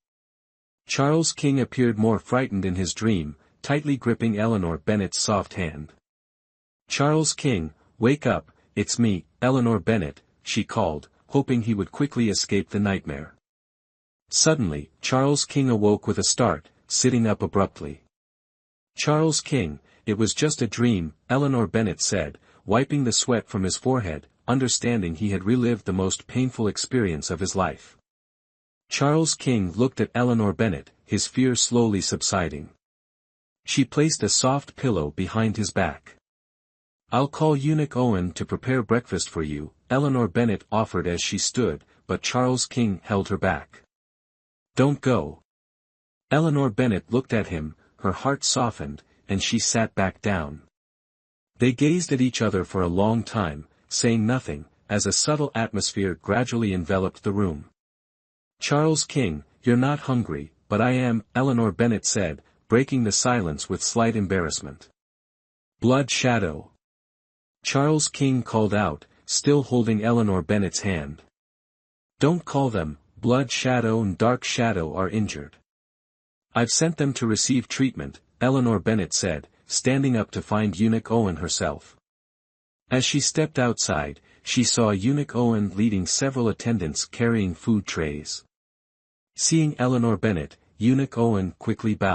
Charles King appeared more frightened in his dream, tightly gripping Eleanor Bennet's soft hand. "Charles King, wake up, it's me, Eleanor Bennet," she called, hoping he would quickly escape the nightmare. Suddenly, Charles King awoke with a start, sitting up abruptly. "Charles King, it was just a dream," Eleanor Bennet said, wiping the sweat from his forehead, understanding he had relived the most painful experience of his life. Charles King looked at Eleanor Bennet, his fear slowly subsiding. She placed a soft pillow behind his back. "I'll call Eunuch Owen to prepare breakfast for you," Eleanor Bennet offered as she stood, but Charles King held her back. "Don't go." Eleanor Bennet looked at him, her heart softened, and she sat back down. They gazed at each other for a long time, saying nothing, as a subtle atmosphere gradually enveloped the room. "Charles King, you're not hungry, but I am," Eleanor Bennet said, breaking the silence with slight embarrassment. "Blood Shadow." Charles King called out, still holding Eleanor Bennet's hand. "Don't call them, Blood Shadow and Dark Shadow are injured. I've sent them to receive treatment," Eleanor Bennet said, standing up to find Eunuch Owen herself. As she stepped outside, she saw Eunuch Owen leading several attendants carrying food trays. Seeing Eleanor Bennet, Eunuch Owen quickly bowed.